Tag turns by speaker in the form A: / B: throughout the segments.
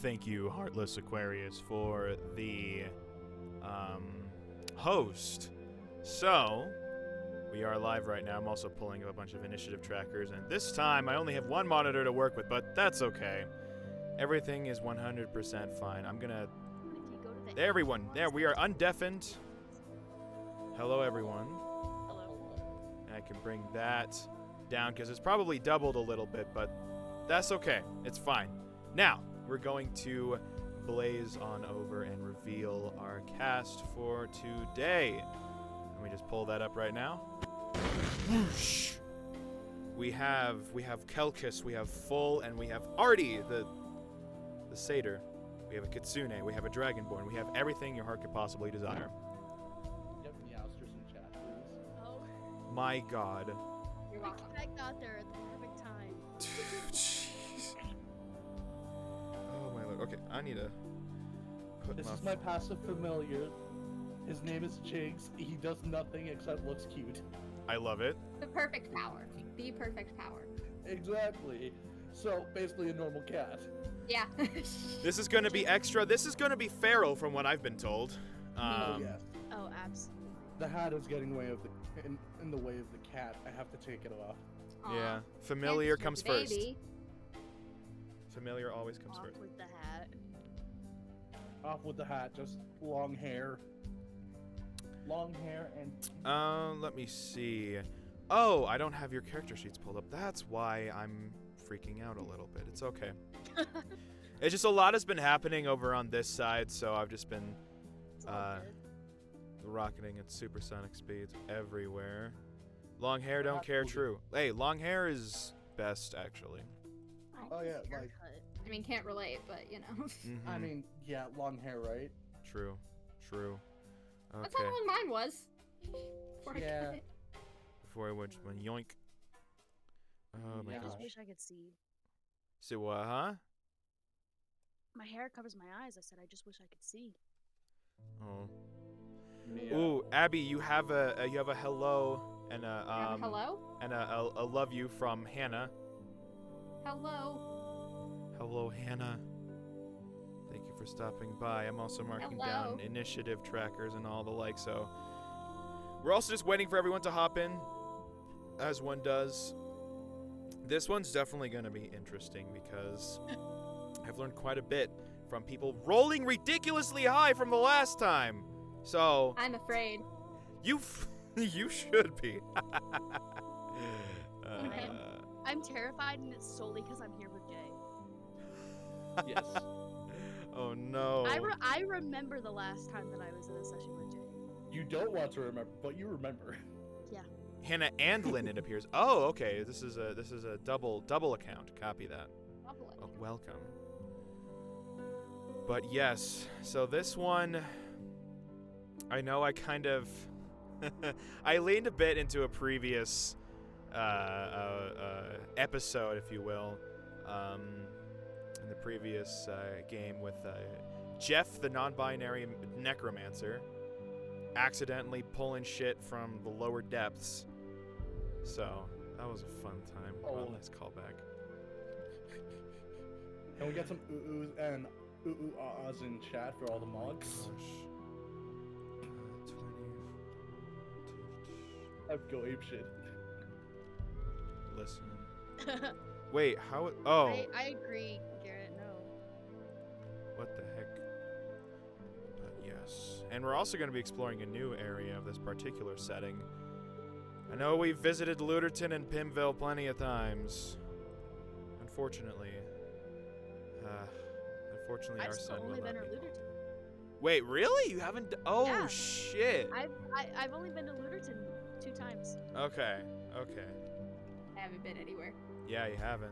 A: thank you, Heartless Aquarius, for the host. So, we are live right now. I'm also pulling up a bunch of initiative trackers, and this time I only have one monitor to work with, but that's okay. Everything is 100% fine. I'm gonna... There, everyone. There, we are undeafened. Hello, everyone.
B: Hello.
A: And I can bring that down, because it's probably doubled a little bit, but that's okay. It's fine. Now, we're going to blaze on over and reveal our cast for today. Let me just pull that up right now. Whoosh. We have Kelkis, we have Full, and we have Artie, the satyr. We have a kitsune, we have a dragonborn, we have everything your heart could possibly desire.
C: Yep, Meowsters in chat, please.
B: Oh,
A: My God.
B: I got there at the perfect time.
A: Jeez. Oh my Lord. Okay, I need to put
C: This is my passive familiar. His name is Jigs. He does nothing except looks cute.
A: I love it.
D: The perfect power. The perfect power.
C: Exactly. So, basically a normal cat.
D: Yeah.
A: This is gonna be extra. This is gonna be feral, from what I've been told.
C: Oh, yes.
B: Oh, absolutely.
C: The hat is getting in the way of the cat. I have to take it off.
A: Yeah.
D: Aw.
A: Familiar
D: Can't
A: comes
D: keep the
A: first.
D: baby.
A: Familiar always comes
B: Off
A: first.
B: with the hat.
C: Off with the hat, just long hair. Long hair and...
A: Let me see. Oh, I don't have your character sheets pulled up. That's why I'm freaking out a little bit. It's okay. It's just a lot has been happening over on this side, so I've just been
B: It's all good.
A: rocketing at supersonic speeds everywhere. Long hair, don't
C: Not
A: care,
C: moving.
A: true. Hey, long hair is best, actually.
B: I
C: Oh,
B: need a
C: yeah, like-
B: haircut.
D: I mean, can't relate, but you know.
C: I
A: Mhm.
C: mean, yeah, long hair, right?
A: True.
D: That's how
A: Okay.
D: long mine was. Before I
C: Yeah.
D: cut it.
A: Before I went yoink. Oh my
C: Yeah.
B: I just
A: gosh.
B: wish I could see.
A: So what, huh?
B: My hair covers my eyes. I said I just wish I could see.
A: Oh.
C: Yeah.
A: Ooh, Abby, you have a hello and
D: You have a hello?
A: a love you from Hannah.
D: Hello.
A: Hello, Hannah. Thank you for stopping by. I'm also marking
D: Hello.
A: down initiative trackers and all the like, so we're also just waiting for everyone to hop in, as one does. This one's definitely going to be interesting because I've learned quite a bit from people rolling ridiculously high from the last time. So,
D: I'm afraid.
A: you should be.
B: I'm terrified, and it's solely because I'm here with Jay.
C: Yes.
A: Oh no.
B: I remember the last time that I was in a session with Jay.
C: You don't want to remember, but you remember.
A: Hannah and Lynn, it appears. Oh, okay. This is a double account. Copy that.
D: Lovely.
A: Oh, welcome. But yes, so this one, I know I kind of, I leaned a bit into a previous episode, if you will, in the previous game with Jeff, the non-binary necromancer, accidentally pulling shit from the lower depths. So that was a fun time. Oh,
C: Oh.
A: nice callback.
C: And we got some ooh-oohs and ooh-ooh-ahs in chat for all the mods.
A: Gosh. 20.
C: I'd go apeshit.
A: Listen. Wait, how? Oh,
B: I agree, Garrett. No.
A: what the heck? But yes, and we're also going to be exploring a new area of this particular setting. I know we've visited Luderton and Pimville plenty of times. Unfortunately,
B: I've
A: our
B: still
A: son will
B: only been
A: not
B: to
A: be.
B: Luderton.
A: Wait, really? You haven't? Oh
B: Yeah.
A: shit.
B: I've only been to Luderton 2 times.
A: Okay.
D: I haven't been anywhere.
A: Yeah, you haven't.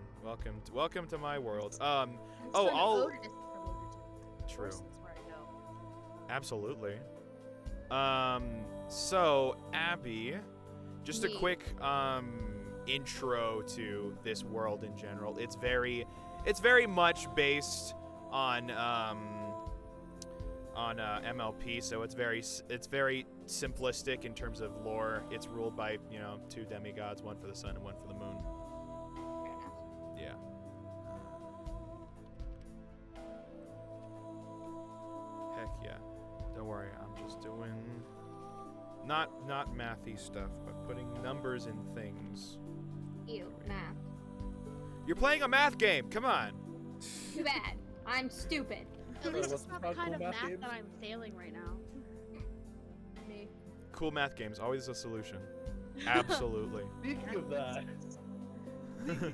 A: Welcome to my world.
B: It's
A: Oh,
B: fun to
A: I'll-
B: go to Luderton. Of
A: True.
B: course, that's where I go.
A: Absolutely. So Abby, just a
D: Me.
A: quick intro to this world in general. It's very much based on MLP, so it's very simplistic in terms of lore. It's ruled by 2 demigods, one for the sun and one for the moon.
D: Fair enough.
A: Yeah. Not mathy stuff, but putting numbers in things.
D: Ew, math.
A: You're playing a math game. Come on.
D: Too bad. I'm stupid.
B: At least
C: what's
B: it's not
C: the
B: the kind of
C: math
B: math
C: games?
B: that I'm failing right now.
D: Me.
A: Cool math games, always a solution. Absolutely.
C: Speaking of that,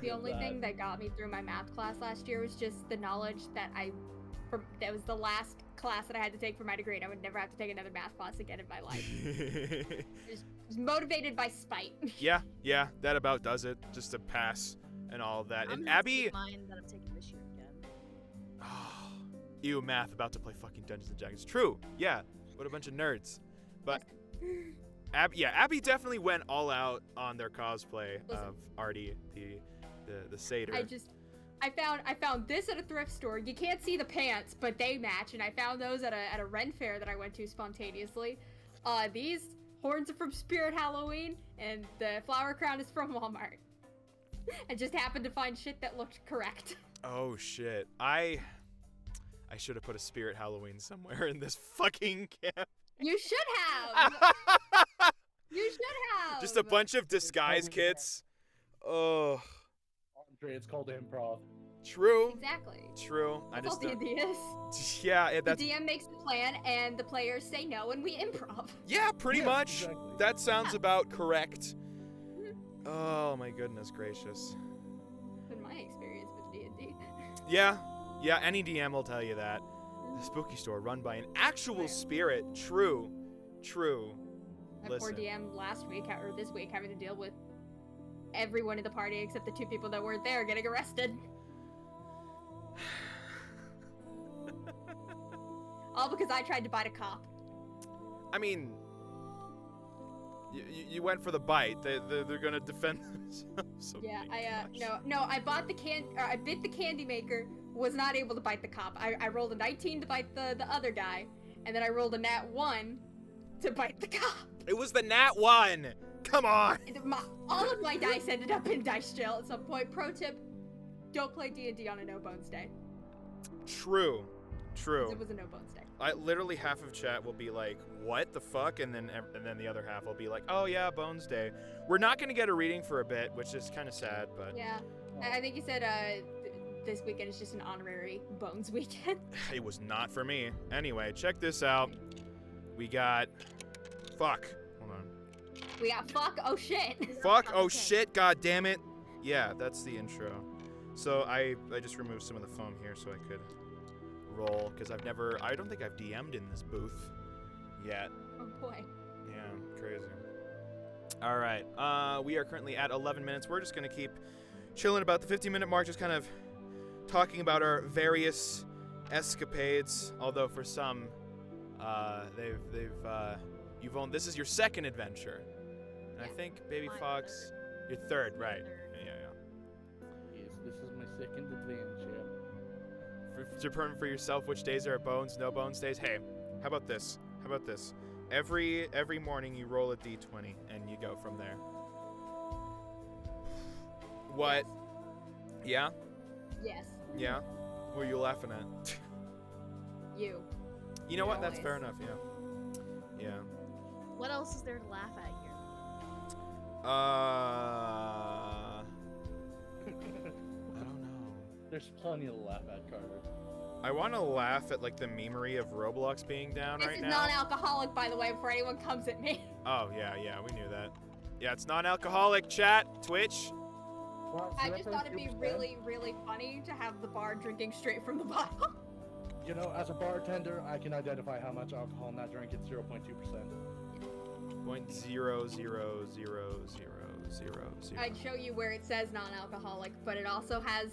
D: The only thing that got me through my math class last year was just the knowledge that that was the last class that I had to take for my degree, and I would never have to take another math class again in my life. I was motivated by spite.
A: yeah, that about does it. Just to pass and all of that.
B: I'm
A: And
B: gonna
A: Abby,
B: take mine that I'm taking this year again.
A: ew, math, about to play fucking Dungeons and Dragons. True, yeah. What a bunch of nerds. But Abby definitely went all out on their cosplay
D: Listen.
A: of Artie, the satyr.
D: I found this at a thrift store. You can't see the pants, but they match, and I found those at a Ren fair that I went to spontaneously. These horns are from Spirit Halloween, and the flower crown is from Walmart. I just happened to find shit that looked correct.
A: Oh shit. I should have put a Spirit Halloween somewhere in this fucking camp.
D: You should have. You should have.
A: Just a bunch of disguise kits. Oh,
C: Andre, it's called improv.
A: true.
D: Exactly.
A: True. I
D: That's all
A: just
D: D&D is.
A: yeah,
D: The
A: that's
D: DM makes the plan, and the players say no, and we improv.
A: yeah, pretty
C: Yeah,
A: much.
C: exactly.
A: That sounds about correct. Oh my goodness gracious.
D: In my experience with D&D.
A: Yeah, any DM will tell you that. The spooky store run by an actual spirit. True.
D: My poor
A: Listen.
D: DM last week or this week having to deal with everyone in the party except the 2 people that weren't there getting arrested. All because I tried to bite a cop.
A: I mean, you went for the bite. They're gonna defend themselves. So
D: Yeah,
A: maybe not.
D: no, I bit the candy maker, was not able to bite the cop. I rolled a 19 to bite the other guy, and then I rolled a nat 1 to bite the cop.
A: It was the nat 1. Come on.
D: All of my dice ended up in dice jail at some point. Pro tip: don't play D&D on a no bones day.
A: True.
D: 'Cause it was a no bones day.
A: I literally half of chat will be like, "What the fuck?" and then the other half will be like, "Oh yeah, Bones Day." We're not gonna get a reading for a bit, which is kind of sad, but
D: Yeah, I think you said this weekend is just an honorary bones weekend.
A: it was not for me. Anyway, check this out. We got fuck. Hold on.
D: We got fuck. Oh shit.
A: Fuck. Oh
B: Okay.
A: shit. God damn it. Yeah, that's the intro. So I just removed some of the foam here so I could roll because I don't think I've DM'd in this booth yet.
D: Oh boy.
A: Yeah, crazy. All right, we are currently at 11 minutes. We're just gonna keep chilling about the 15-minute mark, just kind of talking about our various escapades. Although for some, this is your second adventure, and I think Baby
B: My
A: Fox, your third, right?
B: Third.
A: Yeah.
C: Yes, this is my second adventure.
A: Determine for yourself which days are bones, no bones days. Hey, how about this? Every morning you roll a d20 and you go from there. What? Yeah?
D: Yes.
A: Yeah? What are you laughing at?
D: You.
A: You know what? That's fair
D: Always.
A: enough, yeah.
B: What else is there to laugh at here?
A: I don't know.
C: There's plenty to laugh at, Carter.
A: I want to laugh at like the memery of Roblox being down
D: This
A: right
D: is
A: now.
D: non-alcoholic, by the way, before anyone comes at me.
A: Oh, yeah, we knew that. Yeah, it's non-alcoholic, chat, Twitch.
D: I just thought it'd be really, really funny to have the bar drinking straight from the bottle.
C: You know, as a bartender, I can identify how much alcohol in that drink. It's 0.2%.
A: 0.0000000.
D: I'd show you where it says non-alcoholic, but it also has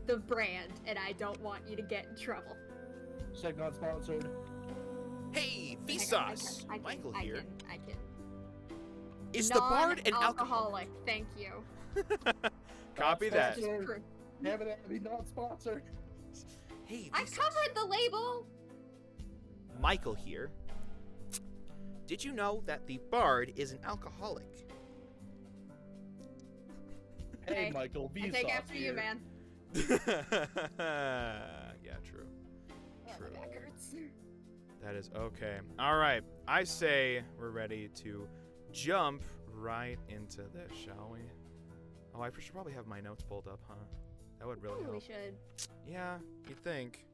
D: the brand, and I don't want you to get in trouble.
C: Check not sponsored.
A: Hey,
D: Hang on,
A: Vsauce!
D: I can,
A: Michael
D: I
A: here.
D: can.
A: Is the bard an alcoholic?
D: Non-alcoholic, thank you.
A: Copy
C: Not
A: that.
C: sponsored.
D: Proof.
C: Damn it, Abby, not sponsored.
A: Hey,
D: I
A: Vsauce.
D: covered the label!
A: Michael here. Did you know that the bard is an alcoholic?
C: Hey,
D: Hey,
C: Michael,
D: I
C: Vsauce
D: take after
C: here.
D: you, man.
A: Yeah, true.
D: Oh,
A: True.
D: my back hurts.
A: That is okay. All right. I say we're ready to jump right into this, shall we? Oh, I should probably have my notes pulled up, huh? That would really
D: Ooh,
A: help.
D: we should.
A: Yeah, you'd think.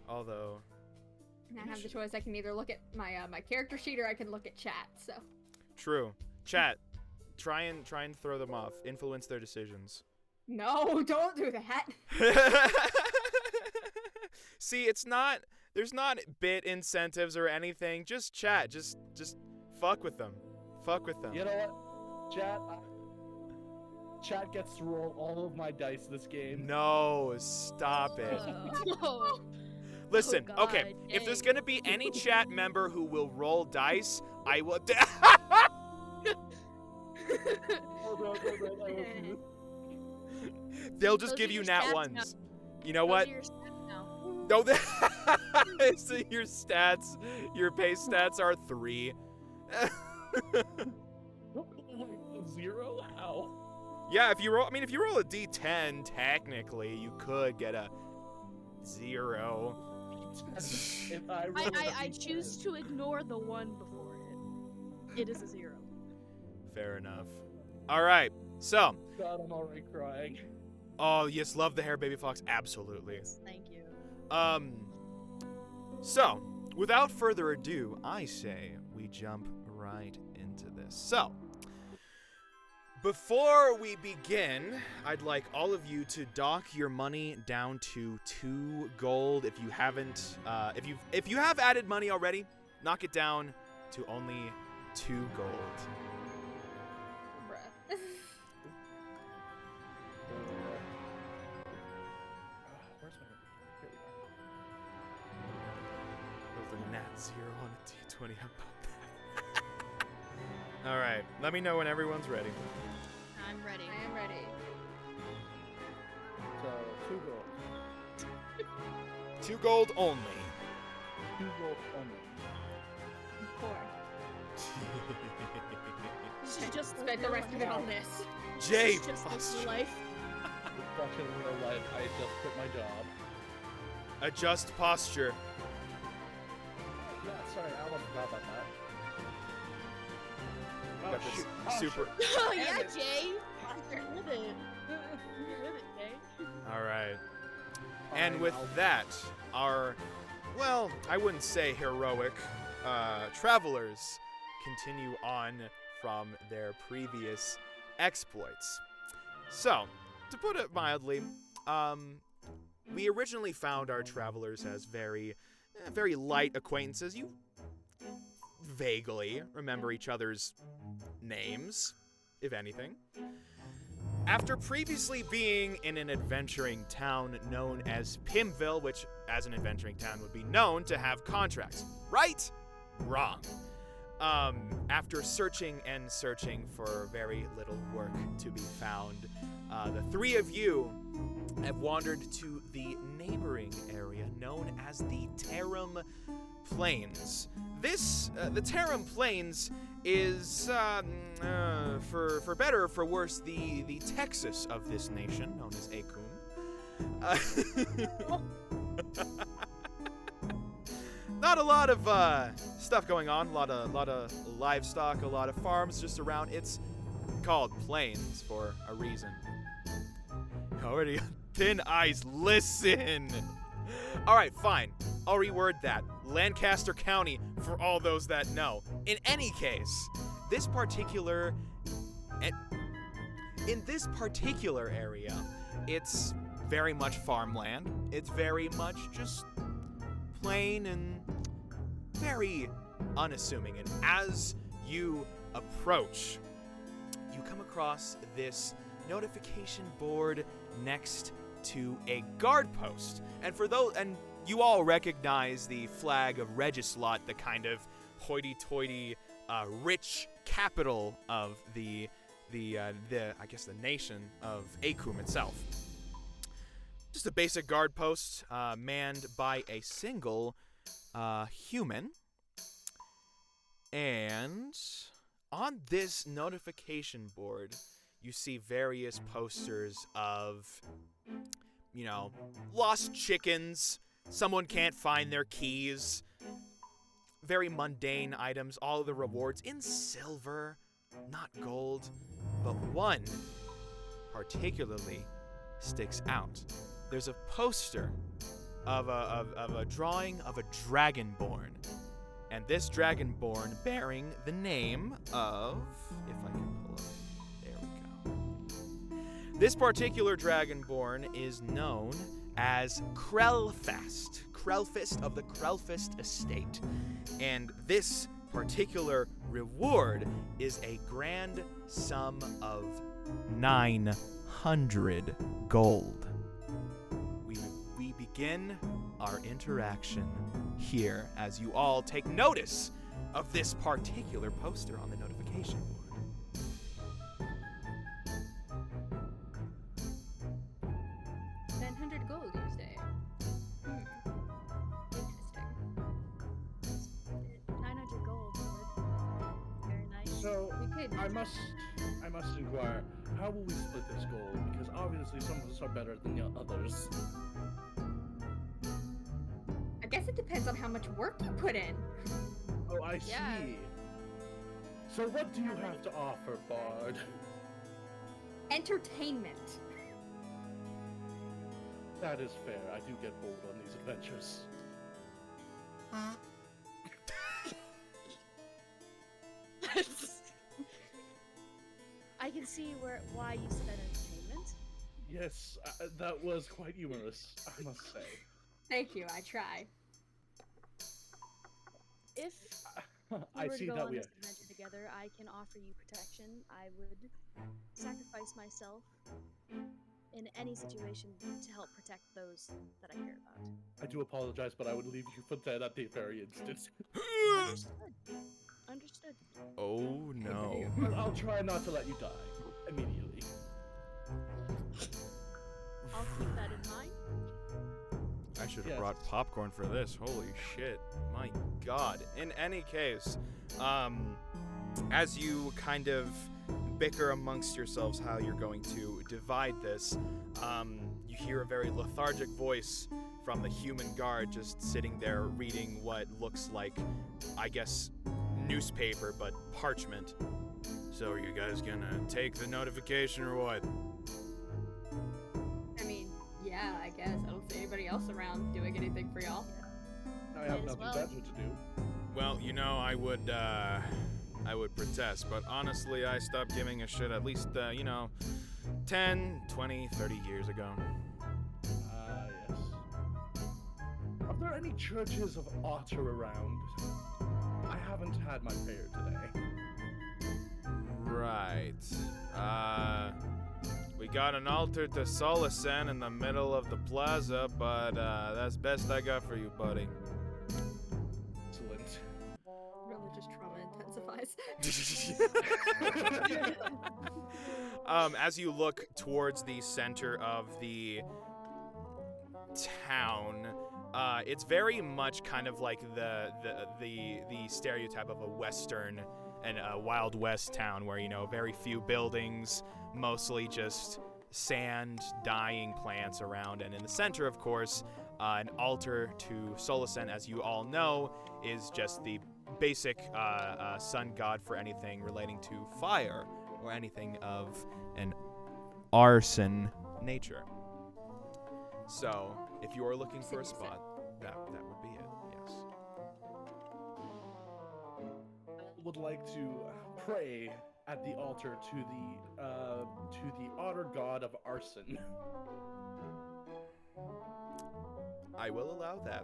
A: Although,
D: I have the choice. I can either look at my my character sheet or I can look at chat. So.
A: true. Chat, try and throw them off. Influence their decisions.
D: No, don't do that.
A: See, there's not bit incentives or anything. Just chat. Just fuck with them. Fuck with them.
C: You know what? Chat gets to roll all of my dice this game.
A: No, stop it.
B: No.
A: Listen,
B: Oh,
A: okay,
B: God,
A: if there's
B: dang.
A: gonna be any chat member who will roll dice, I will. They'll just
B: Those
A: give
B: are
A: you
B: your
A: nat
B: stats
A: ones. You know
B: Those
A: what?
B: are your stats now.
A: No, so your stats, your base stats are 3.
C: 0? How?
A: Yeah, if you roll a d10, technically you could get a 0.
C: If I, roll a
B: I
C: D10.
B: choose to ignore the 1 before it. It is a 0.
A: Fair enough. All right, so.
C: God, I'm already crying.
A: Oh yes, love the hair, baby fox. Absolutely.
B: Yes, thank you.
A: So, without further ado, I say we jump right into this. So, before we begin, I'd like all of you to dock your money down to 2 gold. If you haven't, if you have added money already, knock it down to only 2 gold.
D: Bruh.
C: Where's my... Here we go.
A: With a nat 0 on a d20. How about that? All right, let me know when everyone's ready.
B: I'm ready.
D: I am ready.
C: So, 2 gold.
A: 2 gold only.
C: 2 gold only.
D: 4.
B: This is just
D: Spent the rest of it on this.
A: Jay,
B: This is just
A: Foster.
B: life.
C: Fucking real life, I just quit my job.
A: Adjust posture.
C: Yeah, sorry, I almost forgot about that.
A: Got this
C: shoot. Oh,
A: super.
C: shoot.
B: Oh
C: Damn
B: yeah,
C: it.
B: Jay. You're with it. You're with it, Jay.
A: All right. And
C: Fine,
A: with
C: I'll-
A: that, our, well, I wouldn't say heroic, travelers continue on from their previous exploits. So, to put it mildly, we originally found our travelers as very light acquaintances. You vaguely remember each other's names, if anything. After previously being in an adventuring town known as Pimville, which, as an adventuring town, would be known to have contracts. Right? Wrong. After searching and searching for very little work to be found, the 3 of you have wandered to the neighboring area known as the Tarum Plains. This, the Tarum Plains is, for better or for worse, the Texas of this nation, known as Akum. Not a lot of stuff going on. A lot of livestock, a lot of farms just around. It's called Plains for a reason. Already thin eyes. Listen. All right, fine. I'll reword that. Lancaster County for all those that know. In any case, in this particular area, it's very much farmland. It's very much just plain and very unassuming. And as you approach, you come across this notification board next to a guard post. And you all recognize the flag of Regislot, the kind of hoity-toity, rich capital of the nation of Akum itself. Just a basic guard post, manned by a single human. And on this notification board, you see various posters of, lost chickens, someone can't find their keys. Very mundane items, all of the rewards in silver, not gold, but one particularly sticks out. There's a poster of a drawing of a dragonborn, and this dragonborn bearing the name of, if I can pull up, there we go. This particular dragonborn is known as Krellfest of the Krellfest estate. And this particular reward is a grand sum of 900 gold. We begin our interaction here as you all take notice of this particular poster on the notification board.
D: 900 gold, you say? Interesting.
B: 900 gold. Very nice.
C: So
D: We could.
C: I must inquire, how will we split this gold? Because obviously some of us are better than the others.
D: I guess it depends on how much work you put in.
C: Oh, I
B: Yeah.
C: see. So what do you have to offer, Bard?
D: Entertainment.
C: That is fair. I do get bold on these adventures.
B: I can see why you said entertainment.
C: Yes, that was quite humorous, I must say.
D: Thank you, I try.
B: If
C: I
B: we were
C: see
B: to go
C: that
B: on
C: we
B: this adventure together, I can offer you protection. I would sacrifice myself in any situation to help protect those that I care about.
C: I do apologize, but I would leave you for dead at the very instant.
B: Understood. Understood.
A: Oh no.
C: But I'll try not to let you die immediately.
B: I'll keep that in mind.
A: I should have
C: Yes.
A: brought popcorn for this. Holy shit. My god. In any case, as you kind of bicker amongst yourselves how you're going to divide this, you hear a very lethargic voice from the human guard just sitting there reading what looks like, I guess, newspaper, but parchment. So are you guys gonna take the notification or what?
D: I mean, yeah, I guess. I don't see anybody else around doing anything for y'all.
C: I have
B: Might as
C: nothing
B: well.
C: better to do.
A: Well, you know, I would protest, but honestly, I stopped giving a shit at least, 10, 20, 30 years ago.
C: Yes. Are there any churches of Otter around? I haven't had my prayer today.
A: Right. We got an altar to Solacen in the middle of the plaza, but that's best I got for you, buddy.
C: Excellent.
D: Religious trauma intensifies.
A: As you look towards the center of the town, it's very much kind of like the stereotype of a Western and a Wild West town where, very few buildings, mostly just sand, dying plants around. And in the center, of course, an altar to Solacen, as you all know, is just the basic sun god for anything relating to fire or anything of an arson nature. So, if you are looking for a spot, that would be it. Yes.
C: Would like to pray at the altar to the otter god of arson.
A: I will allow that.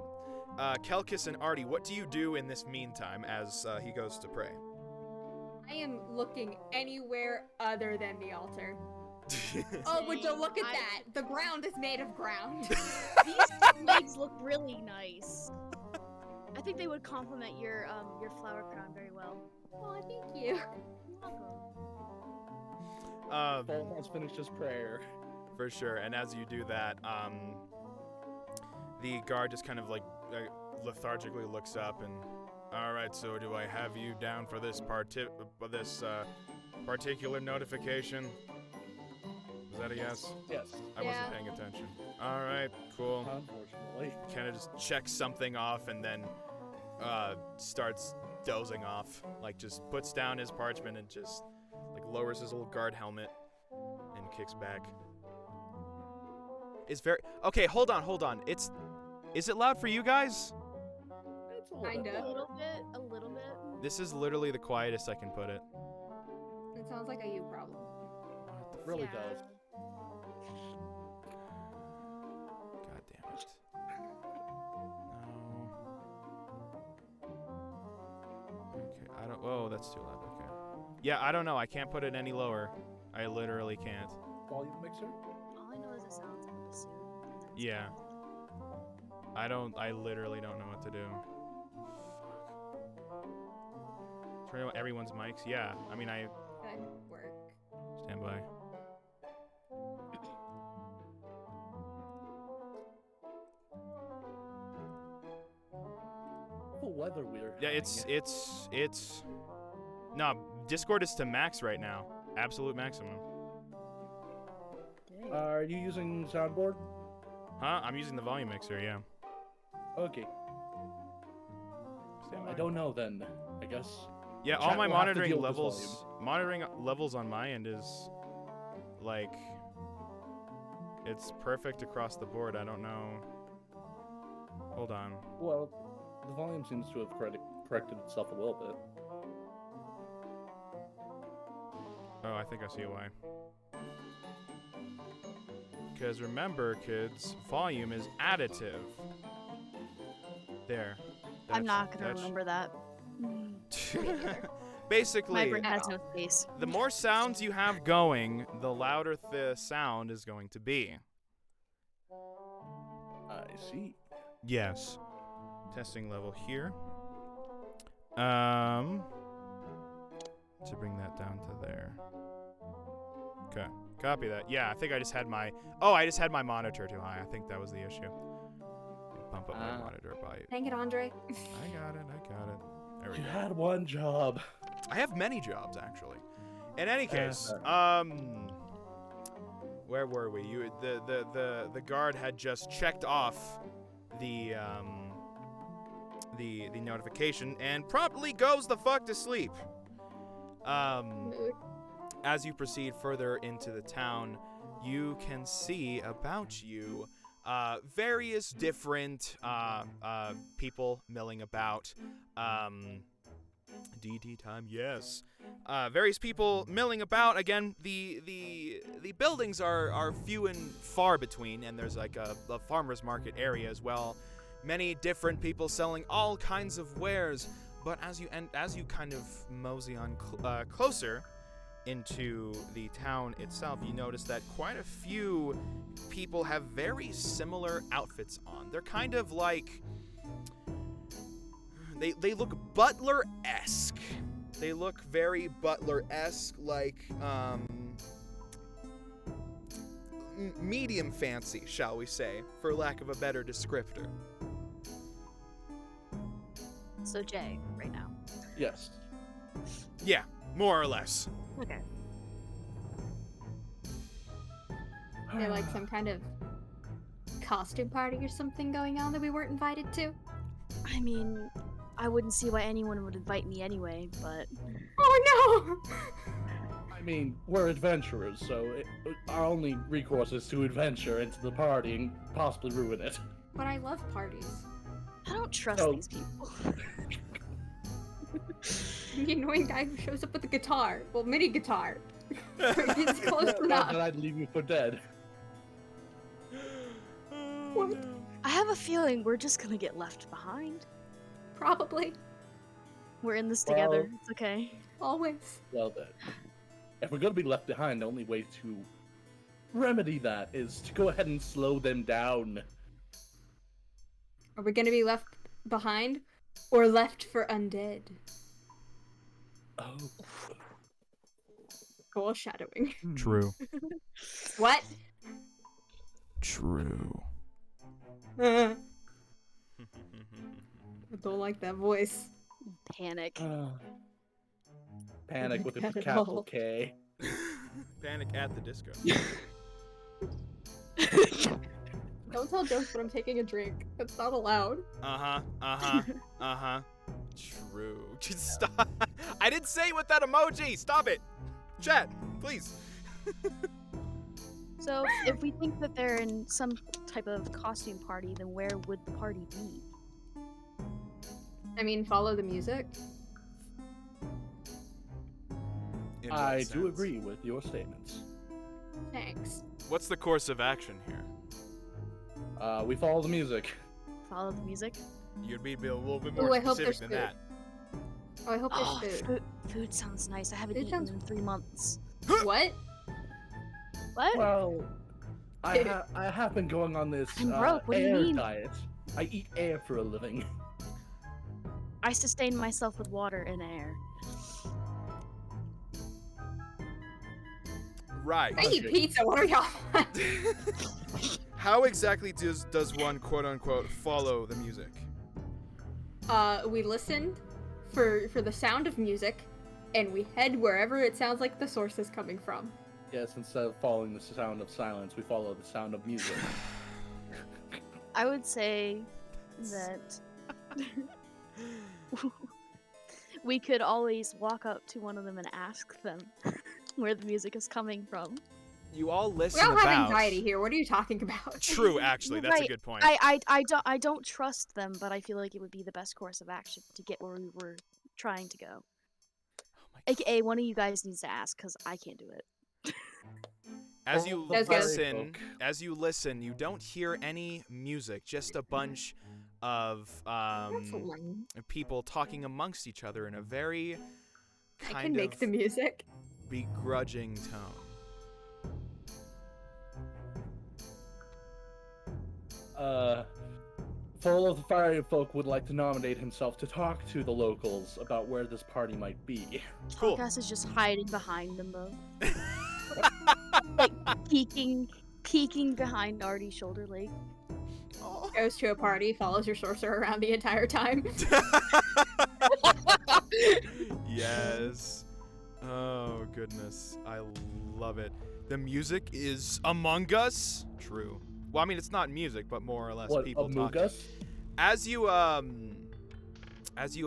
A: Kelkis and Artie, what do you do in this meantime as he goes to pray?
D: I am looking anywhere other than the altar. Oh, would you look at that? The ground is made of ground.
B: These legs look really nice. I think they would complement your flower crown very well.
D: Oh, thank you.
B: You're welcome.
C: Paul has finished his prayer.
A: For sure. And as you do that, the guard just kind of like lethargically looks up and, all right, so do I have you down for this particular notification? Is that a yes?
C: Yes.
A: I wasn't paying attention. All right, cool.
C: Unfortunately.
A: Kind of just checks something off and then starts dozing off. Like, just puts down his parchment and just, like, lowers his little guard helmet and kicks back. It's very... Okay, hold on. Is it loud for you guys?
C: It's a little bit
D: Kinda.
B: A
C: louder.
B: little bit.
A: This is literally the quietest I can put it.
D: It sounds like a you problem.
C: It really
B: Yeah.
C: does.
A: God damn it. No. Okay, I don't... Oh, that's too loud. Okay. Yeah, I don't know. I can't put it any lower. I literally can't.
C: Volume mixer?
B: All I know is it sounds like a bassoon.
A: Yeah. I literally don't know what to do. Fuck. Turn on everyone's mics? Yeah. I mean, I...
D: Good work.
A: Stand by.
C: Full weather we're
A: Yeah,
C: having.
A: it's... No, Discord is to max right now. Absolute maximum.
B: Dang.
C: Are you using soundboard?
A: Huh? I'm using the volume mixer, yeah.
C: Okay.
A: Stand
C: I
A: by.
C: don't know then. I guess.
A: Yeah, all
C: Chat
A: my
C: will have to
A: monitoring
C: deal with this
A: levels... Monitoring levels on my end is... Like... It's perfect across the board. I don't know... Hold on.
C: Well, the volume seems to have corrected itself a little bit.
A: Oh, I think I see why. Because remember, kids, volume is additive. There.
B: I'm not gonna
A: that's-
B: remember that. My
A: Basically,
B: brain has no space.
A: the more sounds you have going, the louder the sound is going to be.
C: I see.
A: Yes. Testing level here. To bring that down to there. Okay. Copy that. Yeah, I think I just had my... Oh, I just had my monitor too high. I think that was the issue. Bump up my monitor by...
D: Dang it, Andre.
A: I got it. There we
C: You
A: go.
C: had one job.
A: I have many jobs, actually. In any case, where were we? The guard had just checked off the notification and promptly goes the fuck to sleep. As you proceed further into the town, you can see about you various different people milling about. DD time, yes. Various people milling about. Again, the buildings are few and far between, and there's like a farmer's market area as well. Many different people selling all kinds of wares. But as you kind of mosey on closer into the town itself, you notice that quite a few people have very similar outfits on. They're kind of like... They look butler-esque. They look very butler-esque, like, medium fancy, shall we say, for lack of a better descriptor.
B: So Jay, right now.
C: Yes.
A: Yeah, more or less.
B: Okay.
D: Is there like some kind of costume party or something going on that we weren't invited to?
B: I mean, I wouldn't see why anyone would invite me anyway, but
D: Oh no!
C: I mean, we're adventurers, so our only recourse is to adventure into the party and possibly ruin it.
D: But I love parties.
B: I don't trust
C: Oh.
B: these people.
D: The annoying guy who shows up with a guitar. Well, mini guitar. It's close
C: Not
D: enough.
C: that I'd leave you for dead.
D: What?
B: I have a feeling we're just gonna get left behind.
D: Probably.
B: We're in this
C: Well-
B: together. It's okay.
D: Always.
C: Well then, if we're gonna be left behind, the only way to remedy that is to go ahead and slow them down.
D: Are we gonna be left behind? Or left for undead?
C: Oh.
D: Foreshadowing.
A: True.
D: What?
A: True.
D: I don't like that voice.
B: Panic.
C: Panic with a
D: Not at
C: capital
D: all.
C: K.
A: Panic at the Disco.
D: Don't tell jokes, but I'm taking a drink. That's not allowed.
A: True. Just stop. I didn't say it with that emoji. Stop it. Chat, please.
B: So, if we think that they're in some type of costume party, then where would the party be?
D: I mean, follow the music.
A: In what
C: I do
A: sense?
C: agree with your statements.
D: Thanks.
A: What's the course of action here?
C: We follow the music.
B: Follow the music?
A: You'd be a little bit
D: Ooh,
A: more
D: I hope
A: specific
D: there's
A: than that.
D: Oh, I hope
B: Oh,
D: there's food.
B: food sounds nice. I haven't
D: Food
B: eaten
D: sounds-
B: in 3 months.
D: What?
B: What?
C: Well, I have been going on this
B: I'm broke, what do you
C: air
B: mean?
C: diet. I eat air for a living.
B: I sustain myself with water and air.
A: Right.
D: I eat pizza. What are y'all?
A: How exactly does one quote unquote follow the music?
D: We listened for the sound of music, and we head wherever it sounds like the source is coming from.
C: Yes, instead of following the sound of silence, we follow the sound of music.
B: I would say that we could always walk up to one of them and ask them where the music is coming from.
A: You all
D: We
A: listen
D: all
A: about.
D: have anxiety here. What are you talking about?
A: True, actually, that's a
B: Right.
A: good point.
B: I don't trust them, but I feel like it would be the best course of action to get where we were trying to go.
A: Oh my God.
B: AKA, one of you guys needs to ask, because I can't do it.
A: As you
C: That's good.
A: listen, you don't hear any music, just a bunch of
D: That's lame.
A: people talking amongst each other in a very
D: I
A: kind
D: can make
A: of
D: the music.
A: begrudging tone.
C: Full of the Fiery Folk would like to nominate himself to talk to the locals about where this party might be.
A: Cool.
B: Podcast is just hiding behind them, though. Like, peeking behind Artie's shoulder, like.
D: Goes to a party, follows your sorcerer around the entire time.
A: Yes. Oh, goodness. I love it. The music is Among Us? True. Well, I mean, it's not music, but more or less
C: What,
A: people
C: Among
A: talking.
C: Us?
A: As you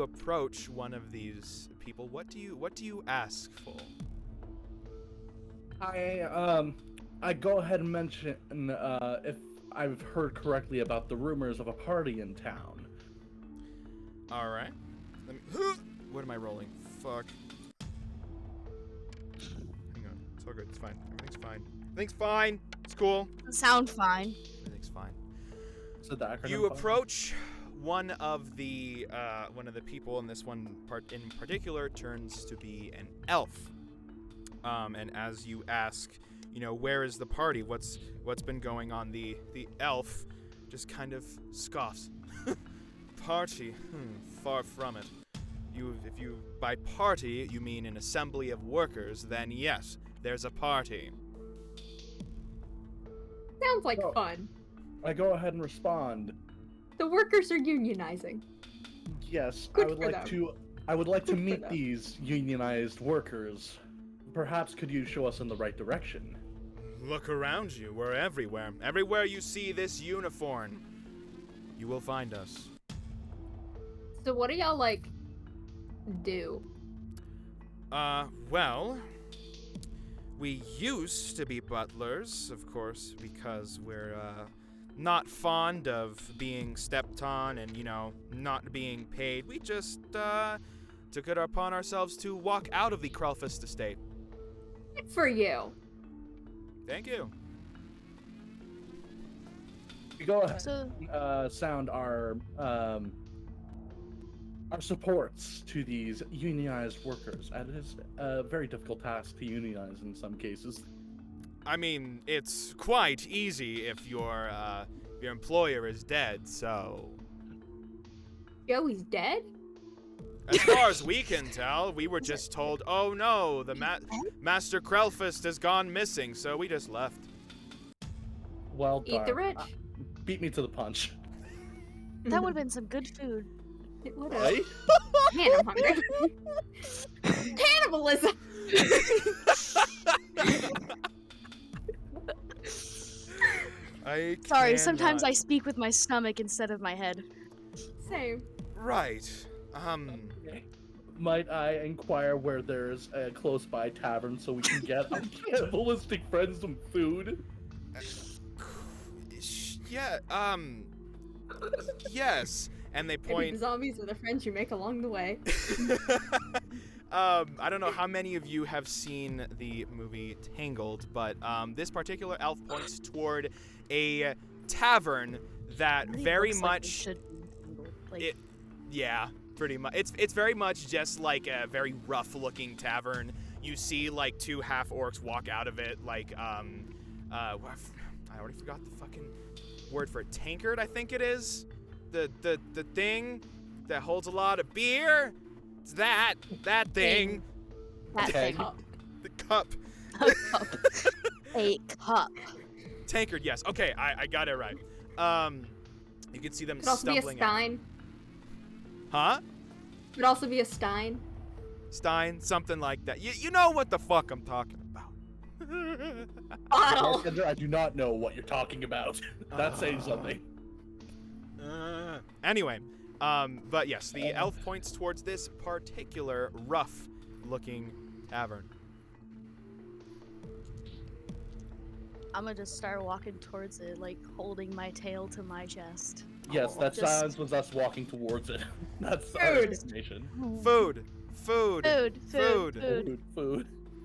A: approach one of these people, what do you ask for?
C: I go ahead and mention if I've heard correctly about the rumors of a party in town.
A: All right. Let me. What am I rolling? Fuck. Hang on. It's all good. It's fine. Everything's fine. Everything's fine. It's cool.
B: Sound fine.
A: Everything's fine.
C: So the acronym
A: You
C: fine?
A: approach one of the people, and this one part in particular turns to be an elf. And as you ask, where is the party? What's been going on? The elf just kind of scoffs. Party? Far from it. If you by party you mean an assembly of workers, then yes, there's a party.
D: Sounds like
C: Oh.
D: fun.
C: I go ahead and respond.
D: The workers are unionizing.
C: Yes,
D: Good
C: I would
D: for
C: like
D: them.
C: to. I would like to
D: Good for
C: meet
D: them.
C: these unionized workers. Perhaps could you show us in the right direction?
A: Look around you. We're everywhere. Everywhere you see this uniform, you will find us.
D: So what do y'all do?
A: Well, we used to be butlers, of course, because we're, not fond of being stepped on and, not being paid. We just, took it upon ourselves to walk out of the Krelfist estate.
D: Good for you.
A: Thank you.
C: We go ahead
B: So,
C: and sound our supports to these unionized workers. And it is a very difficult task to unionize in some cases.
A: I mean, it's quite easy if your employer is dead, so...
D: Joey's dead?
A: As far as we can tell, we were just told, oh no, the Master Krelfist has gone missing, so we just left.
C: Well done.
D: Eat the rich.
C: Beat me to the punch.
B: that would have been some good food.
D: It would've.
C: Right?
D: Man, I'm hungry. Cannibalism!
B: Sorry, sometimes I
A: cannot-
B: speak with my stomach instead of my head.
D: Same.
A: Right.
C: Might I inquire where there's a close by tavern so we can get our cannibalistic friends some food?
A: Yeah, yes. And they
D: Maybe
A: point.
D: the zombies are the friends you make along the way.
A: I don't know how many of you have seen the movie Tangled, but this particular elf points toward a tavern that
B: Really
A: very
B: looks like
A: much
B: they should be tangled. Like,
A: it yeah, pretty much. It's very much just like a very rough-looking tavern. You see like two half orcs walk out of it, like I already forgot the fucking word for it. Tankard, I think it is. The thing that holds a lot of beer. It's that thing.
B: that
C: Okay.
B: thing.
A: The cup.
B: A cup. A cup.
A: Tankard, yes. Okay, I got it right. You can see them
D: Could also be a
A: stumbling out.
D: stein.
A: Huh?
D: Could also be a stein.
A: Stein, something like that. You know what the fuck I'm talking about.
D: Bottle.
C: Bartender, I do not know what you're talking about. That's saying something.
A: Anyway, but yes, the elf points towards this particular rough-looking tavern.
B: I'm gonna just start walking towards it, like holding my tail to my chest.
C: Yes, that
B: Just-
C: silence was us walking towards it. That's our
D: Food.
C: destination.
A: Food.
C: Food.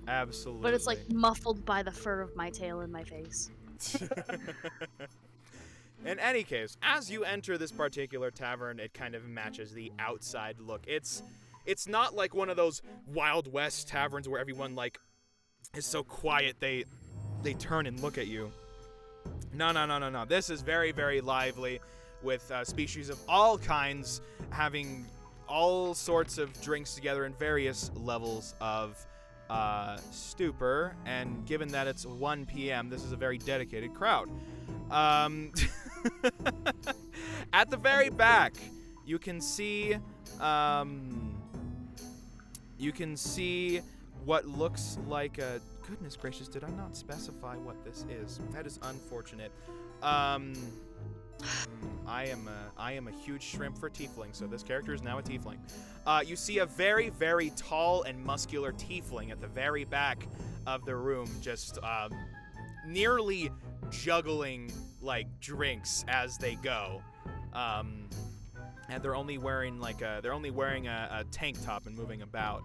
A: Absolutely.
B: But it's like muffled by the fur of my tail and my face.
A: In any case, as you enter this particular tavern, it kind of matches the outside look. It's not like one of those Wild West taverns where everyone like is so quiet they turn and look at you. No. This is very, very lively, with species of all kinds having all sorts of drinks together in various levels of stupor. And given that it's 1 p.m., this is a very dedicated crowd. At the very back, you can see what looks like a goodness gracious. Did I not specify what this is? That is unfortunate. I am a huge shrimp for tiefling, so this character is now a tiefling. You see a very, very tall and muscular tiefling at the very back of the room, just nearly juggling like drinks as they go. And they're only wearing a tank top and moving about.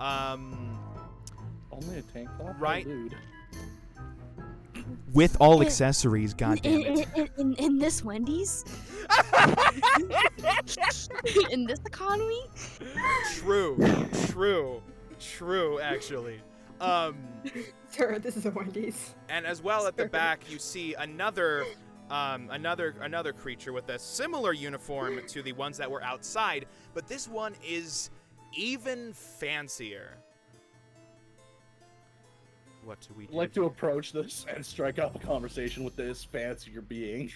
C: Only a tank top?
A: Right.
C: Oh, dude.
A: With all accessories, goddammit.
B: In this Wendy's? In this economy?
A: True, actually.
D: Sir, this is a Wendy's.
A: And as well at the back, you see another creature with a similar uniform to the ones that were outside, but this one is even fancier. What do we do?
C: I'd like to approach this and strike up a conversation with this fancier being.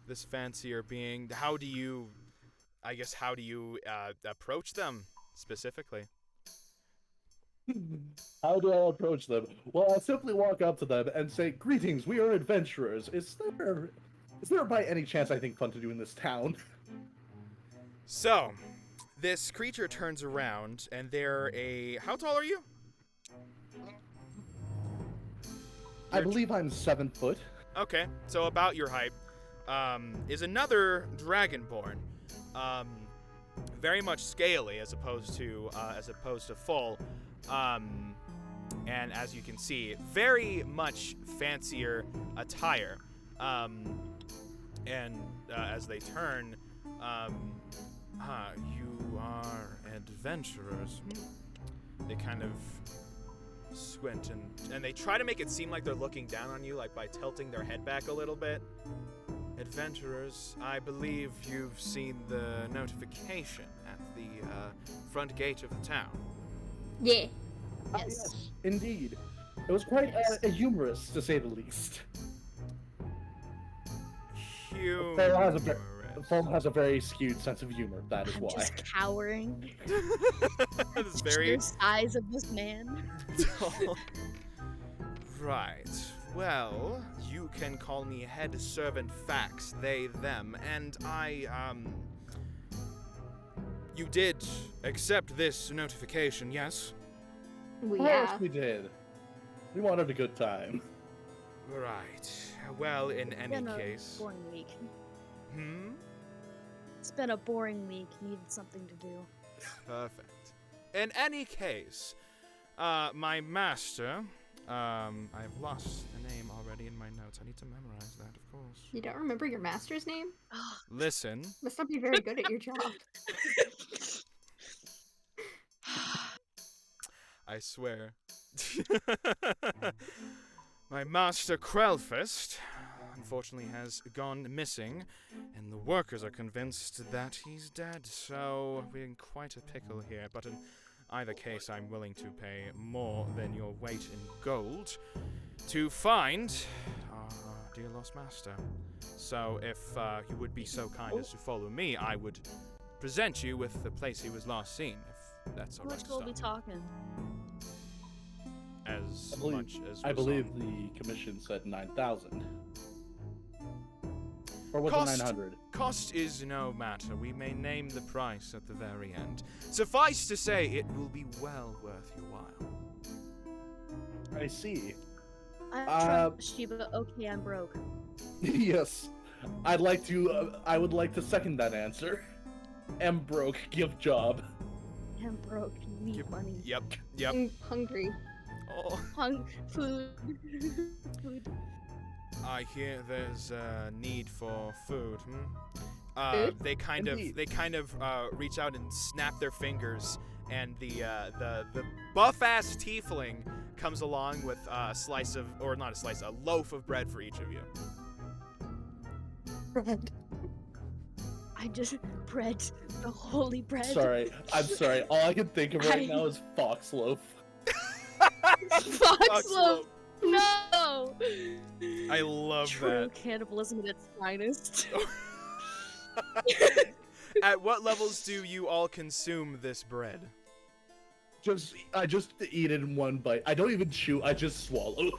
A: This fancier being. How do you approach them specifically?
C: How do I approach them? Well, I simply walk up to them and say, "Greetings, we are adventurers. Is there by any chance anything fun to do in this town?"
A: So, this creature turns around, and they're a. How tall are you?
C: I believe I'm 7 foot.
A: Okay, so about your height. Is another dragonborn. Very much scaly as opposed to full. And as you can see, very much fancier attire. And as they turn, you are adventurers. They kind of squint and they try to make it seem like they're looking down on you, like by tilting their head back a little bit. Adventurers, I believe you've seen the notification at the front gate of the town.
D: Yeah.
B: Yes.
C: Indeed. It was quite humorous, to say the least.
A: Humorous.
C: Foam has a very skewed sense of humor, that is
B: I'm
C: why.
B: just cowering.
A: That is
B: The
A: very
B: size of this man.
A: tall. Right. Well, you can call me head servant Fax, they, them, and you did accept this notification, yes?
D: Well,
C: Yes,
D: yeah.
C: we did. We wanted a good time.
A: Right. Well, in
B: It's
A: any
B: been a
A: case...
B: boring week.
A: Hmm?
B: It's been a boring week. Needed something to do.
A: Perfect. In any case, my master, I've lost the name already in my notes. I need to memorize that, of course.
D: You don't remember your master's name?
A: Listen.
D: Must not be very good at your job.
A: I swear. My master Krellfist, unfortunately, has gone missing, and the workers are convinced that he's dead, so we're in quite a pickle here. But in either case, I'm willing to pay more than your weight in gold to find our dear lost master. So if you would be so kind as to follow me, I would present you with the place he was last seen, if that's
B: How
A: all right.
B: much gold we talking?
A: As much as
C: I
A: was
C: believe
A: on-
C: the commission said 9,000. Or was
A: Cost-
C: it 900?
A: Cost is no matter. We may name the price at the very end. Suffice to say, it will be well worth your while.
C: I see.
B: I trust you, but okay, I'm broke.
C: Yes. I would like to second that answer. Am broke, give job.
B: I'm broke. Need money.
A: Yep. Yep.
D: I'm hungry.
A: Oh,
B: Food. Food.
A: I hear there's a need for food.
D: Food?
A: They kind
C: Indeed.
A: of reach out and snap their fingers, and the buff-ass tiefling comes along with a loaf of bread for each of you.
D: Bread.
B: Bread. The holy bread.
C: Sorry. I'm sorry. All I can think of right
B: I-
C: now is fox loaf.
B: Fox loaf. No.
A: I love
B: True
A: that.
B: cannibalism at its finest.
A: At what levels do you all consume this bread?
C: I just eat it in one bite. I don't even chew. I just swallow.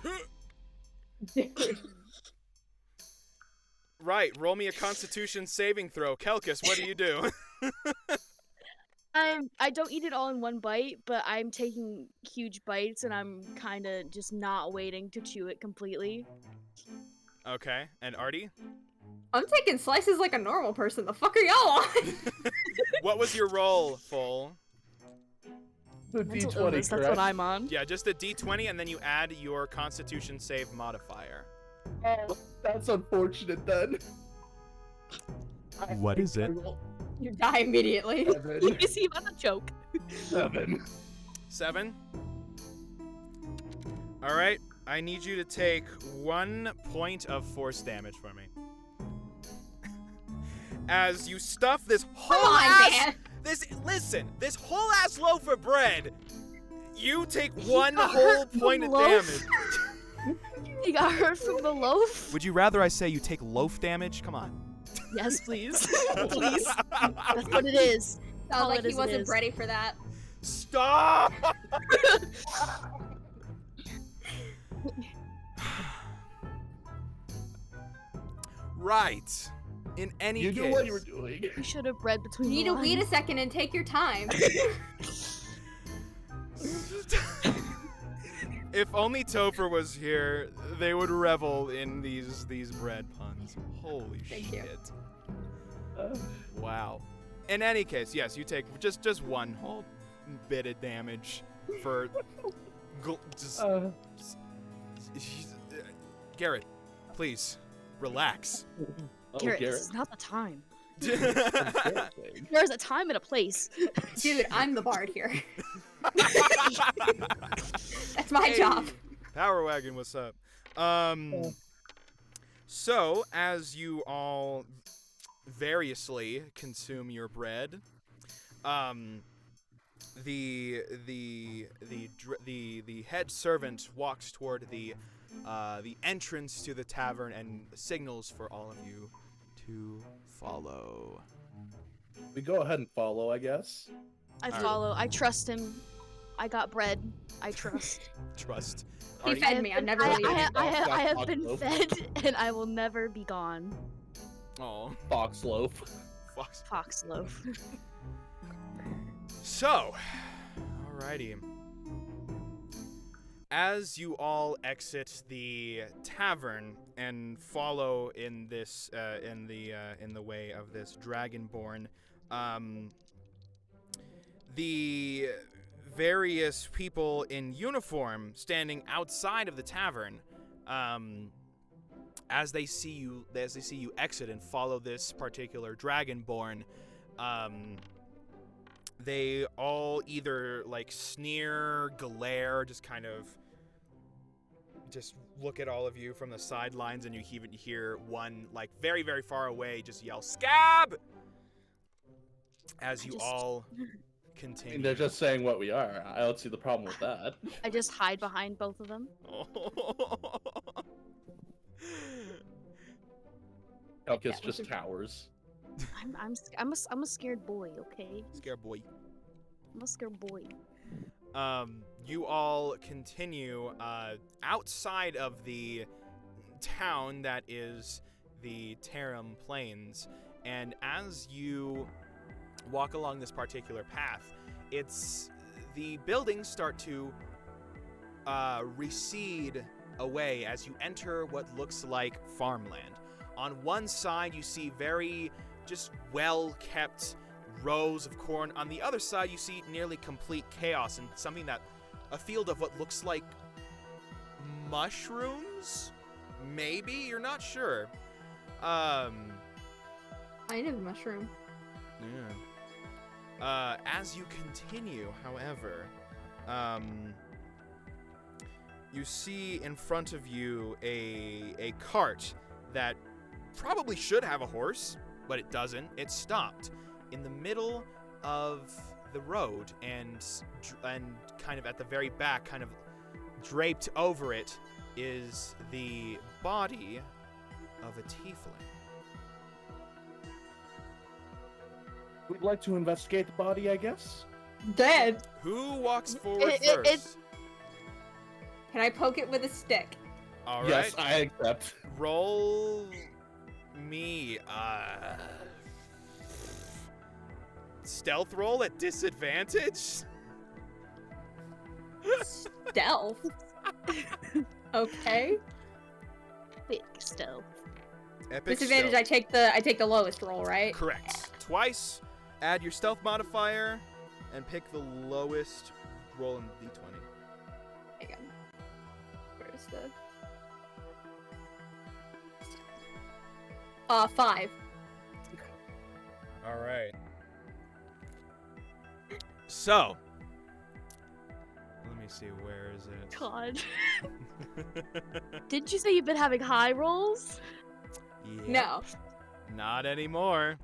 A: Right, roll me a Constitution saving throw. Kelkus, what do you do?
B: I don't eat it all in one bite, but I'm taking huge bites and I'm kind of just not waiting to chew it completely.
A: Okay, and Artie?
D: I'm taking slices like a normal person. The fuck are y'all on?
A: What was your roll, Full?
C: The
B: Mental
C: D20,
B: illness, that's
C: correct?
B: what I'm on.
A: Yeah, just a D20, and then you add your Constitution save modifier.
C: Oh, that's unfortunate then.
A: What is it?
D: You die immediately.
C: 7.
B: Is he about to choke?
C: 7.
A: 7? Alright, I need you to take 1 point of force damage for me. As you stuff this whole
D: Come on,
A: ass...
D: man.
A: This whole ass loaf of bread, you take 1
B: got
A: whole
B: hurt from
A: point of
B: loaf?
A: damage.
B: He got hurt from the loaf?
A: Would you rather I say you take loaf damage? Come on.
B: Yes, please. Please. That's what it is.
D: Sounds
B: Call
D: like
B: it
D: he
B: as it
D: wasn't
B: is.
D: ready for that.
A: Stop! Right. In any
C: You
A: case.
C: knew what you were doing.
B: You should have read between
D: You need
B: the
D: to wait a
B: lines.
D: second and take your time.
A: If only Topher was here, they would revel in these bread puns. Holy
D: Thank you.
A: shit. Wow. In any case, yes, you take just 1 whole bit of damage for Garrett, please relax.
C: Oh,
B: Garrett, this
C: Garrett.
B: is not the time.
C: Garrett.
B: There's a time and a place.
D: Dude, I'm the bard here. That's my
A: Hey,
D: job.
A: Power Wagon, what's up? So as you all variously consume your bread, the head servant walks toward the entrance to the tavern and signals for all of you to follow.
C: We go ahead and follow, I guess.
B: I
A: Alright.
B: follow. I trust him. I got bread. I trust.
A: Trust.
D: He
A: Artie?
D: fed me. I'm never
B: I,
D: leaving.
B: I have been
C: Fox
B: fed, and I will never be gone.
A: Oh,
C: Fox loaf.
A: Fox.
B: Fox loaf.
A: So, alrighty. As you all exit the tavern and follow in this in the way of this dragonborn, the various people in uniform standing outside of the tavern, as they see you exit and follow this particular dragonborn, they all either like sneer, glare, just kind of just look at all of you from the sidelines, and you even hear one like very, very far away just yell "Scab!" as you all
C: I
A: continue.
C: mean, they're just saying what we are. I don't see the problem with that.
B: I just hide behind both of them.
C: Elkis just cowers.
B: I'm a scared boy. Okay.
A: Scare boy.
B: I'm a scared boy.
A: You all continue outside of the town that is the Tarim Plains, and as you walk along this particular path, the buildings start to recede away as you enter what looks like farmland. On one side, you see very just well-kept rows of corn. On the other side, you see nearly complete chaos and a field of what looks like mushrooms? Maybe? You're not sure.
D: I know the mushroom.
A: Yeah. As you continue, however, you see in front of you a cart that probably should have a horse, but it doesn't. It's stopped in the middle of the road, and kind of at the very back, kind of draped over it, is the body of a tiefling.
C: We'd like to investigate the body, I guess.
D: Dead.
A: Who walks forward
B: It-
A: first?
D: Can I poke it with a stick?
A: All right.
C: Yes, I accept.
A: Roll me stealth roll at disadvantage.
D: Stealth. Okay.
B: Big stealth.
A: Epic
D: Disadvantage.
A: stealth.
D: I take the lowest roll, right?
A: Correct. Twice. Add your stealth modifier and pick the lowest roll in d20.
D: Hang on. Where's the? 5.
A: All right. So, let me see. Where is it?
B: God. Didn't you say you've been having high rolls?
A: Yep.
D: No.
A: Not anymore.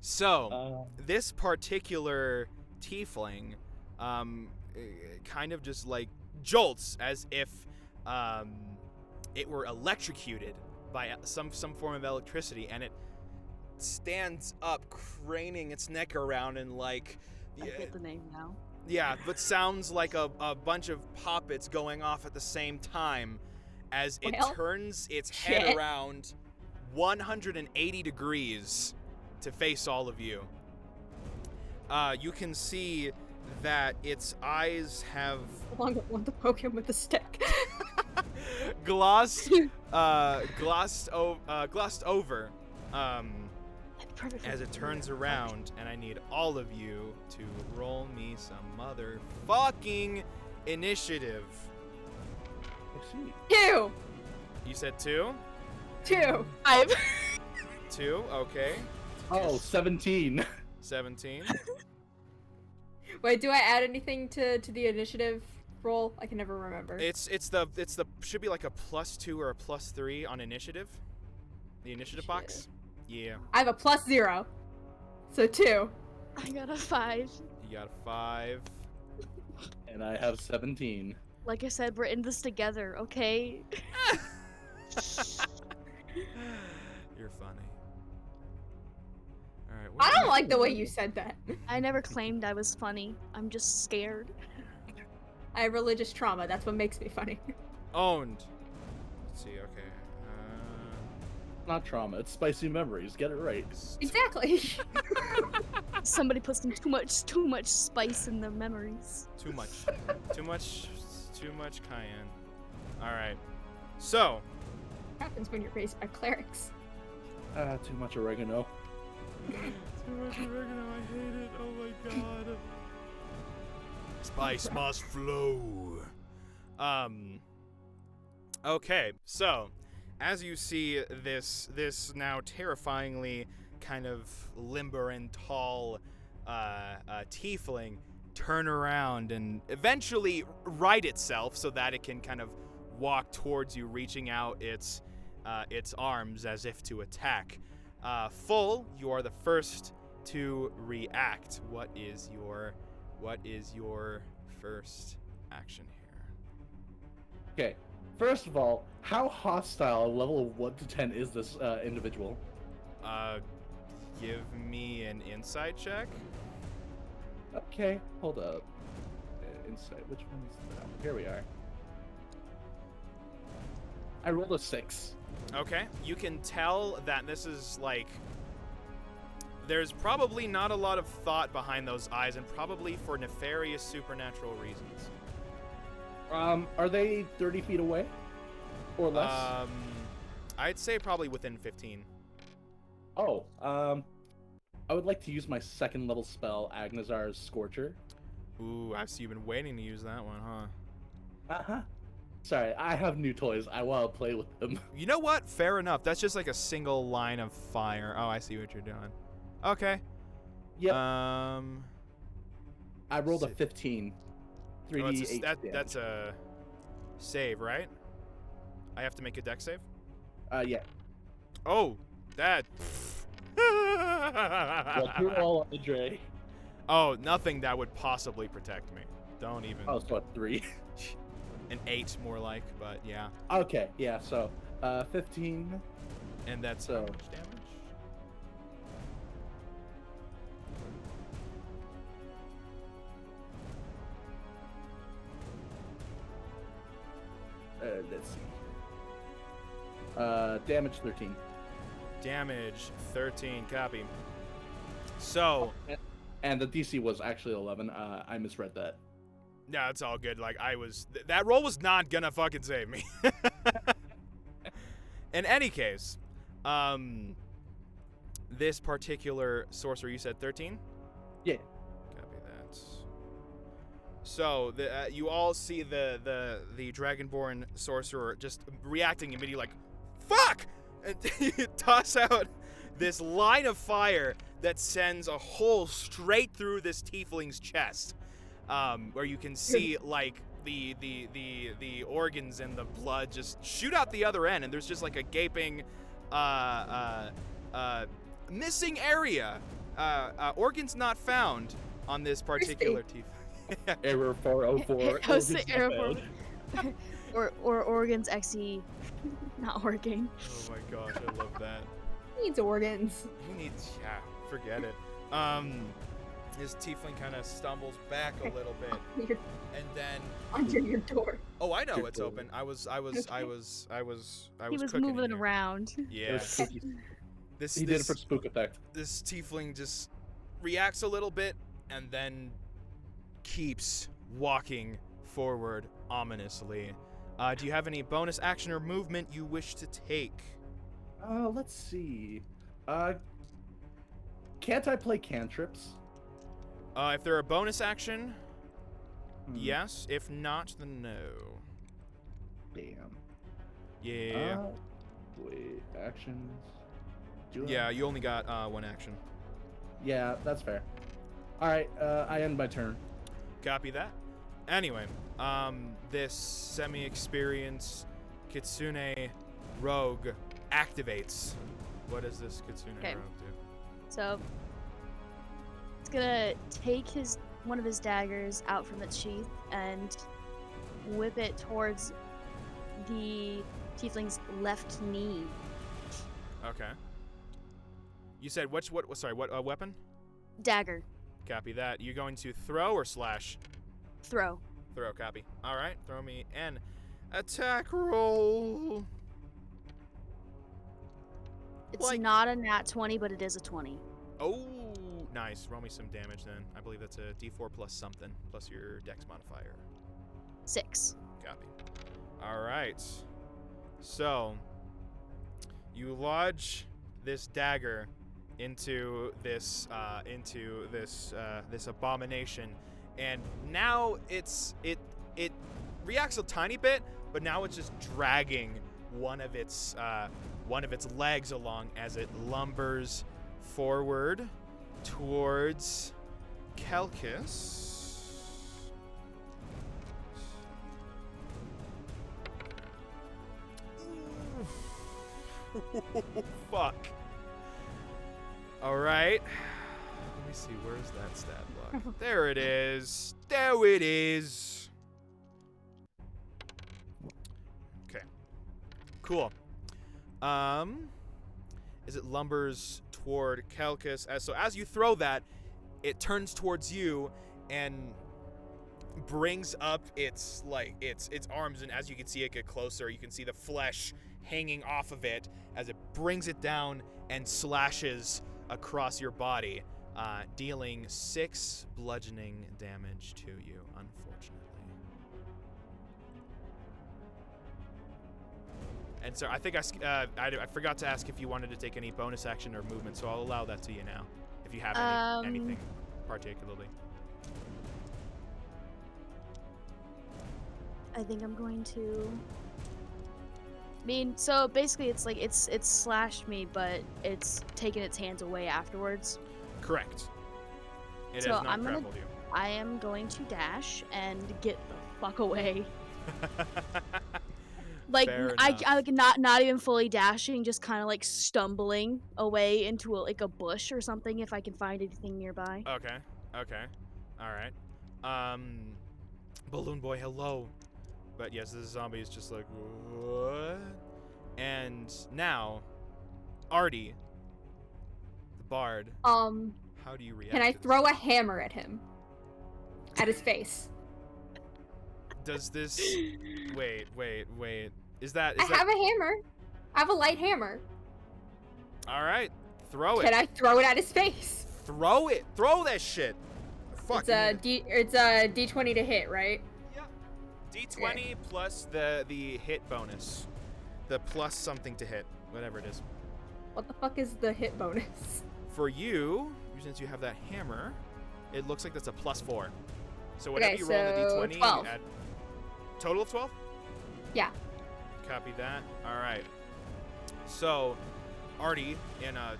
A: So, this particular tiefling kind of just like jolts as if it were electrocuted by some form of electricity, and it stands up, craning its neck around, and like
B: I get the name now.
A: yeah, but sounds like a bunch of poppets going off at the same time as it
D: Well,
A: turns its head
D: shit.
A: around 180 degrees to face all of you. You can see that its eyes have
D: How long I want to poke him with a stick?
A: glossed over as it turns around, and I need all of you to roll me some motherfucking initiative.
C: I see.
D: 2.
A: You said 2?
D: 2.
B: 5.
A: 2, okay.
C: Oh, 17.
A: 17.
D: Wait, do I add anything to the initiative roll? I can never remember.
A: It's the should be like a +2 or a +3 on initiative. The initiative box. Yeah.
D: I have a +0. So 2.
B: I got a 5.
A: You got a 5.
C: And I have 17.
B: Like I said, we're in this together, okay?
A: You're funny. All right, what
D: I
A: is
D: don't
A: that?
D: like the way you said that.
B: I never claimed I was funny. I'm just scared.
D: I have religious trauma. That's what makes me funny.
A: Owned. Let's see. Okay.
C: Not trauma. It's spicy memories. Get it right.
D: Exactly.
B: Somebody put some too much spice in their memories.
A: Too much. Too much cayenne. All right. So.
D: What happens when you're raised by clerics?
C: Too much oregano.
A: Too much oregano. I hate it. Oh my god. Spice must flow. Okay, so as you see this now terrifyingly kind of limber and tall tiefling turn around and eventually right itself so that it can kind of walk towards you, reaching out its arms as if to attack. Full, you are the first to react. What is your first action here?
C: Okay. First of all, how hostile a level of 1 to 10 is this individual?
A: Give me an insight check.
C: Okay, hold up. Insight. Which one is that? Here we are. I rolled a 6.
A: Okay, you can tell that this is like there's probably not a lot of thought behind those eyes, and probably for nefarious supernatural reasons.
C: Are they 30 feet away? Or less?
A: I'd say probably within 15.
C: Oh, I would like to use my 2nd level spell, Agnazar's Scorcher.
A: Ooh, I see you've been waiting to use that one, huh?
C: Uh-huh. Sorry, I have new toys. I want to play with them.
A: You know what? Fair enough. That's just like a single line of fire. Oh, I see what you're doing. Okay.
C: Yep.
A: I
C: I rolled a 15. 3d8 damage.
A: that's a save, right? I have to make a dex save?
C: Yeah.
A: Oh, that.
C: Well, you're all on the Dre.
A: Oh, nothing that would possibly protect me. Don't even.
C: Oh, so 3.
A: An 8 more like, but yeah.
C: Okay, yeah, so 15.
A: And that's
C: So-
A: how much damage?
C: Let's see. Damage 13.
A: Damage 13, copy. So,
C: And the DC was actually 11. I misread that.
A: no, it's all good. Like, that roll was not gonna fucking save me. In any case, this particular sorcerer, you said 13?
C: Yeah.
A: Copy that. So, you all see the dragonborn sorcerer just reacting immediately like, fuck! And you toss out this line of fire that sends a hole straight through this tiefling's chest, where you can see like the organs and the blood just shoot out the other end, and there's just like a gaping missing area. Organs not found on this particular tiefling.
C: Error 404.
B: I was the
C: organs
B: error
C: not found.
B: or organs actually not working.
A: Oh my gosh, I love that.
D: Needs organs.
A: He needs, yeah, forget it. His tiefling kind of stumbles back a little bit,
D: You're
A: and then,
D: under your door.
A: oh, I know
C: Your
A: it's
C: door.
A: open. I was
B: He was
A: cooking in
B: moving
A: here.
B: around.
C: It
A: Yeah,
C: was spooky.
A: this
C: He did it for spook effect.
A: this tiefling just reacts a little bit and then keeps walking forward ominously. Do you have any bonus action or movement you wish to take?
C: Let's see. Can't I play cantrips?
A: If they're a bonus action,
C: Hmm.
A: yes. If not, then no.
C: Damn.
A: Yeah.
C: Wait, actions. Do I-
A: Yeah, you only got one action.
C: Yeah, that's fair. Alright, I end my turn.
A: Copy that. Anyway, this semi-experienced Kitsune rogue activates. What does this Kitsune
B: Okay.
A: rogue do?
B: So it's gonna take one of his daggers out from its sheath and whip it towards the tiefling's left knee.
A: Okay. You said what? Sorry, what weapon?
B: Dagger.
A: Copy that. You going to throw or slash?
B: Throw.
A: Throw. Copy. All right. Throw me an attack roll.
B: It's
A: Like-
B: not a nat 20, but it is a 20.
A: Oh, nice. Roll me some damage then. I believe that's a D4 plus something, plus your Dex modifier.
B: 6.
A: Copy. All right. So you lodge this dagger into this abomination, and now it reacts a tiny bit, but now it's just dragging one of its legs along as it lumbers forward towards Kelkis. Fuck. All right. Let me see. Where's that stat block? There it is. There it is. Okay. Cool. As it lumbers toward Kelkis, so as you throw that, it turns towards you and brings up its arms, and as you can see it get closer, you can see the flesh hanging off of it as it brings it down and slashes across your body, dealing 6 bludgeoning damage to you, unfortunately. And so I think I forgot to ask if you wanted to take any bonus action or movement, so I'll allow that to you now, if you have anything particularly.
B: I think I'm going to... so basically it's like it's slashed me, but it's taken its hands away afterwards.
A: Correct. It
B: So
A: has not
B: I'm gonna-
A: grappled you.
B: I am going to dash and get the fuck away. Like
A: Fair
B: I
A: enough.
B: like not even fully dashing, just kind of like stumbling away into a bush or something if I can find anything nearby.
A: Okay. All right. Balloon Boy, hello. But yes, this zombie is just like, what? And now, Artie, the bard, how do you react?
D: Can I
A: to this?
D: throw a hammer at him? At his face.
A: Does this? Wait. Is that?
D: I have a hammer. I have a light hammer.
A: All right. Throw it.
D: Can I throw it at his face?
A: Throw it. Throw that shit. Fuck.
D: It's a D20 to hit, right?
A: Yep. D20 plus the hit bonus. The plus something to hit, whatever it is.
D: What the fuck is the hit bonus?
A: For you, since you have that hammer, it looks like that's a +4. So whatever
D: Okay,
A: you roll on the
D: so
A: D20,
D: 12.
A: you add total of 12?
D: Yeah.
A: Copy that. All right. So, Artie, in a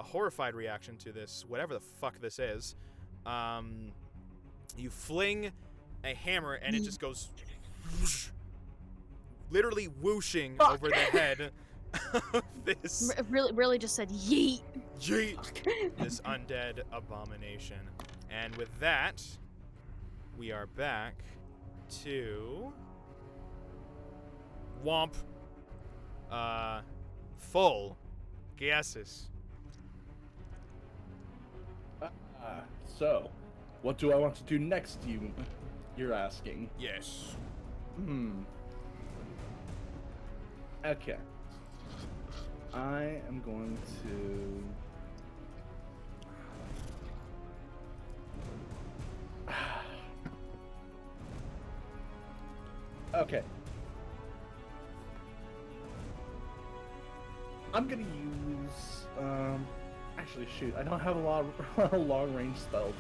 A: horrified reaction to this, whatever the fuck this is, you fling a hammer and it just goes whoosh, literally whooshing
D: Fuck.
A: over the head of this
B: Really just said yeet.
A: yeet, this undead abomination. And with that, we are back to Womp. Full guesses.
C: So, what do I want to do next, you're asking?
A: Yes.
C: Okay. I am going to... Okay. I'm gonna use, actually shoot, I don't have a lot of long range spells.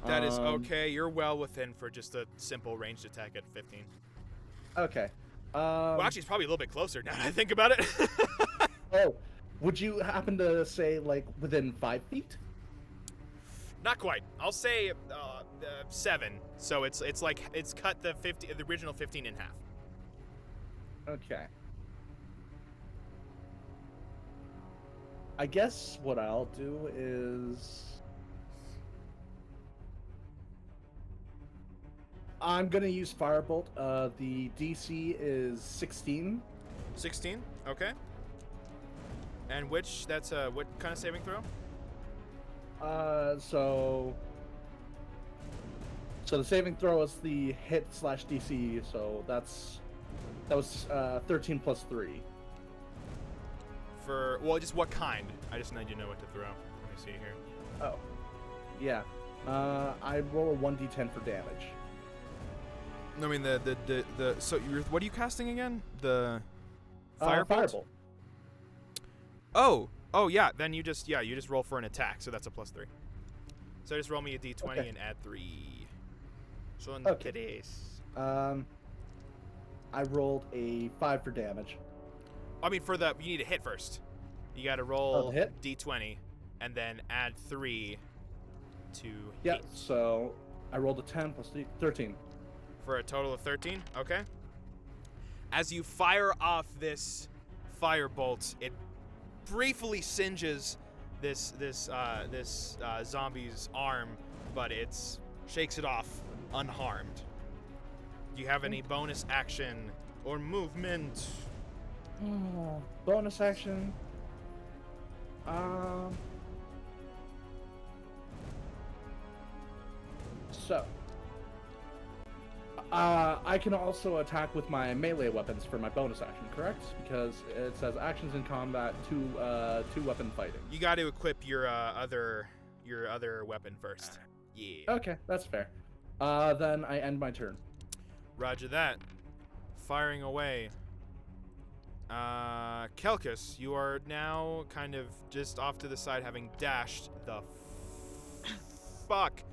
A: That is okay. You're well within for just a simple ranged attack at 15.
C: Okay.
A: Well, actually, it's probably a little bit closer now that I think about it.
C: Oh, would you happen to say, like, within 5 feet?
A: Not quite. I'll say 7. So it's cut the original 15 in half.
C: Okay. I guess what I'll do is... I'm gonna use Firebolt. The DC is 16.
A: 16. Okay. And that's what kind of saving throw?
C: So the saving throw is the hit/DC. So that was 13 plus 3.
A: Just what kind? I just need to know what to throw. Let me see here.
C: Oh, yeah. I roll a 1d10 for damage.
A: I mean so what are you casting again? The firebolt?
C: Firebolt.
A: Oh yeah. Then you just roll for an attack. So that's a +3. So just roll me a d20
C: Okay.
A: and add 3. Son
C: Okay.
A: tres.
C: I rolled a 5 for damage.
A: I mean, you need to hit first. You got to roll
C: hit?
A: d20 and then add 3 to
C: Yeah.
A: hit.
C: So I rolled a 10 plus 13.
A: For a total of 13. Okay. As you fire off this firebolt, it briefly singes this zombie's arm, but shakes it off unharmed. Do you have any bonus action or movement?
C: Bonus action. So, I can also attack with my melee weapons for my bonus action, correct? Because it says actions in combat, two weapon fighting.
A: You got to equip your other weapon first. Yeah.
C: Okay, that's fair. Then I end my turn.
A: Roger that. Firing away. Kelkus, you are now kind of just off to the side, having dashed the fuck.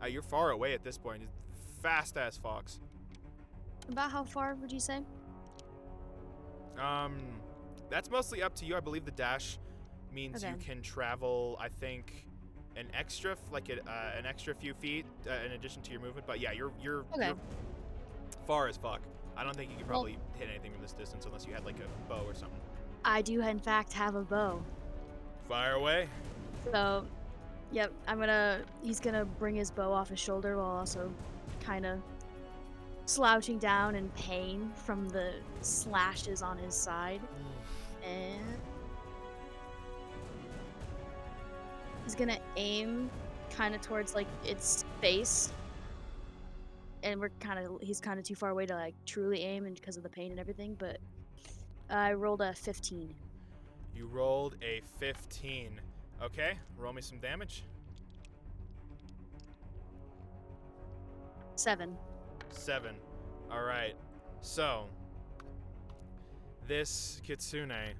A: You're far away at this point. Fast as fox.
B: About how far would you say?
A: That's mostly up to you. I believe the dash means
B: Okay.
A: you can travel, I think, an extra few feet in addition to your movement. But yeah, you're far as fuck. I don't think you could probably hit anything from this distance unless you had like a bow or something.
B: I do in fact have a bow.
A: Fire away.
B: So, yep, he's gonna bring his bow off his shoulder while also kind of slouching down in pain from the slashes on his side. And he's gonna aim kind of towards like its face. And he's kind of too far away to like truly aim, and because of the pain and everything, but I rolled a 15.
A: You rolled a 15. Okay, roll me some damage.
B: 7.
A: 7. All right. So, this kitsune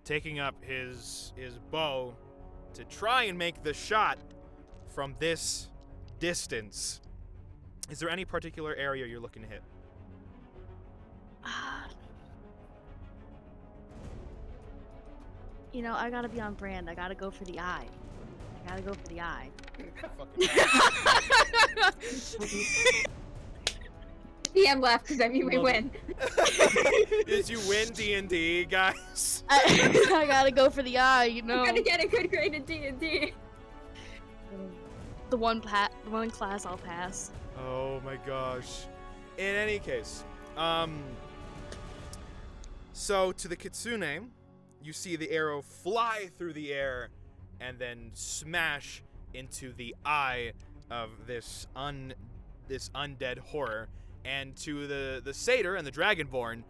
A: taking up his bow to try and make the shot from this distance. Is there any particular area you're looking to hit?
B: You know, I gotta be on brand. I gotta go for the eye.
D: DM left because I mean we win.
A: Did you win D&D, guys?
B: I gotta go for the eye, you know.
D: I'm gonna get a good grade in D&D.
B: The one class I'll pass.
A: Oh my gosh. In any case, so to the kitsune, you see the arrow fly through the air and then smash into the eye of this undead horror. And to the satyr and the dragonborn,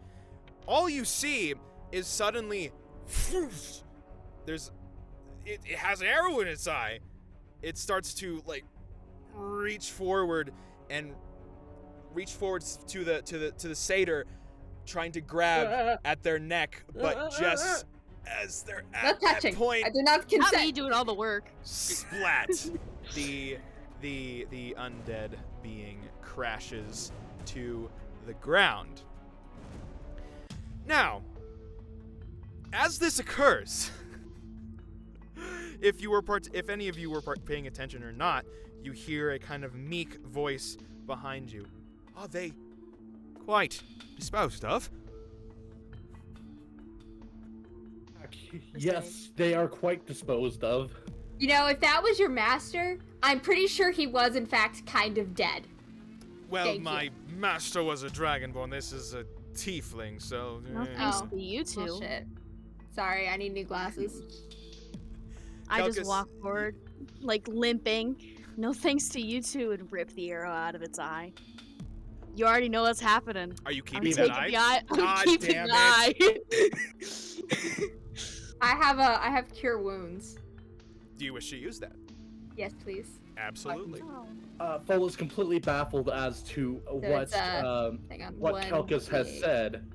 A: all you see is suddenly it has an arrow in its eye. It starts to like reach forward to the satyr, trying to grab at their neck, but just as they're at that point,
D: I did not
B: Not me
D: consent.
B: doing all the work.
A: splat. the undead being crashes to the ground. Now, as this occurs, if any of you were paying attention or not, you hear a kind of meek voice behind you. Are they quite disposed of?
C: Yes, they are quite disposed of.
D: You know, if that was your master, I'm pretty sure he was in fact kind of dead.
A: Well,
D: Thank
A: my master was a dragonborn. This is a tiefling, so.
B: No thanks to you two.
D: Bullshit. Sorry, I need new glasses.
B: I just
A: Kelkus-
B: walk forward, like limping. No thanks to you two, and rip the arrow out of its eye. You already know what's happening.
A: Are you
B: I'm
A: keeping
B: taking
A: that eye?
B: the eye. I'm
A: God
B: keeping
A: damn
B: the eye.
D: I have cure wounds.
A: Do you wish to use that?
D: Yes, please.
A: Absolutely.
C: Fol is completely baffled as to what
D: it's, hang on.
C: what Kelkus has
D: 1d8.
C: said,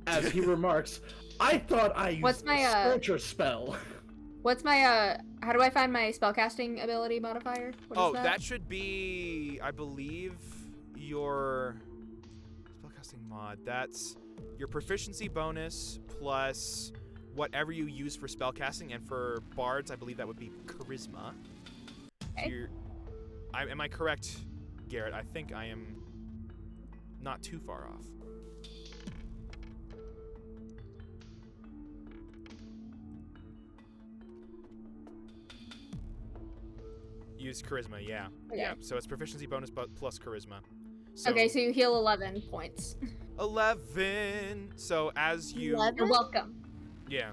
C: as he remarks, "I thought I used
D: What's my,
C: a Scorcher spell."
D: What's my how do I find my spellcasting ability modifier? What
A: Oh,
D: is
A: that should be, I believe, your spellcasting mod. That's your proficiency bonus plus whatever you use for spellcasting, and for bards, I believe that would be charisma.
D: Okay.
A: Am I correct, Garrett? I think I am not too far off. Use charisma, yeah.
D: Okay.
A: Yeah, so it's proficiency bonus plus charisma. So
D: Okay, so you heal 11 points.
A: 11. So as you
B: 11?
D: You're welcome.
A: Yeah.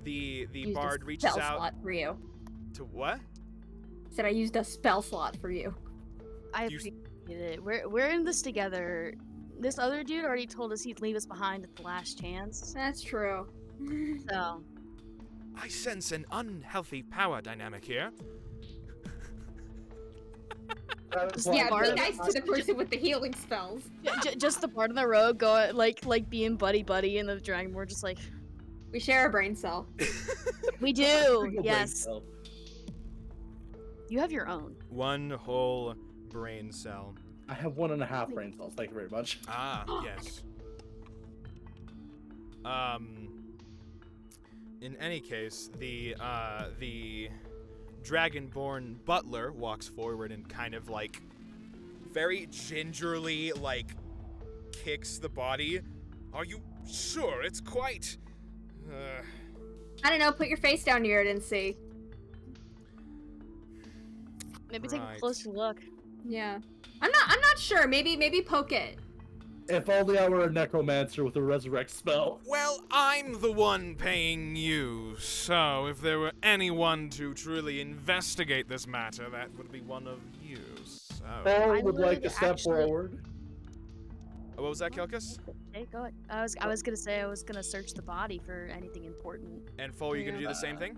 A: The
D: Used a
A: bard reaches
D: spell
A: out
D: slot for you.
A: to what?
D: Said I used a spell slot for you.
B: I
A: You s-
B: appreciate it. We're in this together. This other dude already told us he'd leave us behind at the last chance.
D: That's true.
B: So
A: I sense an unhealthy power dynamic here.
D: Yeah,
B: Bard-
D: be nice to the person with the healing spells.
B: just the part of the road go like being buddy buddy, and the dragonborn just like
D: We share a brain cell.
B: we do.
C: Single brain
B: Yes,
C: cell.
B: you have your own.
A: One whole brain cell.
C: I have 1.5 brain cells. Thank you very much.
A: Ah, yes. In any case, the dragonborn butler walks forward and kind of like very gingerly like kicks the body. Are you sure it's quite?
D: I don't know, put your face down near it and see.
B: Maybe take
A: Right.
B: a closer look.
D: Yeah. I'm not sure. Maybe poke it.
C: If only I were a necromancer with a resurrect spell.
A: Well, I'm the one paying you, so if there were anyone to truly investigate this matter, that would be one of you. So,
C: Fol would like
B: would
C: to step
B: actually-
C: forward.
A: what was that, Kelkus?
B: Hey, go ahead. I was gonna say I was gonna search the body for anything important.
A: And Fo, are you gonna do the same thing?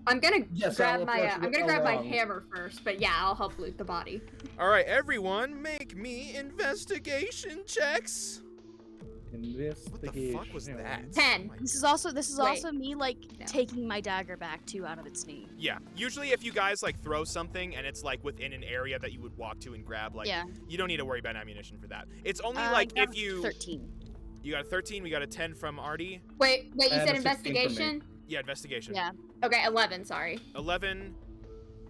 D: I'm gonna
C: Yes,
D: grab
C: I'll
D: my
C: approach
D: I'm
C: it
D: gonna grab my
C: along.
D: hammer first, but yeah, I'll help loot the body.
A: All right, everyone, make me investigation checks. What the fuck was that?
D: 10.
B: This is also
D: Wait.
B: me like
D: No.
B: taking my dagger back too out of its knee.
A: Yeah, usually if you guys like throw something and it's like within an area that you would walk to and grab, like
B: Yeah.
A: you don't need to worry about ammunition for that. It's only
B: I
A: like
B: got
A: if you
B: 13.
A: you got a 13, we got a 10 from Artie.
D: Wait, you
C: And
D: said
C: a 16 for me.
D: investigation?
A: Yeah, investigation.
B: Yeah,
D: Okay, 11, sorry.
A: 11,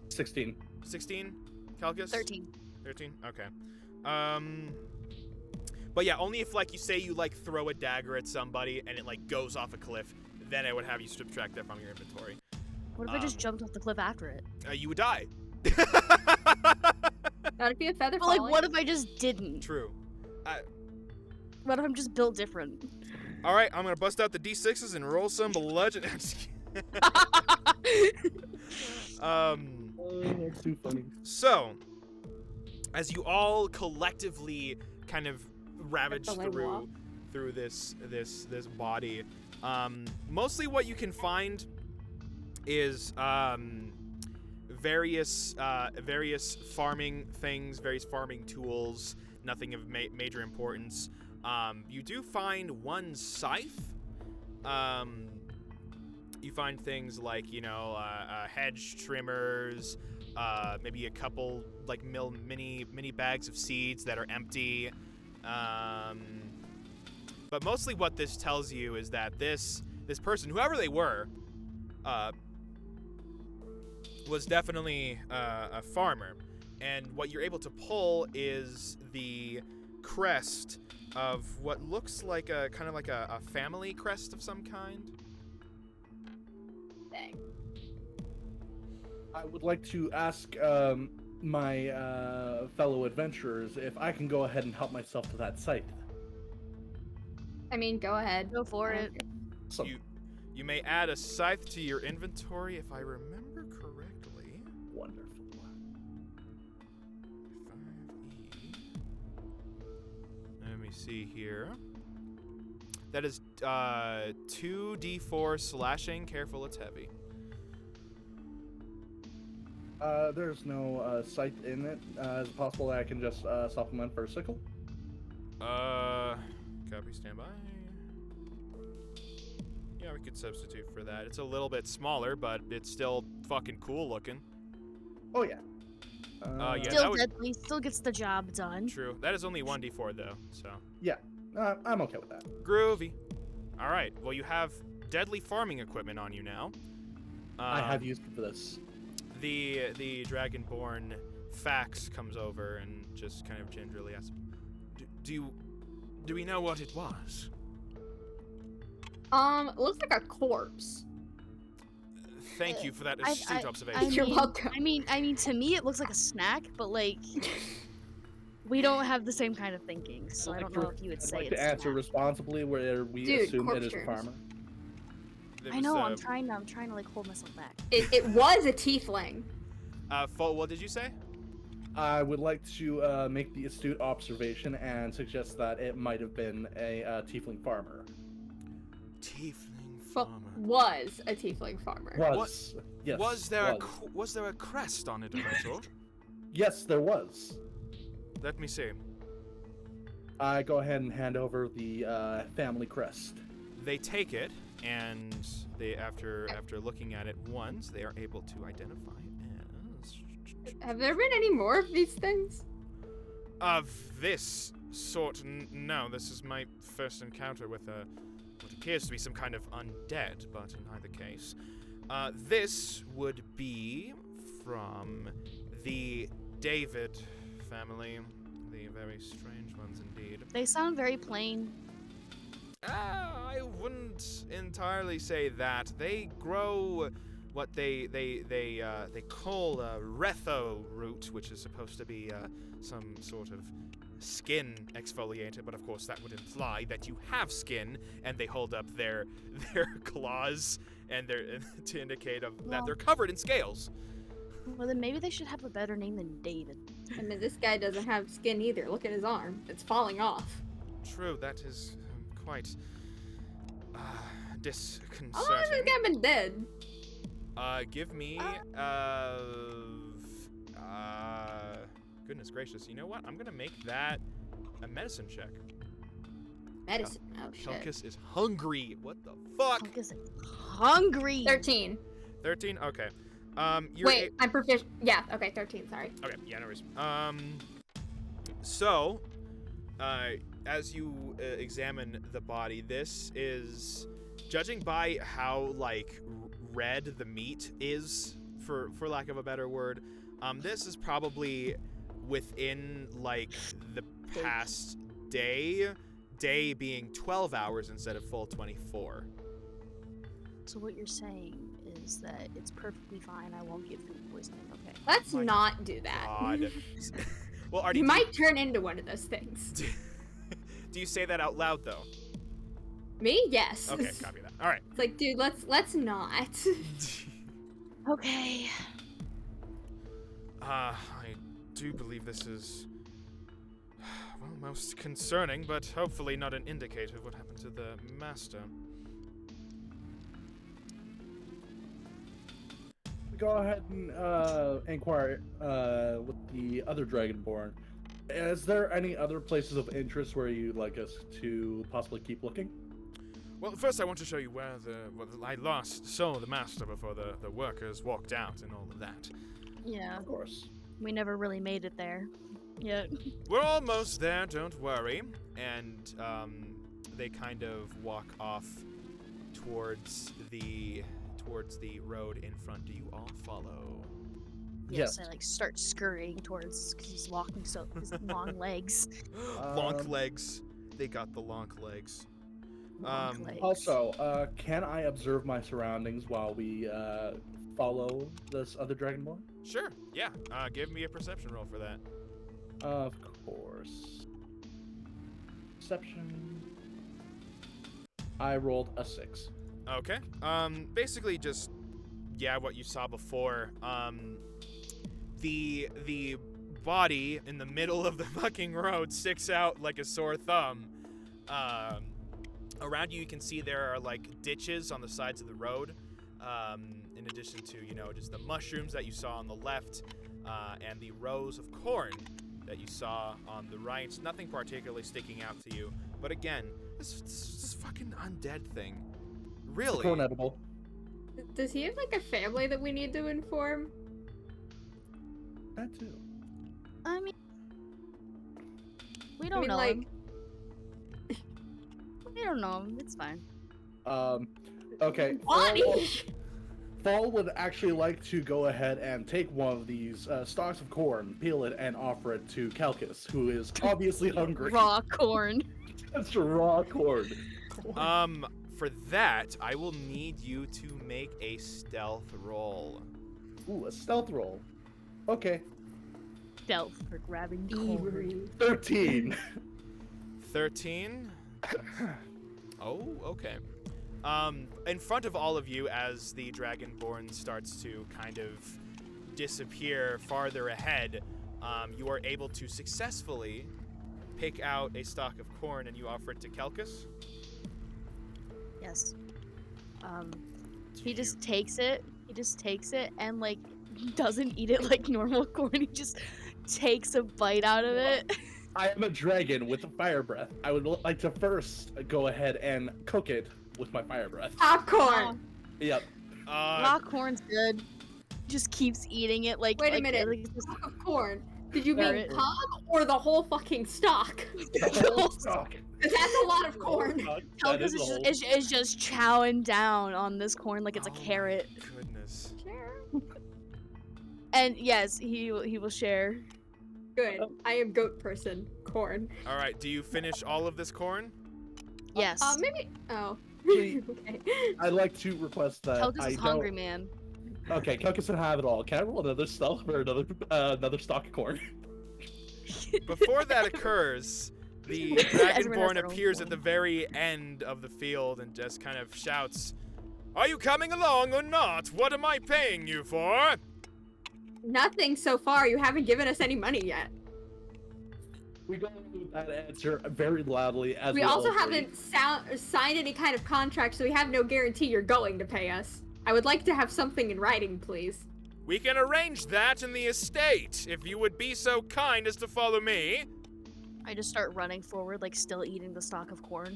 C: 16.
A: 16, Calgus?
B: 13.
A: 13? Okay. But yeah, only if like you say you like throw a dagger at somebody and it like goes off a cliff, then I would have you subtract that from your inventory.
B: What if I just jumped off the cliff after it?
A: You would die.
D: Not if you have feather
B: But like,
D: falling.
B: what if I just didn't?
A: True.
B: What if I'm just built different?
A: All right, I'm gonna bust out the d6s and roll some bludgeon. I'm just kidding.
C: Oh, that's too funny.
A: So, as you all collectively kind of ravage
D: That's the way walk.
A: through this body, mostly what you can find is various farming things, various farming tools. Nothing of major importance. You do find one scythe. You find things like, hedge trimmers, maybe a couple like mini bags of seeds that are empty. But mostly what this tells you is that this person, whoever they were, was definitely a farmer. And what you're able to pull is the crest of what looks like a kind of like a family crest of some kind.
D: Dang.
C: I would like to ask my fellow adventurers if I can go ahead and help myself to that site.
D: I mean, go ahead.
B: Go for
D: I don't
B: it.
D: care.
C: So,
A: You may add a scythe to your inventory if I remember correctly.
C: wonderful.
A: 5e. Let me see here. That is 2d4 slashing. Careful, it's heavy.
C: There's no sight in it. Is it possible that I can just supplement for a sickle?
A: Copy, stand by. Yeah, we could substitute for that. It's a little bit smaller, but it's still fucking cool looking.
C: Oh yeah.
A: Yeah, that
B: Still
A: would-
B: deadly. Still gets the job done.
A: True. That is only 1d4 though, so.
C: Yeah. I'm okay with that.
A: Groovy. All right. Well, you have deadly farming equipment on you now.
C: I have used it for this.
A: The dragonborn Fax comes over and just kind of gingerly asks, "Do we know what it was?"
D: It looks like a corpse.
A: Thank you for that
B: I-
A: astute
B: I
A: observation.
D: You're
B: mean-
D: welcome.
B: I mean, to me it looks like a snack, but like, we don't have the same kind of thinking, so I don't know if you would
C: I'd
B: say
C: like
B: it's
C: to answer
B: snack.
C: responsibly, where we
D: Dude,
C: assume it
D: corpse
C: is a
D: germs.
C: farmer.
A: There
B: I
A: was,
B: know. I'm trying to like hold myself back.
D: It was a tiefling.
A: What did you say?
C: I would like to make the astute observation and suggest that it might have been a tiefling farmer.
A: Tiefling
D: Well,
A: farmer.
D: was a tiefling farmer.
C: Was. Yes.
A: Was there a crest on it of any sort?
C: Yes, there was.
A: Let me see.
C: I go ahead and hand over the family crest.
A: They take it, and they after looking at it once, they are able to identify it as
D: Have there been any more of these things?
A: of this sort. No, this is my first encounter with what appears to be some kind of undead, but in either case, this would be from the David family, the very strange ones indeed.
B: They sound very plain.
A: I wouldn't entirely say that. They grow what they call a retho root, which is supposed to be some sort of skin exfoliator, but of course that would imply that you have skin, and they hold up their claws and their to indicate that
B: Well-
A: they're covered in scales.
B: Well, then maybe they should have a better name than David.
D: I mean, this guy doesn't have skin either. Look at his arm. It's falling off.
A: True, that is quite
D: How long has this
A: disconcerting.
D: guy been dead?
A: Give me goodness gracious. You know what? I'm gonna make that a medicine check.
D: Medicine. Oh, shit.
A: Chunkus is hungry. What the fuck?
B: Punk is hungry.
D: 13.
A: 13? Okay. You're
D: Wait, I'm proficient. Yeah, okay, 13, sorry.
A: okay, yeah, no worries. So, as you examine the body, this is, judging by how, like, red the meat is, for lack of a better word, this is probably within, like, the past day being 12 hours instead of full 24.
B: So what you're saying is that it's perfectly fine. I won't get food poisoning. Okay.
D: Let's
A: My
D: not do that.
A: God. Well, Artie,
D: You might turn into one of those things.
A: do you say that out loud, though?
D: Me? Yes.
A: Okay, copy that. All right.
D: It's like, dude, let's not.
B: Okay.
A: I do believe this is, well, most concerning, but hopefully not an indicator of what happened to the master.
C: Go ahead and inquire with the other dragonborn. Is there any other places of interest where you'd like us to possibly keep looking?
A: Well, first I want to show you where I last saw the master before the workers walked out and all of that.
B: Yeah.
C: Of course.
B: We never really made it there. Yet.
A: We're almost there, don't worry. And they kind of walk off towards the road in front. Do you all follow?
B: Yes.
C: Yes.
B: I like start scurrying towards because he's walking so his long legs.
A: Lonk legs. They got the lonk legs.
B: Long legs.
C: Also, can I observe my surroundings while we follow this other dragonborn?
A: Sure. Yeah. Give me a perception roll for that.
C: Of course. Perception. I rolled a 6.
A: Okay. Basically just, yeah, what you saw before. The body in the middle of the fucking road sticks out like a sore thumb. Around you can see there are like ditches on the sides of the road. In addition to, just the mushrooms that you saw on the left, and the rows of corn that you saw on the right. Nothing particularly sticking out to you. But again, this fucking undead thing. Really?
C: Corn edible.
D: Does he have like a family that we need to inform?
C: That too.
B: I mean, we don't
D: mean,
B: know
D: like-
B: him. We don't know him. It's fine.
C: Okay.
D: Bonnie!
C: Fall would actually like to go ahead and take one of these stalks of corn, peel it, and offer it to Calcus, who is obviously hungry.
B: Raw corn.
C: That's raw corn.
A: For that, I will need you to make a stealth roll.
C: Ooh, a stealth roll. Okay.
B: Stealth for grabbing corn.
C: 13.
A: 13? Oh, okay. In front of all of you, as the dragonborn starts to kind of disappear farther ahead, you are able to successfully pick out a stalk of corn and you offer it to Kelkus.
B: Yes. He just takes it. He just takes it and like doesn't eat it like normal corn. He just takes a bite out of it.
C: I am a dragon with a fire breath. I would like to first go ahead and cook it with my fire breath.
D: Popcorn!
C: Yep.
B: Raw corn's good. Just keeps eating it like.
D: Wait a
B: like,
D: minute.
B: like, just-
D: Stalk of corn. Did you mean
B: Carrot.
D: cob or the whole fucking stalk?
C: The whole stalk.
D: 'Cause that's a lot of corn.
C: That
B: Kelkus
C: is
B: is
C: the whole-
B: is just chowing down on this corn like it's a
A: Oh my
B: carrot.
A: Goodness.
B: And yes, he will share.
D: Good. I am goat person. Corn.
A: All right, do you finish all of this corn?
B: Yes.
D: Maybe. Oh.
C: Wait.
D: Okay.
C: I'd like to request that
B: Kelkus
C: I
B: is
C: don't...
B: hungry, man.
C: Okay, Kelkus can have it all. Can I roll another stealth for another stalk of corn?
A: Before that occurs, the
B: Everyone has
A: dragonborn
B: their own
A: appears
B: corn.
A: at the very end of the field and just kind of shouts, "Are you coming along or not? What am I paying you for?"
D: Nothing so far. You haven't given us any money yet.
C: We go with that answer very loudly as
D: We
C: all
D: also
C: agree.
D: haven't signed any kind of contract, so we have no guarantee you're going to pay us. I would like to have something in writing, please.
A: We can arrange that in the estate, if you would be so kind as to follow me.
B: I just start running forward, like still eating the stalk of corn.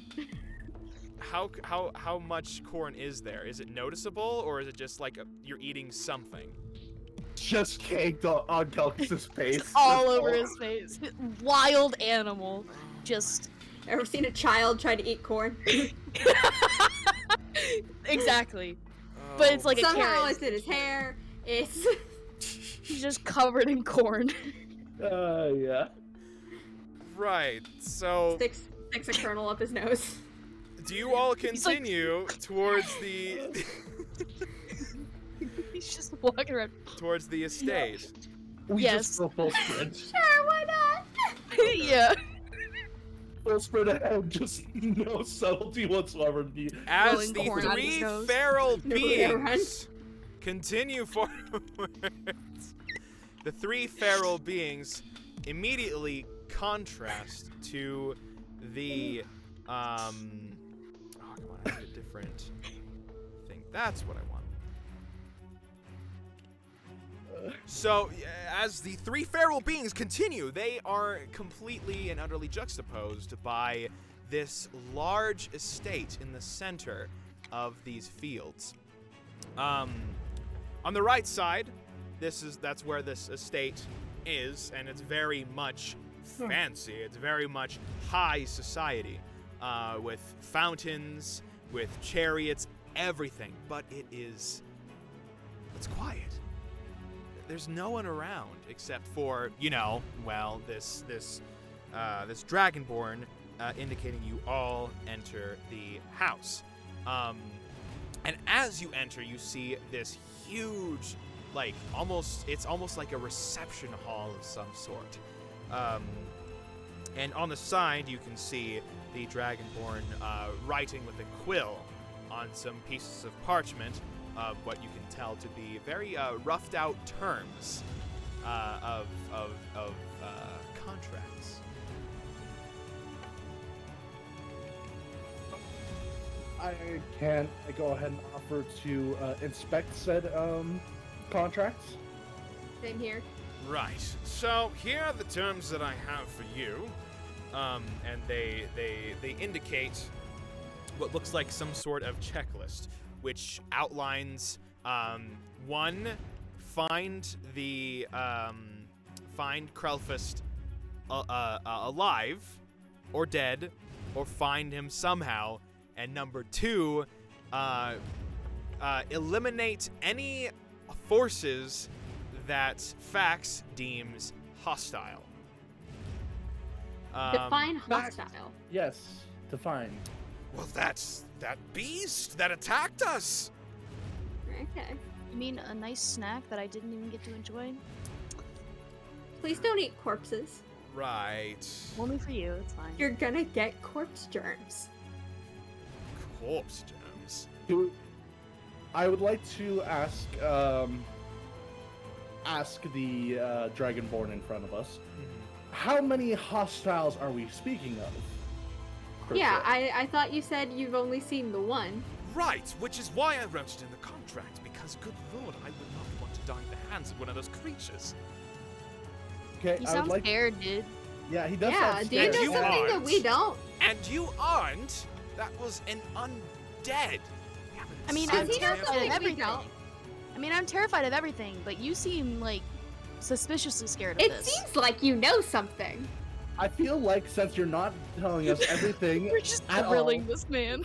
A: How much corn is there? Is it noticeable, or is it just like you're eating something?
C: just caked on Kelkus's face.
B: All
C: That's
B: over his face. Wild animal. Just
D: Ever seen a child try to eat corn?
B: exactly. But it's like a
D: Somehow
B: carrot.
D: it's in his hair. It's
B: He's just covered in corn.
C: Yeah.
A: Right, so
D: sticks a kernel up his nose.
A: do you all
B: He's like-
A: continue towards the
B: He's just walking around.
A: towards the estate?
C: We
B: Yes.
C: just go full sprint.
D: Sure, why not?
B: Yeah.
C: Full sprint ahead, just no subtlety whatsoever.
A: As
B: Blowing
A: the
B: corn out of his
A: three
B: nose.
A: feral
D: Nowhere to run.
A: beings continue forwards, the three feral beings immediately contrast to the oh come on, I need a different thing. That's what I want. So, as the three feral beings continue, they are completely and utterly juxtaposed by this large estate in the center of these fields. On the right side, that's where this estate is, and it's very much fancy. It's very much high society, with fountains, with chariots, everything. But it's quiet. There's no one around except for, this dragonborn, indicating you all enter the house. And as you enter, you see this huge, it's almost like a reception hall of some sort. And on the side, you can see the dragonborn writing with a quill on some pieces of parchment of what you can tell to be very roughed out terms of contracts.
C: I go ahead and offer to inspect said contracts.
D: Same here.
A: Right. So here are the terms that I have for you, and they indicate what looks like some sort of checklist, which outlines one, find Krelfist alive or dead, or find him somehow, and number two, eliminate any forces that Fax deems hostile.
D: Define hostile.
C: Yes, define.
A: Well, that's that beast that attacked us.
D: Okay.
B: You mean a nice snack that I didn't even get to enjoy?
D: Please don't eat corpses.
A: Right.
B: Only for you, it's fine.
D: You're gonna get corpse germs.
A: Corpse germs.
C: I would like to ask the dragonborn in front of us. How many hostiles are we speaking of? per
D: Yeah,
C: se?
D: I thought you said you've only seen the one.
A: Right, which is why I wrote it in the contract, because, good lord, I would not want to die in the hands of one of those creatures.
C: Okay,
B: You
C: I would
B: sound
C: like.
B: scared, dude.
C: Yeah, he does.
D: Yeah,
C: sound
D: do you
C: scared.
D: know
A: You
D: something that
A: aren't.
D: we don't?
A: And you aren't. That was an undead. We haven't
B: I mean,
A: seen
B: I'm
D: Does he know
B: terrified
D: something
B: of
D: we
B: everything.
D: don't?
B: I mean, I'm terrified of everything, but you seem like suspiciously scared of
D: It
B: this.
D: seems like you know something.
C: I feel like since you're not telling us everything
B: We're just
C: at all,
B: grilling this man.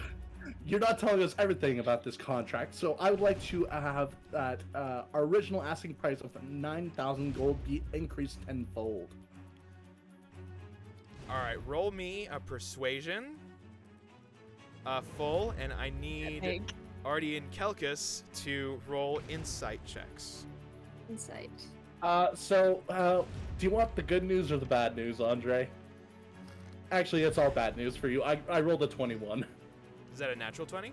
C: you're not telling us everything about this contract. So I would like to have that our original asking price of 9,000 gold be increased tenfold.
A: All right, roll me a persuasion. Full, and I need
B: Egg.
A: Artie and Kelkus to roll insight checks.
D: Insight.
C: Do you want the good news or the bad news, Andre? Actually, it's all bad news for you. I rolled a 21.
A: Is that a natural 20?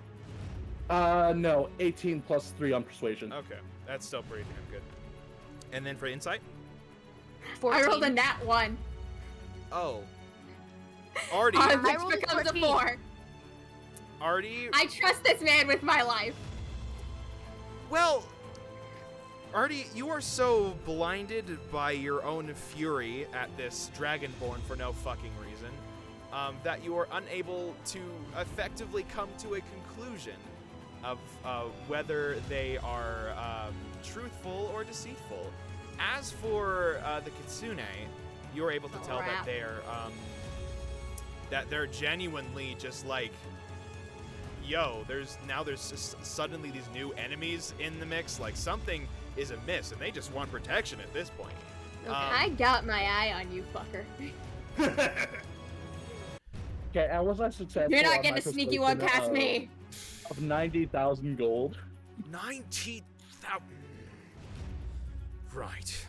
C: No, 18 plus 3 on persuasion.
A: Okay, that's still pretty damn good. And then for insight?
B: 14.
D: I rolled a nat 1.
A: Oh. Artie,
B: I
D: Which
B: rolled a
D: becomes a
B: 14.
D: 4.
A: Artie,
D: I trust this man with my life.
A: well, Artie, you are so blinded by your own fury at this dragonborn for no fucking reason, that you are unable to effectively come to a conclusion of whether they are truthful or deceitful. As for the kitsune, you're able to tell that they're genuinely just like, yo, there's suddenly these new enemies in the mix. Like, something is amiss, and they just want protection at this point.
B: Okay.
D: I got my eye on you, fucker.
C: Okay, and was I successful?
D: You're not
C: on
D: getting
C: my
D: a sneaky one
C: persuasion
D: past me.
C: Of 90,000 gold.
A: 90,000. Right.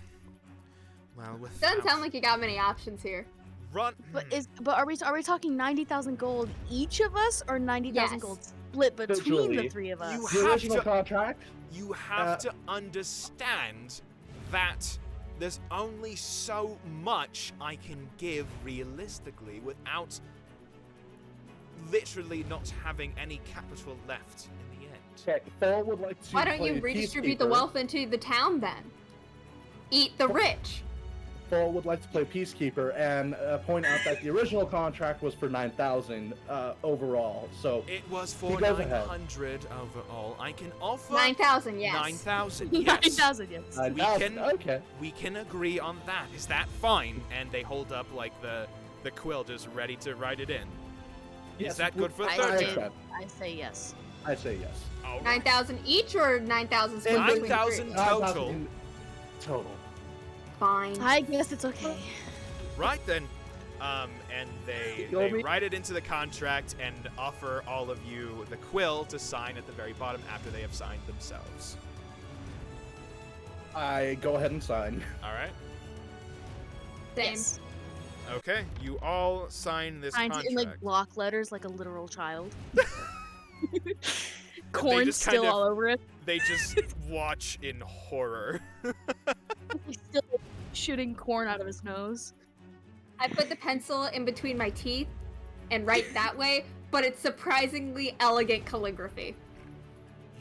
A: Well, with
D: Doesn't sound like you got many options here.
A: run.
B: But are we talking 90,000 gold each of us, or 90,000
D: Yes.
B: gold split between
C: Virtually.
B: the three of us?
A: You
C: The
A: have
C: original
A: to-
C: contract.
A: You have to understand that there's only so much I can give realistically without literally not having any capital left in the end.
C: Okay, Phil would like to.
D: Why don't
C: play
D: you redistribute the
C: Peacekeeper.
D: wealth into the town then? Eat the rich.
C: Phil would like to play Peacekeeper and point out that the original contract was for 9,000 overall. So
A: It was
C: He
A: for
C: goes ahead.
A: 900 overall. I can offer
D: 9,000, yes.
A: 9,000. Yes.
B: 90,000, yes.
C: 9,000.
A: can-
C: Okay.
A: We can agree on that. Is that fine? And they hold up like the quill just ready to write it in.
C: Yes,
A: Is that good for
B: I
A: 30?
B: did.
C: accept.
B: I say yes.
C: I say yes.
A: All right.
D: 9,000 each or 9,000 split
C: And
D: between the
A: 9,000
D: three?
A: total.
C: 9,000 in total.
D: Fine.
B: I guess it's okay.
A: Right then. And they
C: Go me.
A: write it into the contract and offer all of you the quill to sign at the very bottom after they have signed themselves.
C: I go ahead and sign.
A: All right.
D: Same.
B: Yes.
A: Okay, you all sign this
B: Signed
A: contract.
B: in like block letters, like a literal child. Corn
A: just
B: still
A: kind of-
B: all over it.
A: They just watch in horror.
B: He's still shooting corn out of his nose.
D: I put the pencil in between my teeth and write that way, but it's surprisingly elegant calligraphy.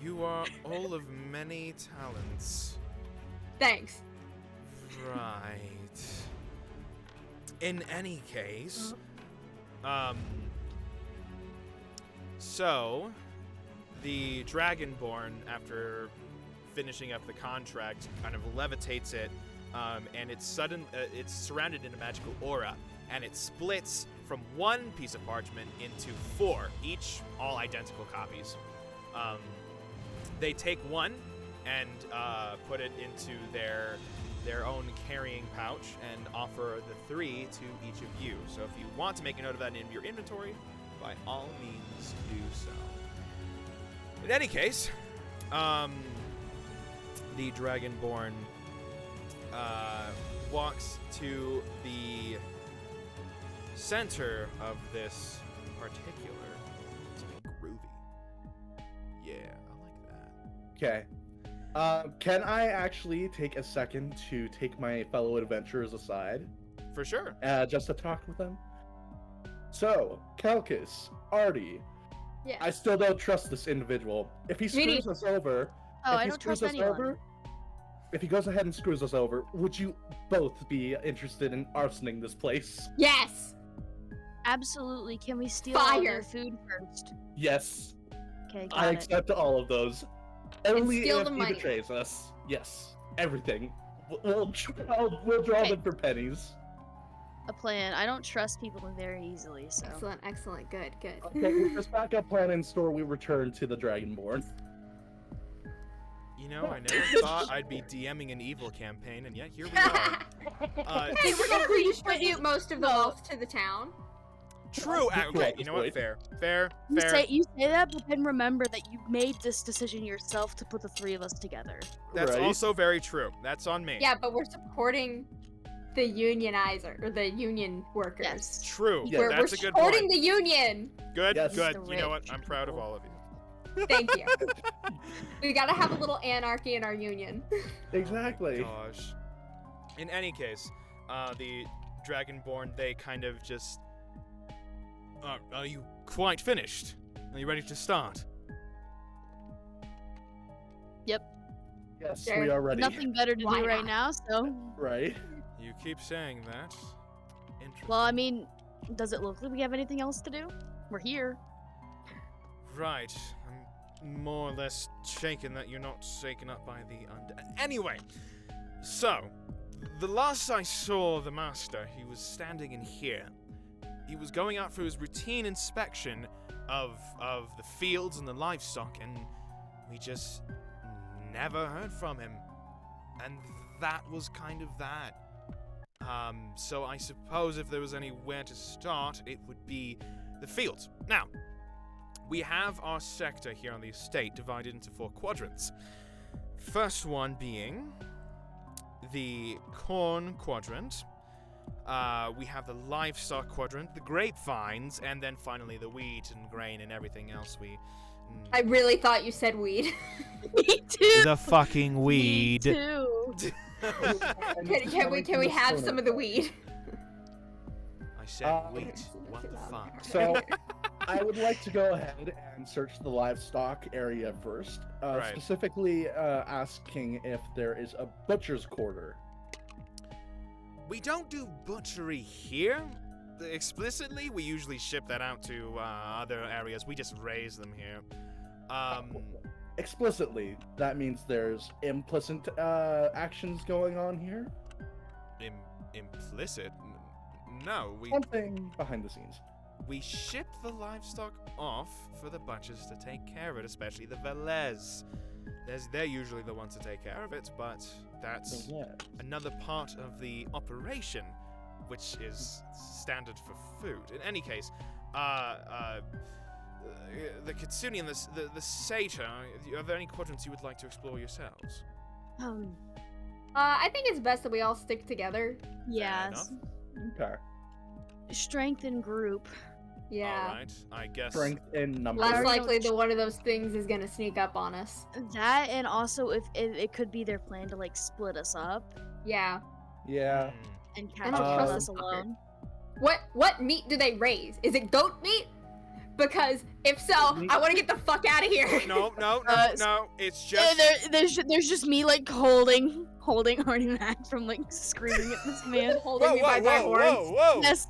A: You are all of many talents.
D: Thanks.
A: Right. In any case, so the dragonborn, after finishing up the contract, kind of levitates it, and it's surrounded in a magical aura, and it splits from one piece of parchment into 4, each all identical copies. They take one and put it into their own carrying pouch and offer the 3 to each of you. So if you want to make a note of that in your inventory, by all means do so. In any case, the Dragonborn walks to the center of this particular something groovy. Yeah, I like that.
C: Okay. Can I actually take a second to take my fellow adventurers aside,
A: For sure.
C: just to talk with them? So, Kelkis, Artie,
D: Yeah.
C: I still don't trust this individual. If he
D: Me
C: screws us over,
B: Oh,
C: if
B: I
C: he
B: don't
C: screws
B: trust
C: us
B: anyone.
C: over, if he goes ahead and screws us over, would you both be interested in arsoning this place?
D: Yes.
B: Absolutely. Can we steal all their
D: Fire.
B: food first?
C: Yes,
B: Okay,
C: I
B: got it.
C: accept all of those. Only
D: steal
C: if
D: the
C: he
D: money.
C: betrays us. Yes, everything. We'll draw
B: Okay.
C: them for pennies.
B: A plan. I don't trust people very easily, so.
D: Excellent, excellent, good, good.
C: Okay, with this backup plan in store, we return to the Dragonborn.
A: You know, I never thought I'd be DMing an evil campaign, and yet here we are.
D: Hey, we're gonna redistribute most of the wealth to the town.
A: True. Okay, you know what?
C: Wait.
A: Fair.
B: You say that, but then remember that you made this decision yourself to put the 3 of us together.
A: That's
C: Right.
A: also very true. That's on me.
D: Yeah, but we're supporting the unionizer or the union workers.
B: Yes.
A: True.
C: Yeah.
A: That's a good
D: supporting
A: point.
D: the union.
A: Good.
C: Yes.
A: Good.
B: The
A: You know what?
B: rich
A: I'm proud of
B: people.
A: all of you.
D: Thank you. We gotta have a little anarchy in our union.
C: Exactly.
A: Gosh. In any case, the Dragonborn, they kind of just. Are you quite finished? Are you ready to start?
C: Yes,
D: Sure.
C: we are ready.
B: Nothing better to
D: Why
B: do right
D: not?
B: now, so.
C: Right.
A: You keep saying that. Interesting.
B: Well, I mean, does it look like we have anything else to do? We're here.
A: Right. I'm more or less shaken that you're not shaken up by the undead. Anyway, so, the last I saw the master, he was standing in here. He was going out for his routine inspection of the fields and the livestock, and we just never heard from him. And that was kind of that. So I suppose if there was anywhere to start, it would be the fields. Now, we have our sector here on the estate divided into 4 quadrants. First one being the corn quadrant. We have the livestock quadrant, the grapevines, and then finally the wheat and grain and everything else
D: I really thought you said weed.
B: Me too.
A: The fucking weed.
B: Me too.
D: Can we have some of the weed?
A: I said wheat.
C: Okay.
A: What the fuck?
C: So, I would like to go ahead and search the livestock area first,
A: Right.
C: specifically asking if there is a butcher's quarter.
A: We don't do butchery here. Explicitly, we usually ship that out to other areas. We just raise them here.
C: Explicitly, that means there's implicit actions going on here.
A: Implicit? No,
C: Something behind the scenes.
A: we ship the livestock off for the butchers to take care of it, especially the Velez. They're usually the ones to take care of it, but that's
C: Yeah.
A: another part of the operation, which is standard for food. In any case, the Kitsune and the Satyr, are there any quadrants you would like to explore yourselves?
D: I think it's best that we all stick together.
B: Yeah.
A: enough.
C: Okay.
B: strength in group.
D: Yeah.
A: All right. I guess.
C: Strength in numbers.
D: Less
B: Already know
D: likely
B: ch-
D: that one of those things is gonna sneak up on us.
B: That, and also if it could be their plan to like split us up
D: Yeah.
C: Yeah.
B: and
D: I
B: catch
D: don't
B: up
C: trust
B: with us
D: this fucker.
B: alone.
D: What meat do they raise? Is it goat meat? Because if so,
C: Meat?
D: I want to get the fuck out of here.
A: No. It's
B: Yeah,
A: just.
B: there's just me like holding Arnie back from like screaming at this man.
D: Holding me by my horns.
A: Whoa.
B: Yes,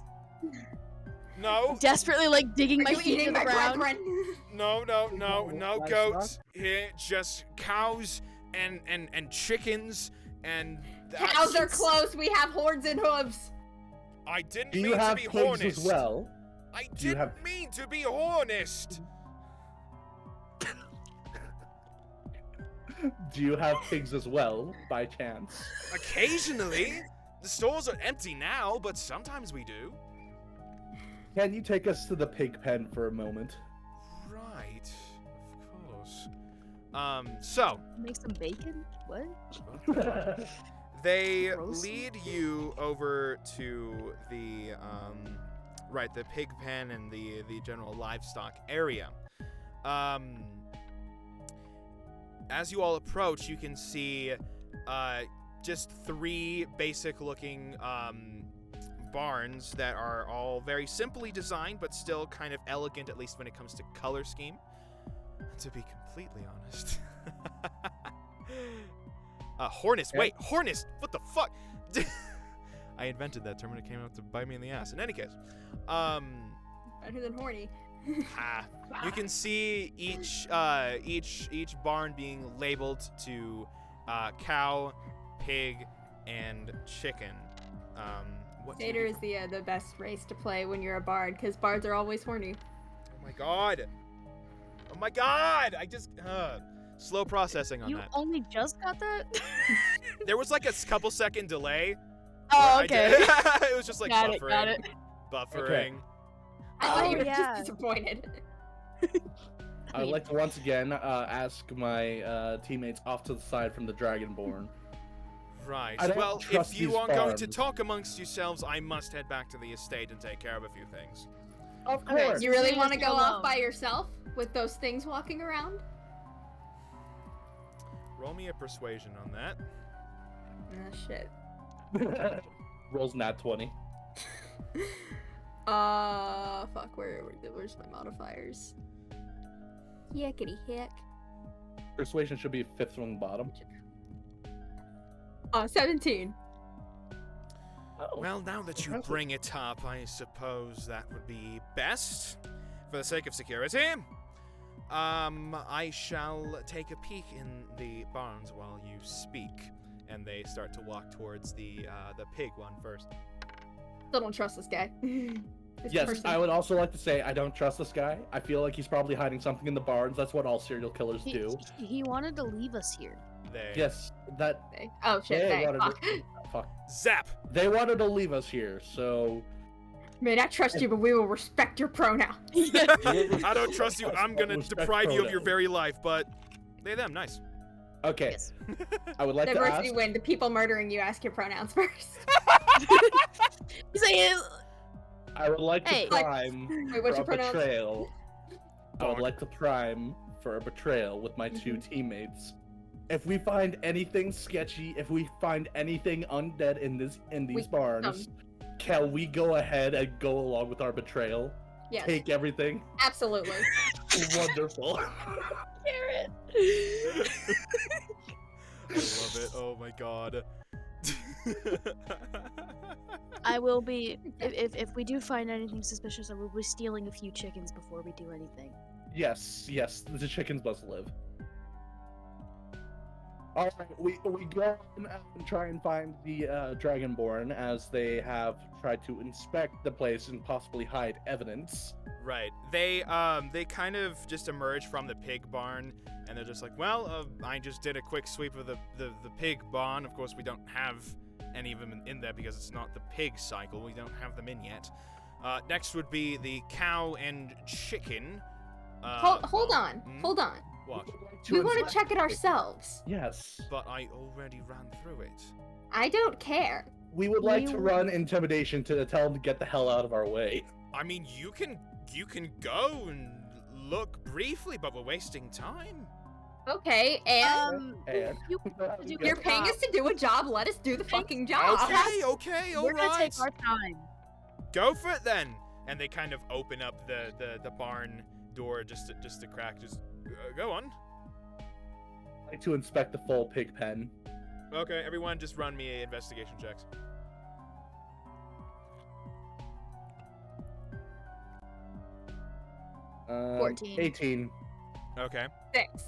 A: No.
B: desperately like digging
D: Are
B: my
D: you
B: feet
D: eating
B: into the
D: my
B: ground.
D: brethren?
A: No
C: Livestock?
A: goats. Here, just cows and chickens and.
D: Cows are close. We have horns and hooves.
A: I didn't
C: Do you
A: mean to
C: have
A: be
C: pigs
A: hornist.
C: as well?
A: I
C: Do you have-
A: didn't mean to be hornist.
C: Do you have pigs as well, by chance?
A: Occasionally, the stores are empty now, but sometimes we do.
C: Can you take us to the pig pen for a moment?
A: Right, of course. So
B: Make some bacon? What?
A: they
B: Gross.
A: lead you over to the the pig pen and the general livestock area. As you all approach, you can see just 3 basic-looking barns that are all very simply designed, but still kind of elegant, at least when it comes to color scheme. To be completely honest. Hornist.
C: Yeah.
A: Wait, Hornist. What the fuck? I invented that term and it came out to bite me in the ass. In any case,
D: Better than horny.
A: you can see each barn being labeled to cow, pig, and chicken. What do you
D: Satyr
A: do?
D: is the best race to play when you're a bard, because bards are always horny.
A: Oh my god! Oh my god! I just slow processing on
B: You
A: that.
B: only just got that?
A: There was like a couple second delay.
B: Oh,
A: where I
B: okay.
A: did- it was just like
B: got
A: buffering,
B: it.
A: buffering.
D: I thought
B: Oh,
D: you were
B: yeah.
D: just disappointed.
C: I would like to once again ask my teammates off to the side from the dragonborn.
A: Right.
C: I don't
A: Well,
C: trust
A: if you
C: these
A: are going to
C: farms.
A: talk amongst yourselves, I must head back to the estate and take care of a few things.
C: Of
B: Okay,
C: course.
D: You really
B: Leave
D: want to
B: us
D: go
B: alone.
D: off by yourself with those things walking around?
A: Roll me a persuasion on that.
D: Ah, shit.
C: Rolls nat 20.
D: Fuck, where's my modifiers? Yickety hick.
C: Persuasion should be 5th from the bottom.
D: 17.
C: Oh.
A: Well, now that you
C: impressive.
A: bring it up, I suppose that would be best. For the sake of security, I shall take a peek in the barns while you speak. And they start to walk towards the pig one first.
D: Still don't trust this guy. This
C: Yes,
D: person.
C: I would also like to say I don't trust this guy. I feel like he's probably hiding something in the barns. That's what all serial killers do.
B: He wanted to leave us here.
A: They
C: Yes, that
D: Oh shit,
C: they
D: dang,
C: wanted
D: fuck.
C: to, fuck.
A: zap.
C: They wanted to leave us here, so
D: Man, I trust you, but we will respect your pronoun.
A: I don't trust you. I'm gonna
C: Respect
A: deprive you of your
C: pronouns.
A: very life, but they them nice.
C: okay.
B: Yes.
C: I would like to
D: Diversity
C: ask.
D: win. The people murdering you ask your pronouns first.
B: He's like,
C: I would like to
B: Hey.
C: prime
D: Wait, what's
C: for
D: your
C: a
D: pronoun?
C: betrayal. I would
A: Bonk.
C: like to prime for a betrayal with my 2 teammates. If we find anything sketchy, if we find anything undead in these barns, can we go ahead and go along with our betrayal?
D: Yes,
C: Take everything.
D: absolutely.
C: Wonderful.
B: Garrett.
A: I love it. Oh my god.
B: I will be if we do find anything suspicious, I will be stealing a few chickens before we do anything.
C: Yes, the chickens must live. Alright, we go and try and find the dragonborn, as they have tried to inspect the place and possibly hide evidence.
A: Right. They kind of just emerge from the pig barn, and they're just like, well, I just did a quick sweep of the pig barn. Of course, we don't have any of them in there because it's not the pig cycle. We don't have them in yet. Next would be the cow and chicken.
D: Hold on,
A: hmm?
D: hold on.
A: What?
D: We want
C: inspect
D: to check it ourselves.
C: Yes.
A: But I already ran through it.
D: I don't care.
C: We would like to run intimidation to tell them to get the hell out of our way.
A: I mean, you can go and look briefly, but we're wasting time.
D: Okay, and
C: And
D: you're paying us to do a job. Let us do the fucking job.
A: Okay, all
B: We're gonna
A: right.
B: take our time.
A: Go for it then. And they kind of open up the barn door just to crack. Just go on.
C: I'd like to inspect the full pig pen.
A: Okay, everyone, just run me investigation checks.
C: Um,
B: 14.
C: 18.
A: Okay.
D: 6.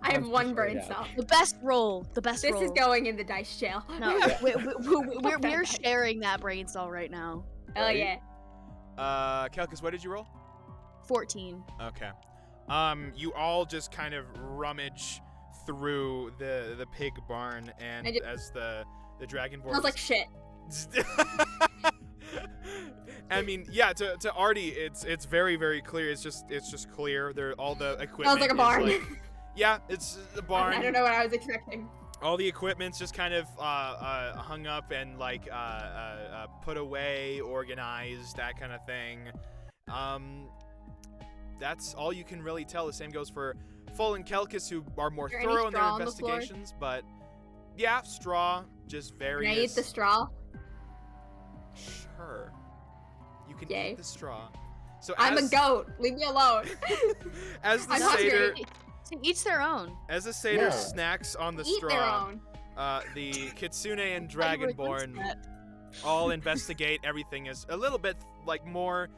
D: I have one brain
C: Yeah.
D: cell.
B: The best roll. The best
D: This
B: roll.
D: is going in the dice jail.
B: No,
C: Yeah.
B: we're sharing that brain cell right now.
D: Hell yeah.
A: Kelkus, what did you roll?
B: 14.
A: Okay. You all just kind of rummage through the pig barn, and as the dragonborn
D: Smells like shit.
A: I mean, yeah, to Artie, it's very, very clear. It's just clear. All the equipment.
D: Smells like a
A: is
D: barn.
A: Yeah, it's the barn.
D: I don't know what I was expecting.
A: All the equipment's just kind of hung up and like put away, organized, that kind of thing. That's all you can really tell. The same goes for Full and Kelkus, who are more
D: Is there any
A: thorough in their
D: straw on the floor?
A: investigations. But yeah, straw, just various.
D: Can I eat the straw?
A: Sure. You can
D: Yay.
A: eat the straw. So
D: I'm a goat. Leave me alone.
A: As the
D: I'm
A: satyr,
D: hungry.
B: To each their own.
A: as the satyr
C: Yeah.
A: snacks on the
D: Eat their
A: straw,
D: own.
A: the Kitsune and
B: I would
A: Dragonborn
B: that.
A: all investigate everything is a little bit like more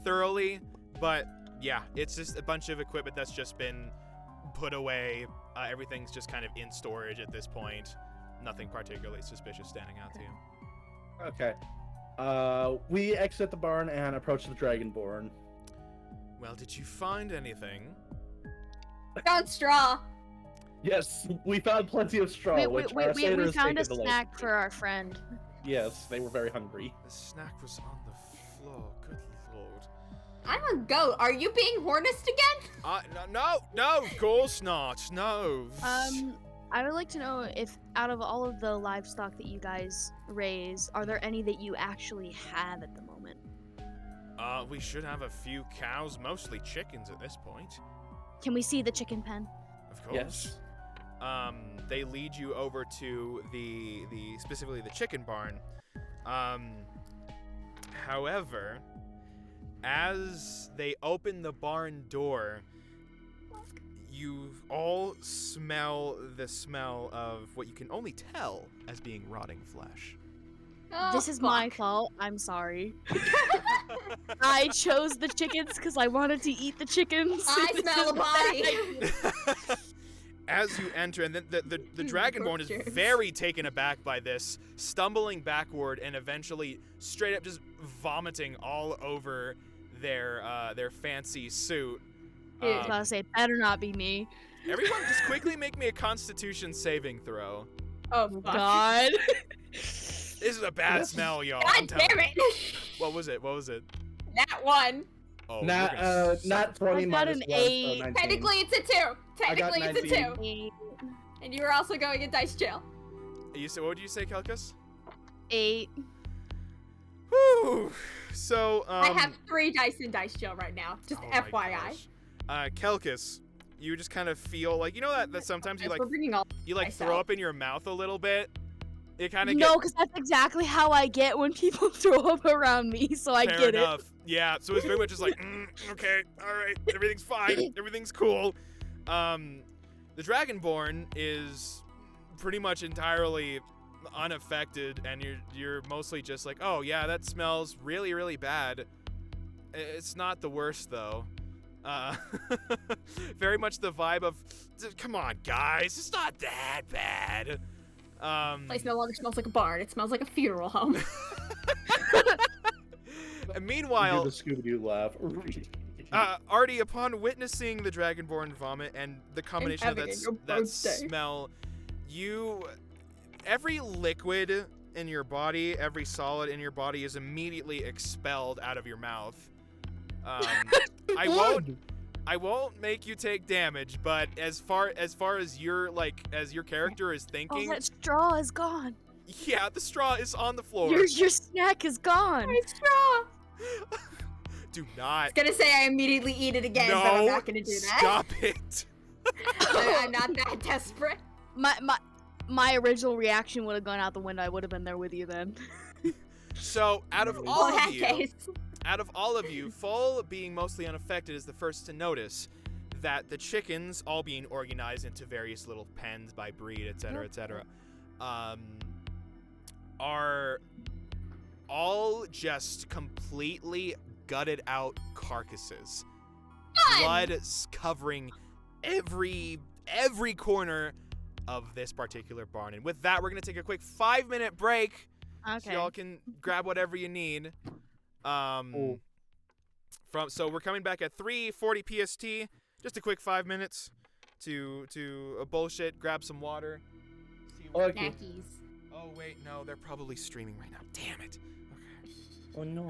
A: thoroughly, but yeah, it's just a bunch of equipment that's just been put away. Everything's just kind of in storage at this point. Nothing particularly suspicious standing out to you.
C: Okay. We exit the barn and approach the dragonborn.
A: Well, did you find anything?
D: Found straw.
C: Yes, we found plenty of straw,
B: We
C: which our
B: found
C: satyrs
B: a
C: taken to
B: snack for our friend.
C: Yes, they were very hungry.
A: The snack was on the floor. Good lord.
D: I'm a goat. Are you being hornist again?
A: No, of course not. No.
B: I would like to know if out of all of the livestock that you guys raise, are there any that you actually have at the moment?
A: We should have a few cows, mostly chickens at this point.
B: Can we see the chicken pen?
A: Of course.
C: Yes.
A: They lead you over to the specifically the chicken barn. However, as they open the barn door, you all smell the smell of what you can only tell as being rotting flesh.
D: Oh,
B: This is my
D: fuck.
B: fault. I'm sorry. I chose the chickens because I wanted to eat the chickens.
D: I
B: This
D: smell
B: is
D: a
B: what I
D: body.
B: did.
A: As you enter, and then the Dragonborn is
D: Corpse
A: very taken aback by this, stumbling backward and eventually straight up just vomiting all over their fancy suit.
D: Ew.
B: I was about to say, better not be me.
A: Everyone, just quickly make me a Constitution saving throw.
D: Oh, fuck.
B: God.
A: This is a bad smell, y'all. I'm
D: God
A: telling
D: damn
A: you.
D: it.
A: What was it?
D: That one.
A: Oh,
C: Not
A: you're gonna suck.
C: not 20
B: I got
C: minus
B: an
C: 1, so
B: 8.
C: 19.
D: Technically, it's a 2.
C: I got
D: Technically, it's a 2.
C: 19.
D: And you were also going in dice jail.
A: You said, what would you say, Kelkus?
B: 8.
A: Whew. So,
D: I have 3 dice in dice jail right now. Just
A: oh my
D: FYI.
A: gosh. Kelkus, you just kind of feel like, you know that sometimes you
D: If
A: like
D: we're bringing all.
A: throw
D: myself.
A: up in your mouth a little bit. It kind of
B: No, because that's exactly how I get when people throw up around me, so I
A: Fair
B: get
A: enough. Yeah, so it's very much just like, okay, all right, everything's fine, everything's cool. The Dragonborn is pretty much entirely unaffected, and you're mostly just like, oh yeah, that smells really, really bad. It's not the worst though. Very much the vibe of, come on guys, it's not that bad.
D: Place no longer smells like a barn. It smells like a funeral home.
A: And
C: You
A: meanwhile,
C: do the Scooby-Doo laugh.
A: Artie, upon witnessing the Dragonborn vomit and the combination of
D: having
A: that,
D: a good
A: that
D: birthday.
A: smell, every liquid in your body, every solid in your body is immediately expelled out of your mouth. I I won't make you take damage, but as far as your character is
B: Oh,
A: thinking,
B: that straw is gone.
A: yeah, the straw is on the floor.
B: Your snack is gone.
D: My straw.
A: Do
D: I
A: not.
D: was gonna say I immediately eat it again,
A: No,
D: but I'm not gonna do that.
A: stop it.
D: I'm not that desperate.
B: My original reaction would have gone out the window. I would have been there with you then.
A: So, out of
C: Well,
A: all
D: in
A: of
D: that
A: you,
D: case.
A: Full being mostly unaffected is the first to notice that the chickens, all being organized into various little pens by breed, etc., are all just completely gutted out carcasses. Blood covering every corner of this particular barn. And with that, we're going to take a quick 5-minute break.
B: Okay.
A: So y'all can grab whatever you need. So we're coming back at 3:40 PST. Just a quick 5 minutes to bullshit, grab some water. See what
C: Okay.
D: Snackies.
A: Oh wait, no, they're probably streaming right now. Damn it. Okay.
C: Oh no.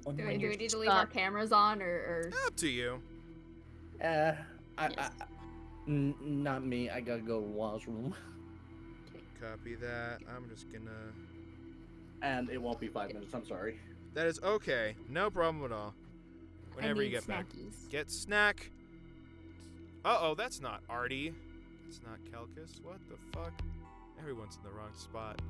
C: Oh,
D: Do
C: no.
D: we need to leave
B: stuck.
D: our cameras on or?
A: Up to you.
C: Not me. I gotta go to the washroom.
A: Copy that. I'm just gonna.
C: And it won't be 5 minutes. I'm sorry.
A: That is okay. No problem at all. Whenever you get back. Get snack. Uh-oh, that's not Artie. It's not Kelkus. What the fuck? Everyone's in the wrong spot.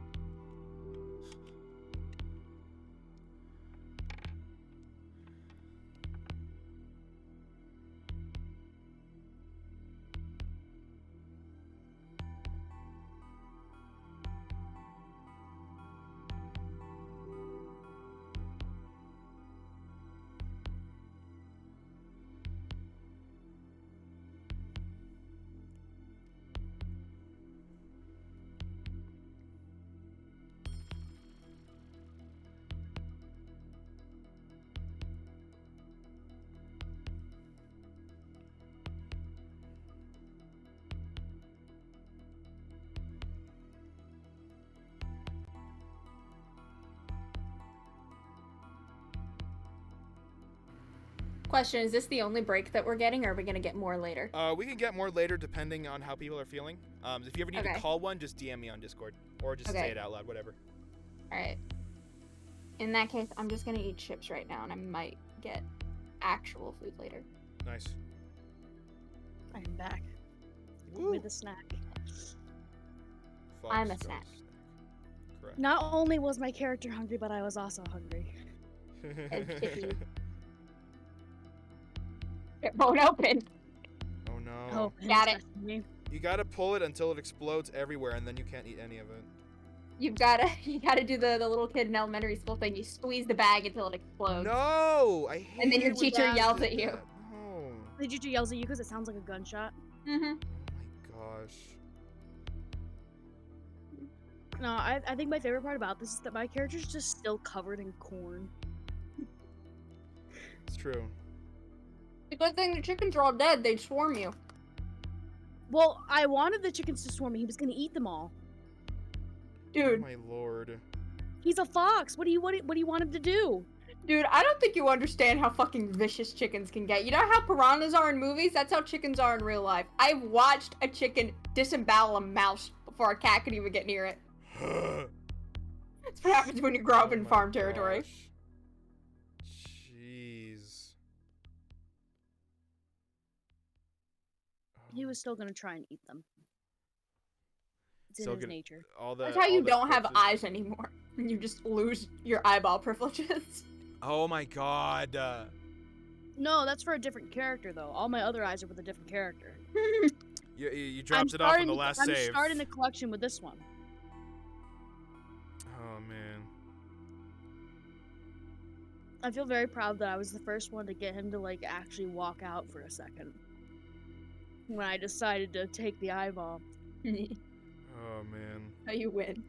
D: Question: is this the only break that we're getting, or are we gonna get more later?
A: We can get more later depending on how people are feeling. If you ever need to
D: Okay.
A: call one, just DM me on Discord. Or just say it out loud, whatever.
D: Alright. In that case, I'm just gonna eat chips right now, and I might get actual food later.
A: Nice.
B: I'm back
A: Woo.
B: with a snack.
A: Fox
D: I'm a
A: goes
D: snack.
A: Correct.
B: Not only was my character hungry, but I was also hungry.
D: Chippy. It won't open.
A: Oh no.
B: Oh,
D: Got it.
B: interesting.
A: You gotta pull it until it explodes everywhere, and then you can't eat any of it.
D: You gotta do the little kid in elementary school thing. You squeeze the bag until it explodes.
A: No! I hate
D: And then your
A: it when
D: teacher
A: you
D: yells
A: do
D: at you.
A: that. No.
B: The teacher yells at you because it sounds like a gunshot.
D: Mm-hmm.
A: Oh my gosh.
B: No, I think my favorite part about this is that my character's just still covered in corn.
A: It's true.
D: The good thing the chickens are all dead. They'd swarm you.
B: Well, I wanted the chickens to swarm me. He was gonna eat them all.
D: Dude,
A: Oh my lord.
B: He's a fox. What do you want him to do?
D: dude, I don't think you understand how fucking vicious chickens can get. You know how piranhas are in movies? That's how chickens are in real life. I've watched a chicken disembowel a mouse before a cat could even get near it. That's what happens when you grow up
A: Oh
D: in
A: my
D: farm territory.
A: gosh. Jeez.
B: He was still gonna try and eat them. It's in
A: Still
B: his
A: gonna-
B: nature.
D: That's how you don't have
A: corpses-
D: eyes anymore. You just lose your eyeball privileges.
A: Oh my god.
B: No, that's for a different character though. All my other eyes are with a different character.
A: You dropped it off on the last
B: I'm
A: save.
B: starting the collection with this one.
A: Oh man.
B: I feel very proud that I was the first one to get him to like actually walk out for a second. When I decided to take the eyeball.
A: Oh man.
D: How you win.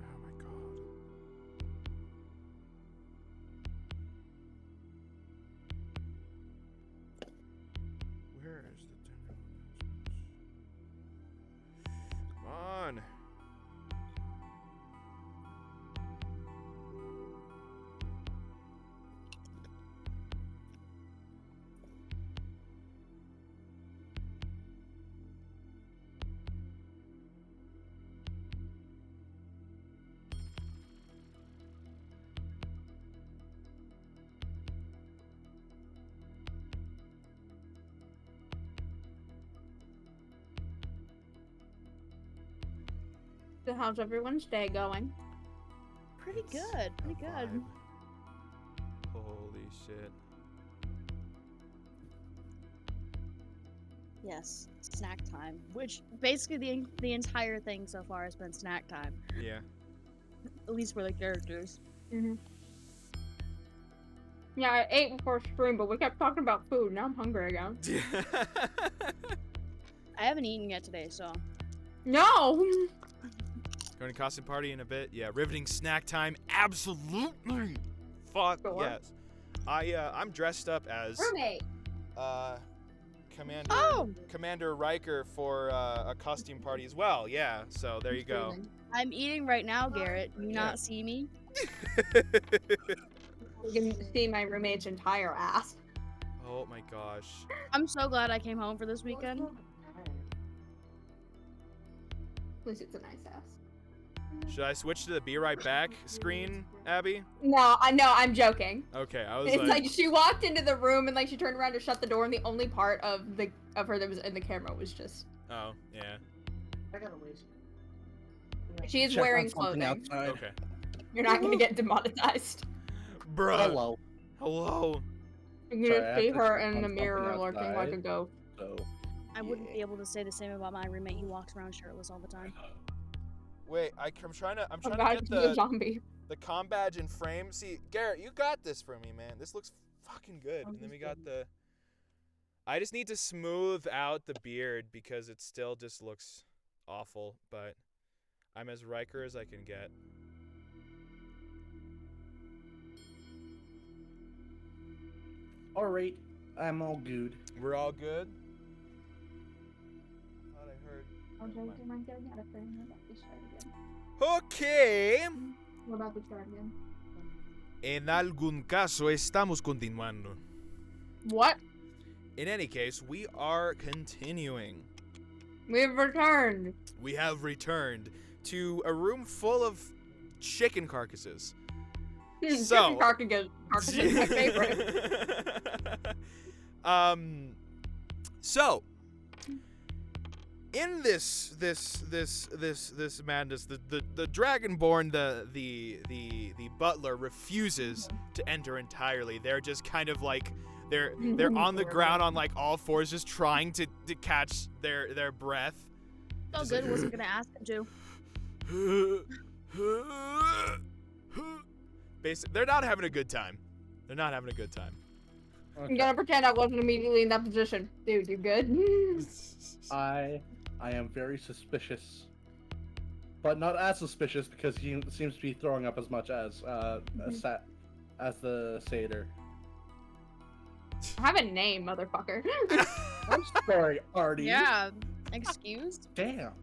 A: Oh my god. Where is the dinner? Come on.
D: So how's everyone's day going?
B: Pretty
A: It's
B: good. Pretty
A: a
B: good.
A: vibe. Holy shit.
B: Yes, snack time. Which basically the entire thing so far has been snack time.
A: Yeah.
B: At least for the characters.
D: Mm-hmm. Yeah, I ate before stream, but we kept talking about food. Now I'm hungry again.
B: I haven't eaten yet today, so.
D: No!
A: Going to costume party in a bit. Yeah, riveting snack time. Absolutely. Fuck
D: Sure.
A: yes. I'm dressed up as
D: Roommate!
A: Commander Riker for a costume party as well. Yeah, so there you go.
B: I'm eating right now, Garrett. Do you
A: Yeah.
B: not see me?
D: You can see my roommate's entire ass.
A: Oh my gosh.
B: I'm so glad I came home for this weekend.
D: At least it's a nice ass.
A: Should I switch to the be right back screen, Abby?
D: No, I'm joking.
A: Okay, I was
D: It's
A: like,
D: like she walked into the room and like she turned around to shut the door, and the only part of her that was in the camera was just.
A: oh, yeah.
D: She is
C: Check on
D: wearing
C: something
D: clothing.
C: outside.
A: Okay.
D: You're not gonna get demonetized.
A: Bruh.
C: Hello.
A: Hello.
D: You're
C: Sorry, I
D: gonna
C: have
D: see
C: to
D: her
C: check
D: in
C: on
D: the
C: something
D: mirror lurking like a
C: outside.
D: ghost.
C: So,
B: I wouldn't be able to say the same about my roommate. He walks around shirtless all the time.
A: Wait, I'm trying to
D: Oh god,
A: get
D: she's a zombie.
A: the comm badge in frame. See, Garrett, you got this for me, man. This looks fucking good. And then we got the. I just need to smooth out the beard because it still just looks awful, but I'm as Riker as I can get.
C: alright, I'm all good.
A: We're all good? Thought I heard. Okay.
D: What about the start again?
A: En algún caso estamos continuando.
D: What?
A: In any case, we are continuing.
D: We've returned.
A: We have returned to a room full of chicken carcasses. So-
D: Chicken carcass is my favorite.
A: So in this madness, the dragonborn, the butler refuses to enter entirely. They're just kind of like they're on the ground on like all fours, just trying to catch their breath.
B: It's all
A: Just
B: good.
A: like-
B: Wasn't gonna ask him to.
A: They're not having a good time. They're not having a good time.
D: I'm gonna pretend I wasn't immediately in that position. Dude, you good?
C: I am very suspicious, but not as suspicious because he seems to be throwing up as much as as the satyr.
D: I have a name, motherfucker.
C: I'm sorry, Artie.
B: Yeah. Excused?
C: Damn.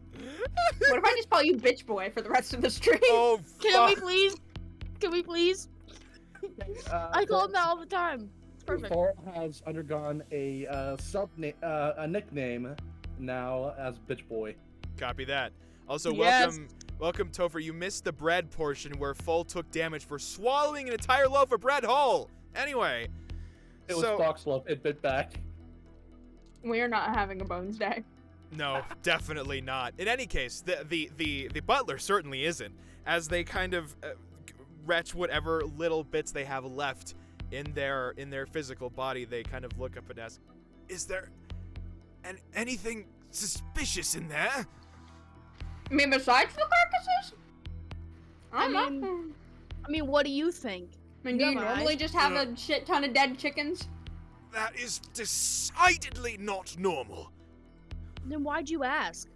D: What if I just call you bitch boy for the rest of the stream?
A: Oh,
B: Can we
A: fuck.
B: please? Can we please? I call him that all the time. It's perfect.
C: Thor has undergone a a nickname now as Bitch Boy.
A: Copy that. Also,
B: Yes.
A: welcome, Topher. You missed the bread portion where Full took damage for swallowing an entire loaf of bread whole. Anyway,
C: It was
A: so
C: Foxlove. It bit back.
D: We are not having a bones day.
A: no, definitely not. In any case, the butler certainly isn't, as they kind of retch whatever little bits they have left in their physical body. They kind of look up and ask, "Is there anything suspicious in there?"
D: I mean, besides the carcasses? I
B: I
D: don't know.
B: I mean, what do you think?
D: I mean, do you
B: Never mind.
D: normally just have a shit ton of dead chickens?
A: That is decidedly not normal.
B: Then why'd you ask?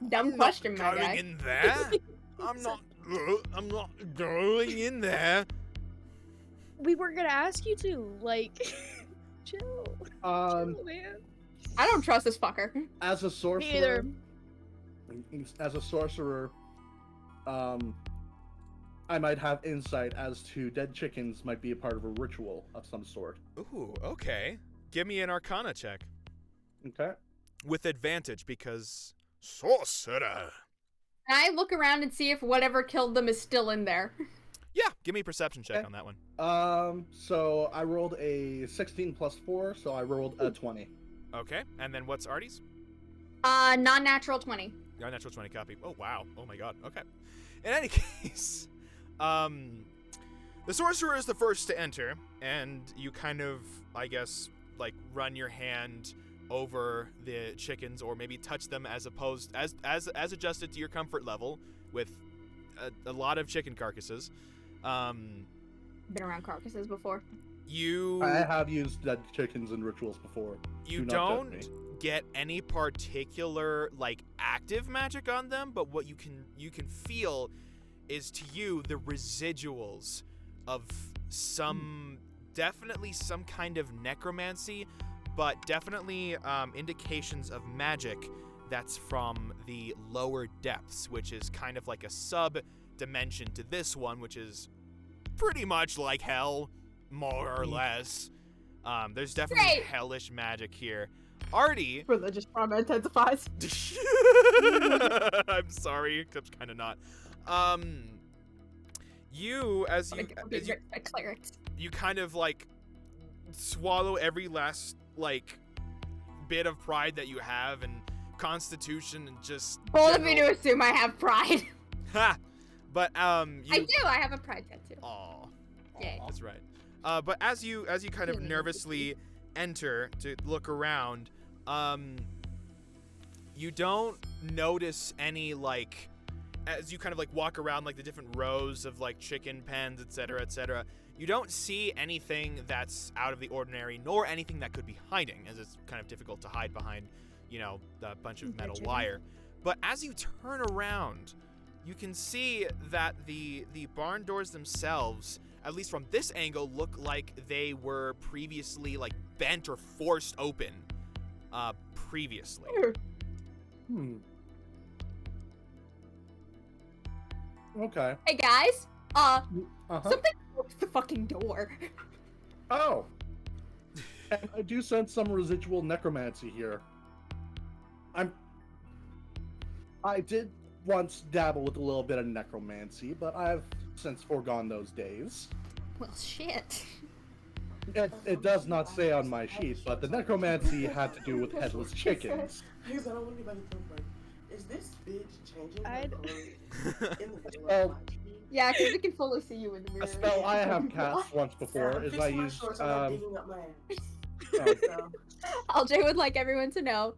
D: Dumb question, my
A: Going
D: guy.
A: in there? I'm not going in there.
B: We were gonna ask you to, like, chill. Chill, man.
D: I don't trust this fucker.
C: As a
B: Me either.
C: sorcerer, I might have insight as to dead chickens might be a part of a ritual of some sort.
A: Ooh, okay. Give me an Arcana check.
C: Okay.
A: With advantage, because sorcerer.
D: Can I look around and see if whatever killed them is still in there?
A: Yeah, give me a perception check
C: Okay.
A: on that one.
C: So I rolled a 16 plus 4, so I rolled a 20.
A: Okay, and then what's Artie's?
D: Non-natural 20.
A: Natural 20 copy. Oh, wow. Oh, my God. Okay. In any case, the sorcerer is the first to enter, and you kind of, I guess, like, run your hand over the chickens, or maybe touch them as adjusted to your comfort level with a lot of chicken carcasses.
D: Been around carcasses before.
C: I have used dead chickens in rituals before.
A: You don't get any particular like active magic on them, but what you can feel is, to you, the residuals of definitely some kind of necromancy, but definitely indications of magic that's from the lower depths, which is kind of like a sub-dimension to this one, which is pretty much like hell, more or less. There's definitely hellish magic here. Artie...
D: Religious trauma intensifies.
A: I'm sorry, except kind of not. You kind of like swallow every last like bit of pride that you have and constitution and just
D: bold of me to assume I have pride.
A: Ha! But
D: I do. I have a pride tattoo.
A: Aw.
D: Yay.
A: That's right. But as you kind of nervously enter to look around, you don't notice any like, as you kind of like walk around like the different rows of like chicken pens, etc., you don't see anything that's out of the ordinary, nor anything that could be hiding, as it's kind of difficult to hide behind, you know, a bunch of metal wire. But as you turn around, you can see that the barn doors themselves, at least from this angle, look like they were previously like bent or forced open previously.
C: Okay.
D: Hey guys, something broke the fucking door.
C: Oh. And I do sense some residual necromancy here. I did once dabble with a little bit of necromancy, but I've since foregone those days.
D: Well, shit.
C: It does not say on my sheet, but the necromancy had to do with headless chickens.
E: Is this bitch changing
D: Yeah, because we can fully see you in the mirror.
C: A spell I have cast once before is I used
D: LJ would like everyone to know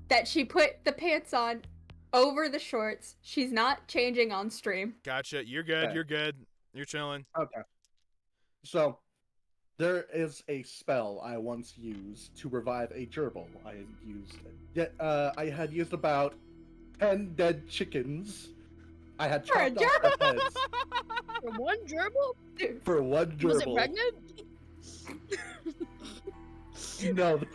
D: that she put the pants on over the shorts. She's not changing on stream.
A: Gotcha. You're good.
C: Okay.
A: You're good. You're chilling.
C: Okay. So, there is a spell I once used to revive a gerbil. I had used about 10 dead chickens. I had chopped off their heads.
B: For one gerbil?
C: For one gerbil.
B: Was it pregnant?
C: No, the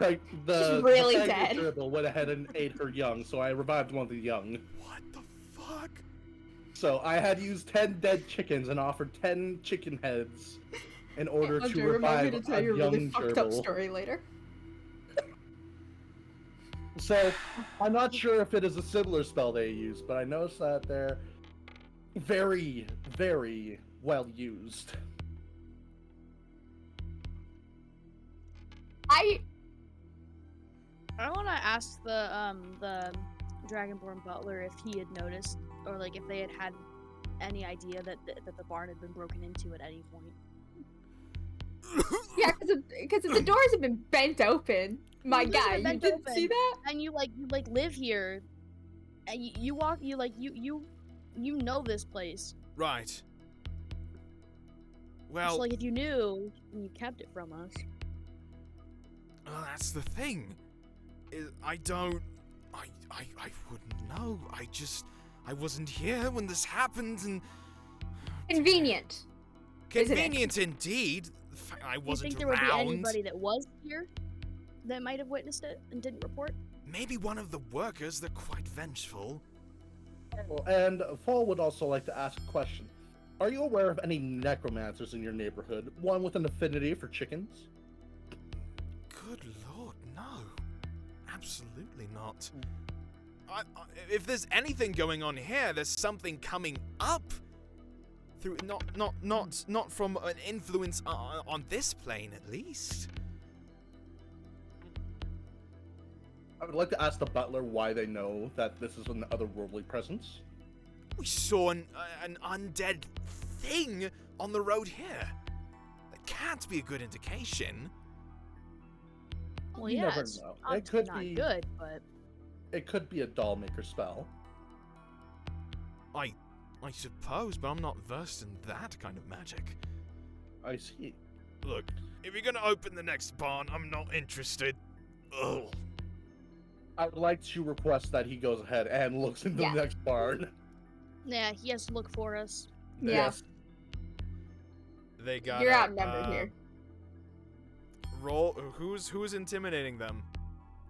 D: She's really
C: pregnant
D: dead.
C: gerbil went ahead and ate her young, so I revived one of the young.
A: What the fuck?
C: So I had used 10 dead chickens and offered 10 chicken heads in order to revive
D: to tell
C: a
D: you a
C: young
D: really fucked up
C: gerbil.
D: story later.
C: So I'm not sure if it is a similar spell they use, but I noticed that they're very, very well used.
B: I want to ask the dragonborn butler if he had noticed, or like if they had any idea that the barn had been broken into at any point.
D: Yeah, because the doors have been bent open. My
B: The doors
D: guy,
B: have
D: you
B: been
D: didn't
B: bent
D: see
B: open.
D: that?
B: And you live here, and you walk, you know this place.
A: Right. Well,
B: So like if you knew and you kept it from us.
A: That's the thing. I wouldn't know. I wasn't here when this happened, and
D: Convenient. Isn't it?
A: convenient indeed. I
B: Do you
A: wasn't
B: think there would be
A: around.
B: anybody that was here that might have witnessed it and didn't report?
A: Maybe one of the workers. They're quite vengeful.
C: And Fall would also like to ask a question. Are you aware of any necromancers in your neighborhood? One with an affinity for chickens?
A: Good lord, no. Absolutely not. If there's anything going on here, there's something coming up through not from an influence on this plane, at least.
C: I would like to ask the butler why they know that this is an otherworldly presence.
A: We saw an undead thing on the road here. That can't be a good indication.
B: Well,
C: You
B: yeah,
C: never
B: it's
C: know. It
B: obviously
C: could
B: not
C: be.
B: good, but
C: It could be a doll maker spell.
A: I suppose, but I'm not versed in that kind of magic.
C: I see.
A: Look, if you're gonna open the next barn, I'm not interested. Ugh.
C: I would like to request that he goes ahead and looks into
D: Yeah.
C: the next barn.
B: yeah, he has to look for us.
A: They-
D: Yeah.
C: Yes.
A: They got.
D: You're outnumbered here.
A: Roll. Who's intimidating them?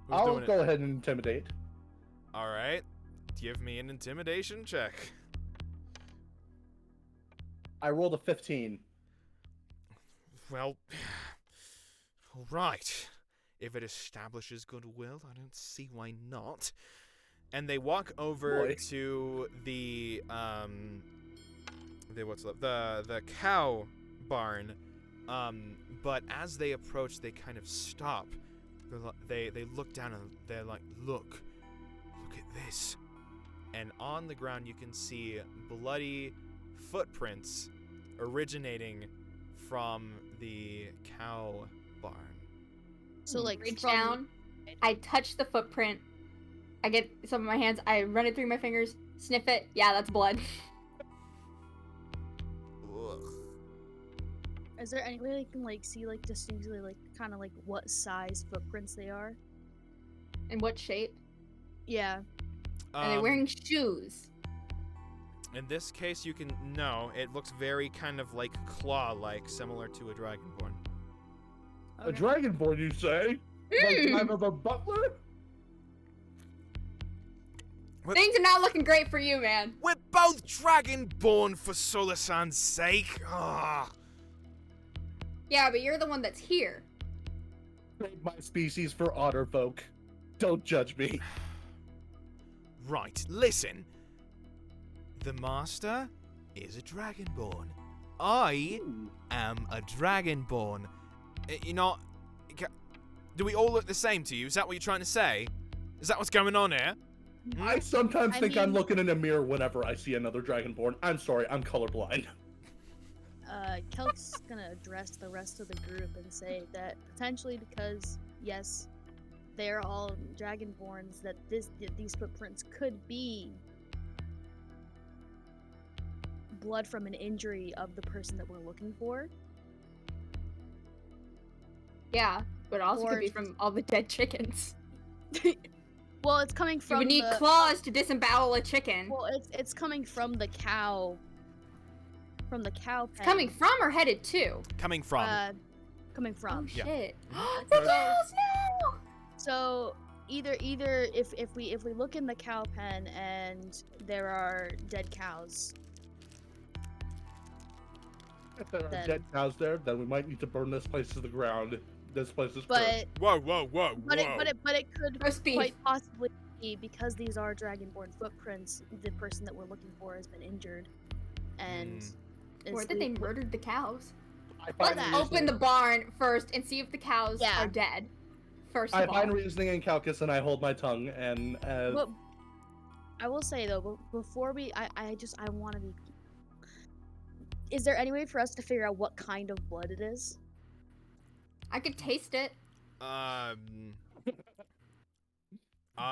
A: Who's
C: I'll
A: doing
C: go ahead and intimidate.
A: All right. Give me an intimidation check.
C: I rolled a 15.
A: Well, all right. If it establishes goodwill, I don't see why not. And they walk over
C: Boy.
A: to the the cow barn. But as they approach, they kind of stop. They look down and they're like, look at this. And on the ground you can see bloody footprints originating from the cow barn.
B: So like
D: Reach
B: from
D: down. I touch the footprint. I get some of my hands. I run it through my fingers. Sniff it. Yeah, that's blood.
A: Ugh.
B: Is there any way they can like see like distinctly like kind of like what size footprints they are?
D: In what shape?
B: Yeah.
D: Are they wearing shoes?
A: In this case, you can no. It looks very kind of like claw-like, similar to a dragonborn.
C: A dragonborn, you say? Like time of a butler?
D: Things are not looking great for you, man.
A: We're both dragonborn for Solasan's sake. Ah.
D: Yeah, but you're the one that's here.
C: Trade my species for otter folk. Don't judge me.
A: Right. Listen. The master is a dragonborn. I am a dragonborn. You're not. Do we all look the same to you? Is that what you're trying to say? Is that what's going on here?
C: I sometimes
B: I
C: think I'm
B: mean-
C: looking in a mirror whenever I see another dragonborn. I'm sorry, I'm colorblind.
B: Kelk's gonna address the rest of the group and say that potentially because yes, they're all dragonborns, that these footprints could be blood from an injury of the person that we're looking for.
D: Yeah, but it also
B: Or
D: could be
B: just-
D: from all the dead chickens.
B: Well, it's coming
D: You
B: from
D: would need
B: the,
D: claws to disembowel a chicken.
B: well, it's coming from the cow. From the cow pen.
D: It's coming from or headed to?
A: Coming from.
B: Coming
D: Oh
B: from.
A: Yeah.
D: shit!
A: Mhm.
D: The cows now!
B: So either if we look in the cow pen and there are dead cows,
C: If there are
B: Then-
C: dead cows there, then we might need to burn this place to the ground. This place is
B: but
C: cursed.
A: Whoa, whoa, whoa,
B: but
A: whoa.
B: it could
D: Roast beef.
B: quite possibly be because these are dragonborn footprints. The person that we're looking for has been injured, and
D: Or
B: is
D: that they
B: le-
D: murdered the cows.
C: I find
D: Let's
B: that.
D: open the barn first and see if the cows
B: Yeah.
D: are dead. First
C: I
D: of all.
C: find reasoning in Calcus and I hold my tongue and
B: But I will say though, before we, I want to be. Is there any way for us to figure out what kind of blood it is?
D: I could taste it.
C: Do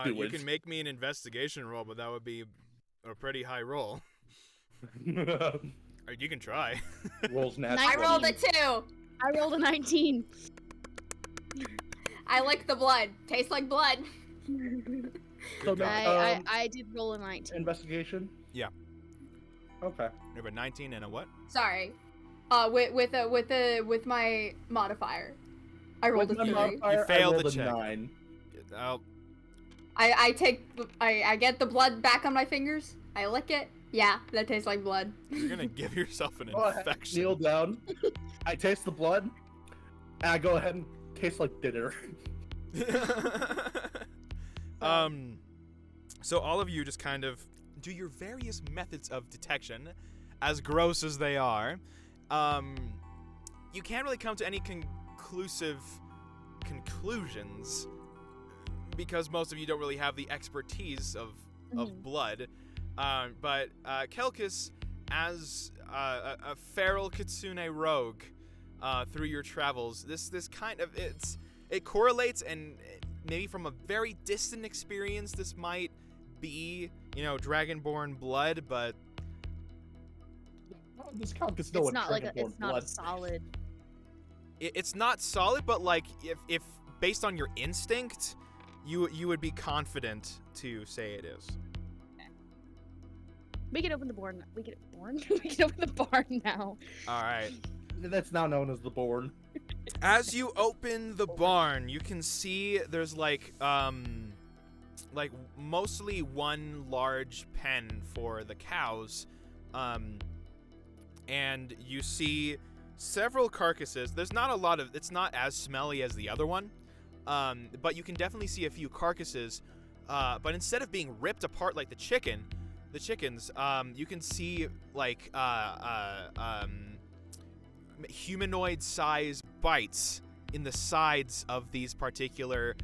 A: You
C: it.
A: can make me an investigation roll, but that would be a pretty high roll. Or you can try.
C: rolls
B: Nice.
C: natural.
D: I rolled a 2.
B: I rolled a 19.
D: I like the blood. Tastes like blood.
C: So
A: Good
C: now-
A: God.
B: I did roll a 19.
C: Investigation?
A: Yeah.
C: Okay.
A: You have a 19 and a what?
D: Sorry. With my modifier. I rolled
C: With
D: a
C: my
D: 3.
C: modifier, I
A: failed the
C: rolled a
A: check.
C: 9.
A: Oh,
D: I get the blood back on my fingers. I lick it. Yeah, that tastes like blood.
A: you're gonna give yourself an
C: Go ahead,
A: infection.
C: kneel down. I taste the blood. And I go ahead and taste like dinner.
A: So all of you just kind of do your various methods of detection, as gross as they are. You can't really come to any conclusive conclusions, because most of you don't really have the expertise of
B: Mhm.
A: blood. But Kelkis, as a feral kitsune rogue, through your travels, this kind of it correlates, and maybe from a very distant experience, this might be dragonborn blood, but
C: This count is
B: It's not like it's not a solid.
A: it's not solid. But like if based on your instinct, you would be confident to say it is.
B: We can open the barn. We can open the barn now.
A: All right.
C: That's now known as the Born.
A: As you open the barn, you can see there's like mostly one large pen for the cows, and you see several carcasses. There's not a lot of. It's not as smelly as the other one, but you can definitely see a few carcasses. But instead of being ripped apart like the chickens, you can see like humanoid-sized bites in the sides of these particular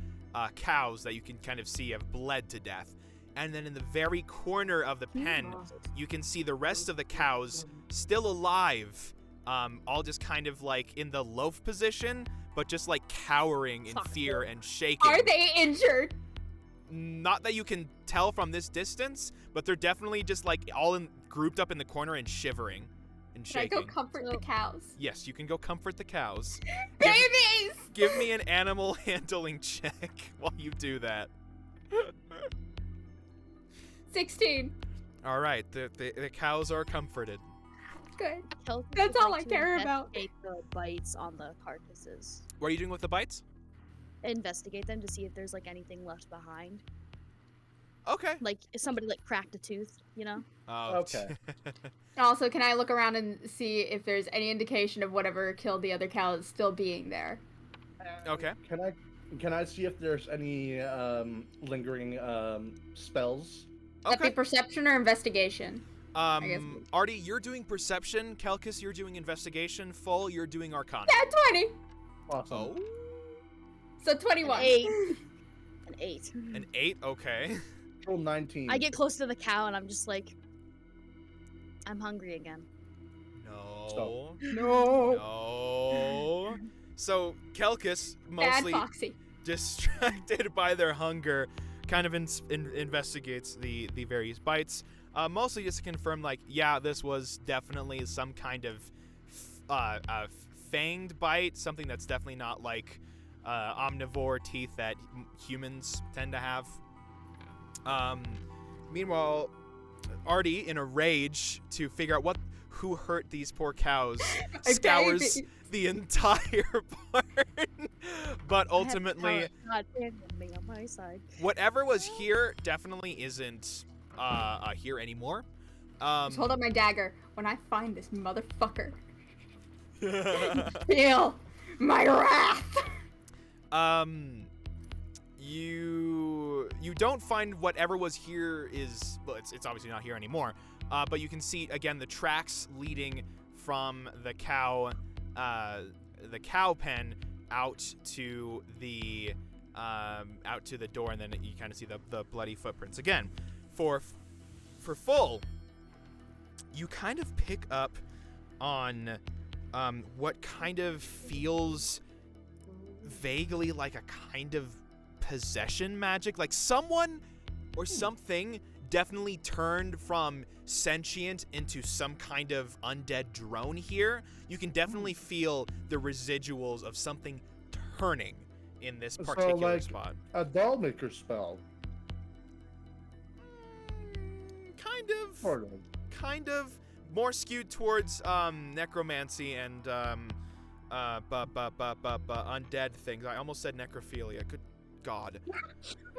A: cows that you can kind of see have bled to death. And then in the very corner of the pen, you can see the rest of the cows still alive, all just kind of like in the loaf position, but just like cowering in fear and shaking.
D: Are they injured?
A: Not that you can tell from this distance, but they're definitely just like grouped up in the corner and shivering and
D: Can I
A: shaking.
D: go comfort the cows?
A: Yes, you can go comfort the cows.
D: Babies!
A: Give me an animal handling check while you do that.
D: 16.
A: All right, the cows are comforted.
D: Good.
B: Kelk
D: That's
B: would
D: all
B: like
D: I
B: to
D: care about.
B: investigate the bites on the carcasses.
A: What are you doing with the bites?
B: Investigate them to see if there's like anything left behind.
A: Okay.
B: Like if somebody like cracked a tooth, you know?
A: Oh,
C: Okay.
D: Also, can I look around and see if there's any indication of whatever killed the other cows still being there?
A: Okay.
C: Can I see if there's any lingering spells?
D: Would that be
A: Okay.
D: perception or investigation? guess-
A: Artie, you're doing perception. Kelkis, you're doing investigation. Full, you're doing arcana.
D: Yeah, 20.
C: Awesome.
A: Oh,
D: So 21.
B: An 8. An 8.
A: an 8. Okay.
C: Roll 19.
B: I get close to the cow and I'm just like, I'm hungry again.
A: No.
D: No.
A: No. So Kelkis,
D: Bad
A: mostly
D: Foxy.
A: distracted by their hunger, kind of investigates the various bites. Mostly just to confirm, like, yeah, this was definitely some kind of fanged bite, something that's definitely not like omnivore teeth that humans tend to have. Meanwhile, Artie, in a rage to figure out who hurt these poor cows, scours
D: Baby.
A: the entire barn. But ultimately,
B: God damn me on my side.
A: whatever was here definitely isn't here anymore.
D: Just hold up my dagger. When I find this motherfucker, feel my wrath.
A: You don't find whatever was here is, well, it's obviously not here anymore. But you can see again the tracks leading from the cow pen out to the door, and then you kind of see the bloody footprints again. For Full, you kind of pick up on what kind of feels vaguely like a kind of possession magic, like someone or something definitely turned from sentient into some kind of undead drone here. You can definitely feel the residuals of something turning in this particular spot.
C: A doll maker spell.
A: Kind of more skewed towards necromancy and undead things. I almost said necrophilia. Good God.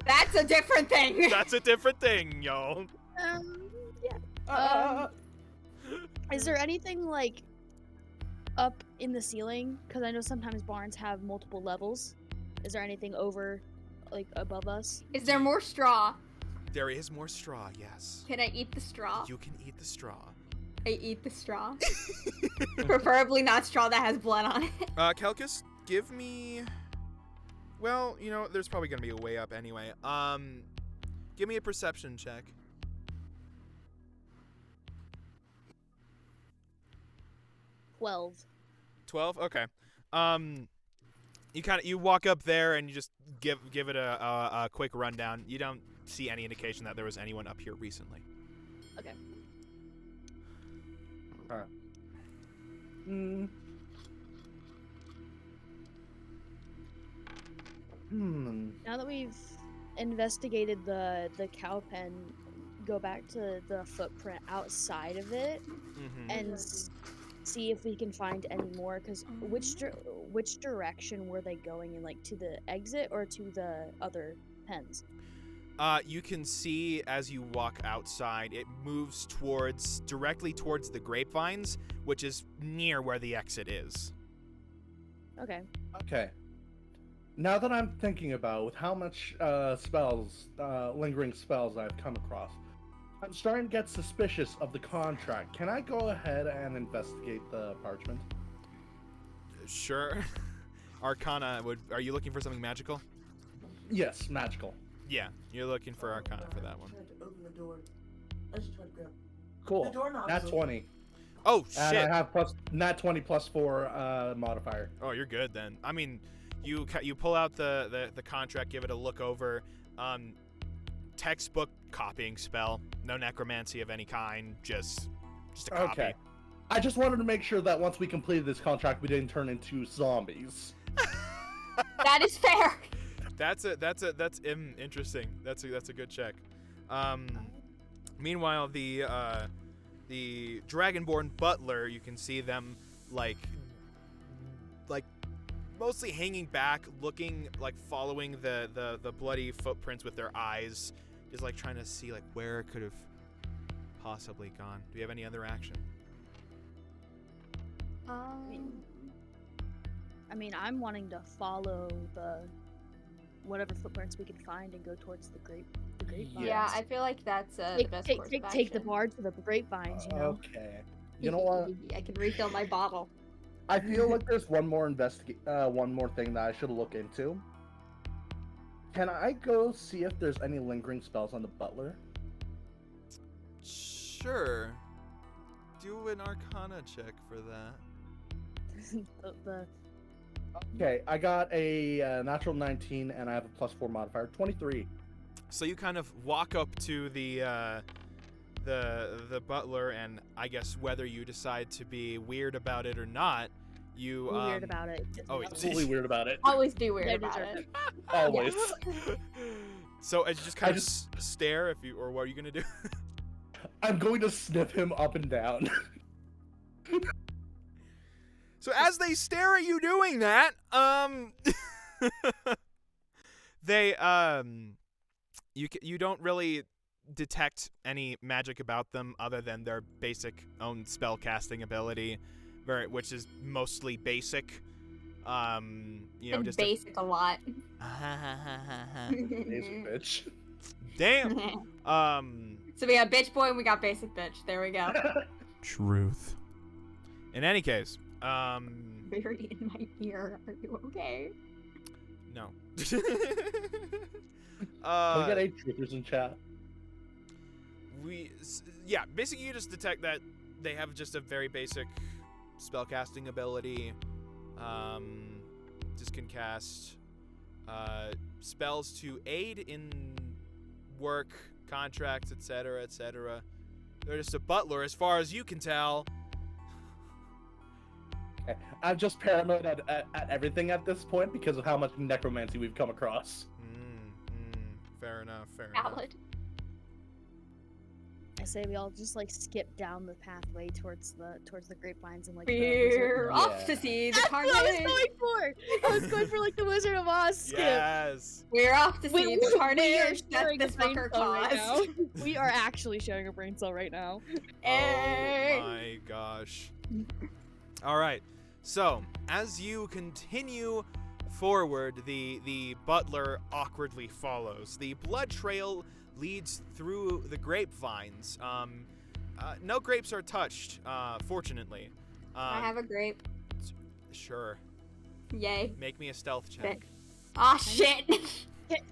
D: That's a different thing.
A: That's a different thing, yo.
B: Yeah. Is there anything like up in the ceiling? Because I know sometimes barns have multiple levels. Is there anything over, like above us?
D: Is there more straw?
A: There is more straw, yes.
D: Can I eat the straw?
A: You can eat the straw.
D: I eat the straw. Preferably not straw that has blood on it.
A: Kelkis, give me Well, you know, there's probably gonna be a way up anyway. Give me a perception check.
B: 12.
A: 12. Okay. You walk up there and you just give it a quick rundown. You don't see any indication that there was anyone up here recently.
B: Okay. Now that we've investigated the cow pen, go back to the footprint outside of it and see if we can find any more. Because which direction were they going in? Like to the exit or to the other pens?
A: You can see as you walk outside, it moves directly towards the grapevines, which is near where the exit is.
B: Okay.
C: Okay. Now that I'm thinking about with how much lingering spells I've come across, I'm starting to get suspicious of the contract. Can I go ahead and investigate the parchment?
A: Sure. Arcana are you looking for something magical?
C: Yes, magical.
A: Yeah, you're looking for Arcana for that one.
E: I tried to open the door. I just tried to grab.
C: Cool.
E: The doorknob's
C: Nat
E: open.
C: 20.
A: Oh
C: And
A: shit.
C: I have nat 20 plus 4 modifier.
A: Oh, you're good then. I mean, you pull out the contract, give it a look over. Textbook copying spell. No necromancy of any kind. Just a copy.
C: Okay. I just wanted to make sure that once we completed this contract, we didn't turn into zombies.
D: That is fair.
A: That's interesting. That's a good check. Meanwhile, the dragonborn butler, you can see them like mostly hanging back, looking like following the bloody footprints with their eyes, just like trying to see like where it could have possibly gone. Do you have any other action?
B: I mean, I'm wanting to follow whatever footprints we can find and go towards the grapevines.
D: Yeah, I feel like that's the best course of
B: take the
D: action.
B: bard to the grapevines, you know.
C: Okay. You know what?
D: I can refill my bottle.
C: I feel like there's one more thing that I should look into. Can I go see if there's any lingering spells on the butler?
A: Sure. Do an Arcana check for that.
C: Okay, I got a natural 19 and I have a plus 4 modifier, 23.
A: So you kind of walk up to the butler, and I guess whether you decide to be weird about it or not, you
B: Weird about it.
A: Oh,
C: Absolutely weird about it.
D: Always be weird
B: They
D: about
B: deserve
D: it.
C: Always.
A: So as you just kind of stare, or what are you gonna do?
C: I'm going to sniff him up and down.
A: So as they stare at you doing that, they you don't really detect any magic about them other than their basic own spell casting ability, which is mostly basic. You know,
D: And
A: just
D: basic a lot.
C: Basic bitch.
A: Damn.
D: So we got bitch boy and we got basic bitch. There we go.
A: Truth. In any case,
D: Very in my ear. Are you okay?
A: no.
C: Can we get 8 truthers in chat?
A: Yeah, basically you just detect that they have just a very basic spellcasting ability. Just can cast spells to aid in work, contracts, etc., etc. They're just a butler, as far as you can tell.
C: Okay. I'm just paranoid at everything at this point because of how much necromancy we've come across.
A: Fair enough. Fair enough.
D: Valid.
B: I say we all just like skip down the pathway towards the grapevines and like
D: We're
C: Yeah.
D: off to see the
B: That's what I was
D: carnage.
B: going for. I was going for like the Wizard of Oz skip.
A: Yes.
D: We're off to see the
B: we are
D: carnage that
B: sharing a
D: this
B: brain
D: fucker
B: cell right
D: caused.
B: now. We are actually sharing a brain cell right now.
D: Hey.
A: Oh my gosh. All right. So, as you continue forward, the butler awkwardly follows. The blood trail leads through the grapevines. No grapes are touched, fortunately.
D: I have a grape.
A: Sure.
D: Yay.
A: Make me a stealth check.
D: Sick. Ah, shit.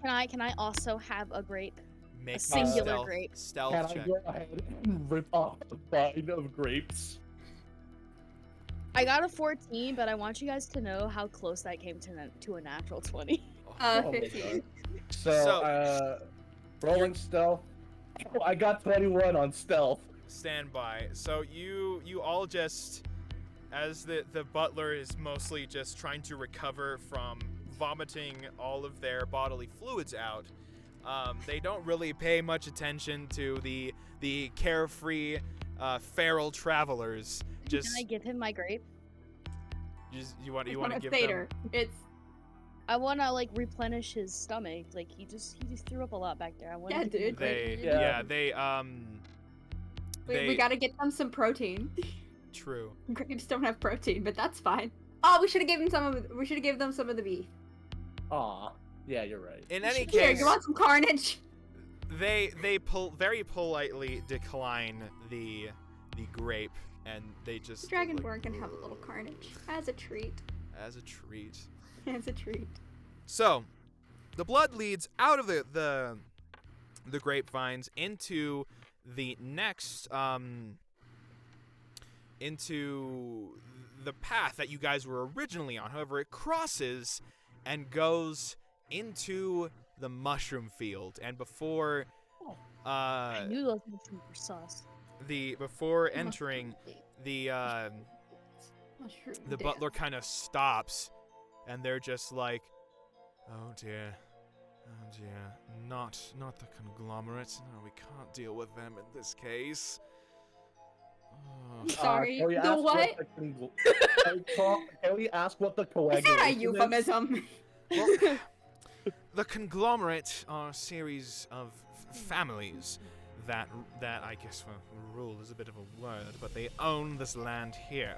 B: Can I also have a grape?
A: Make
B: A singular
A: stealth,
B: grape.
A: stealth
C: Can I
A: check.
C: go ahead and rip off the vine of grapes?
B: I got a 14, but I want you guys to know how close that came to a natural 20.
C: Oh my
D: 15.
C: God. So, rolling stealth. Oh, I got 21 on stealth.
A: Stand by. So you all just, as the butler is mostly just trying to recover from vomiting all of their bodily fluids out, they don't really pay much attention to the carefree feral travelers. Just
B: Can I give him my grape?
A: you want to give
D: Theater.
A: them.
D: It's
B: I want to like replenish his stomach. Like he just threw up a lot back there. I want
D: Yeah,
B: to give him
D: dude.
B: grape.
D: we gotta get them some protein.
A: True.
D: Grapes don't have protein, but that's fine. Oh, we should have given them some of the beef.
C: Aw. Yeah, you're right.
A: In any
D: Here,
A: case,
D: you want some carnage?
A: they very politely decline the grape, and they just
D: Dragonborn can have a little carnage as a treat.
A: as a treat.
D: As a treat.
A: So, the blood leads out of the grapevines into the next into the path that you guys were originally on. However, it crosses and goes into the mushroom field, and before
B: I knew those mushrooms were sauce.
A: before entering the butler kind of stops, and they're just like, oh dear, not the conglomerate. No, we can't deal with them in this case. Oh.
D: Sorry,
C: Can we
D: the
C: ask
D: what?
C: Can we ask what the
D: Is
C: coagulation
D: that a
C: is?
D: euphemism?
A: Well, the conglomerate are a series of families that I guess rule is a bit of a word, but they own this land here.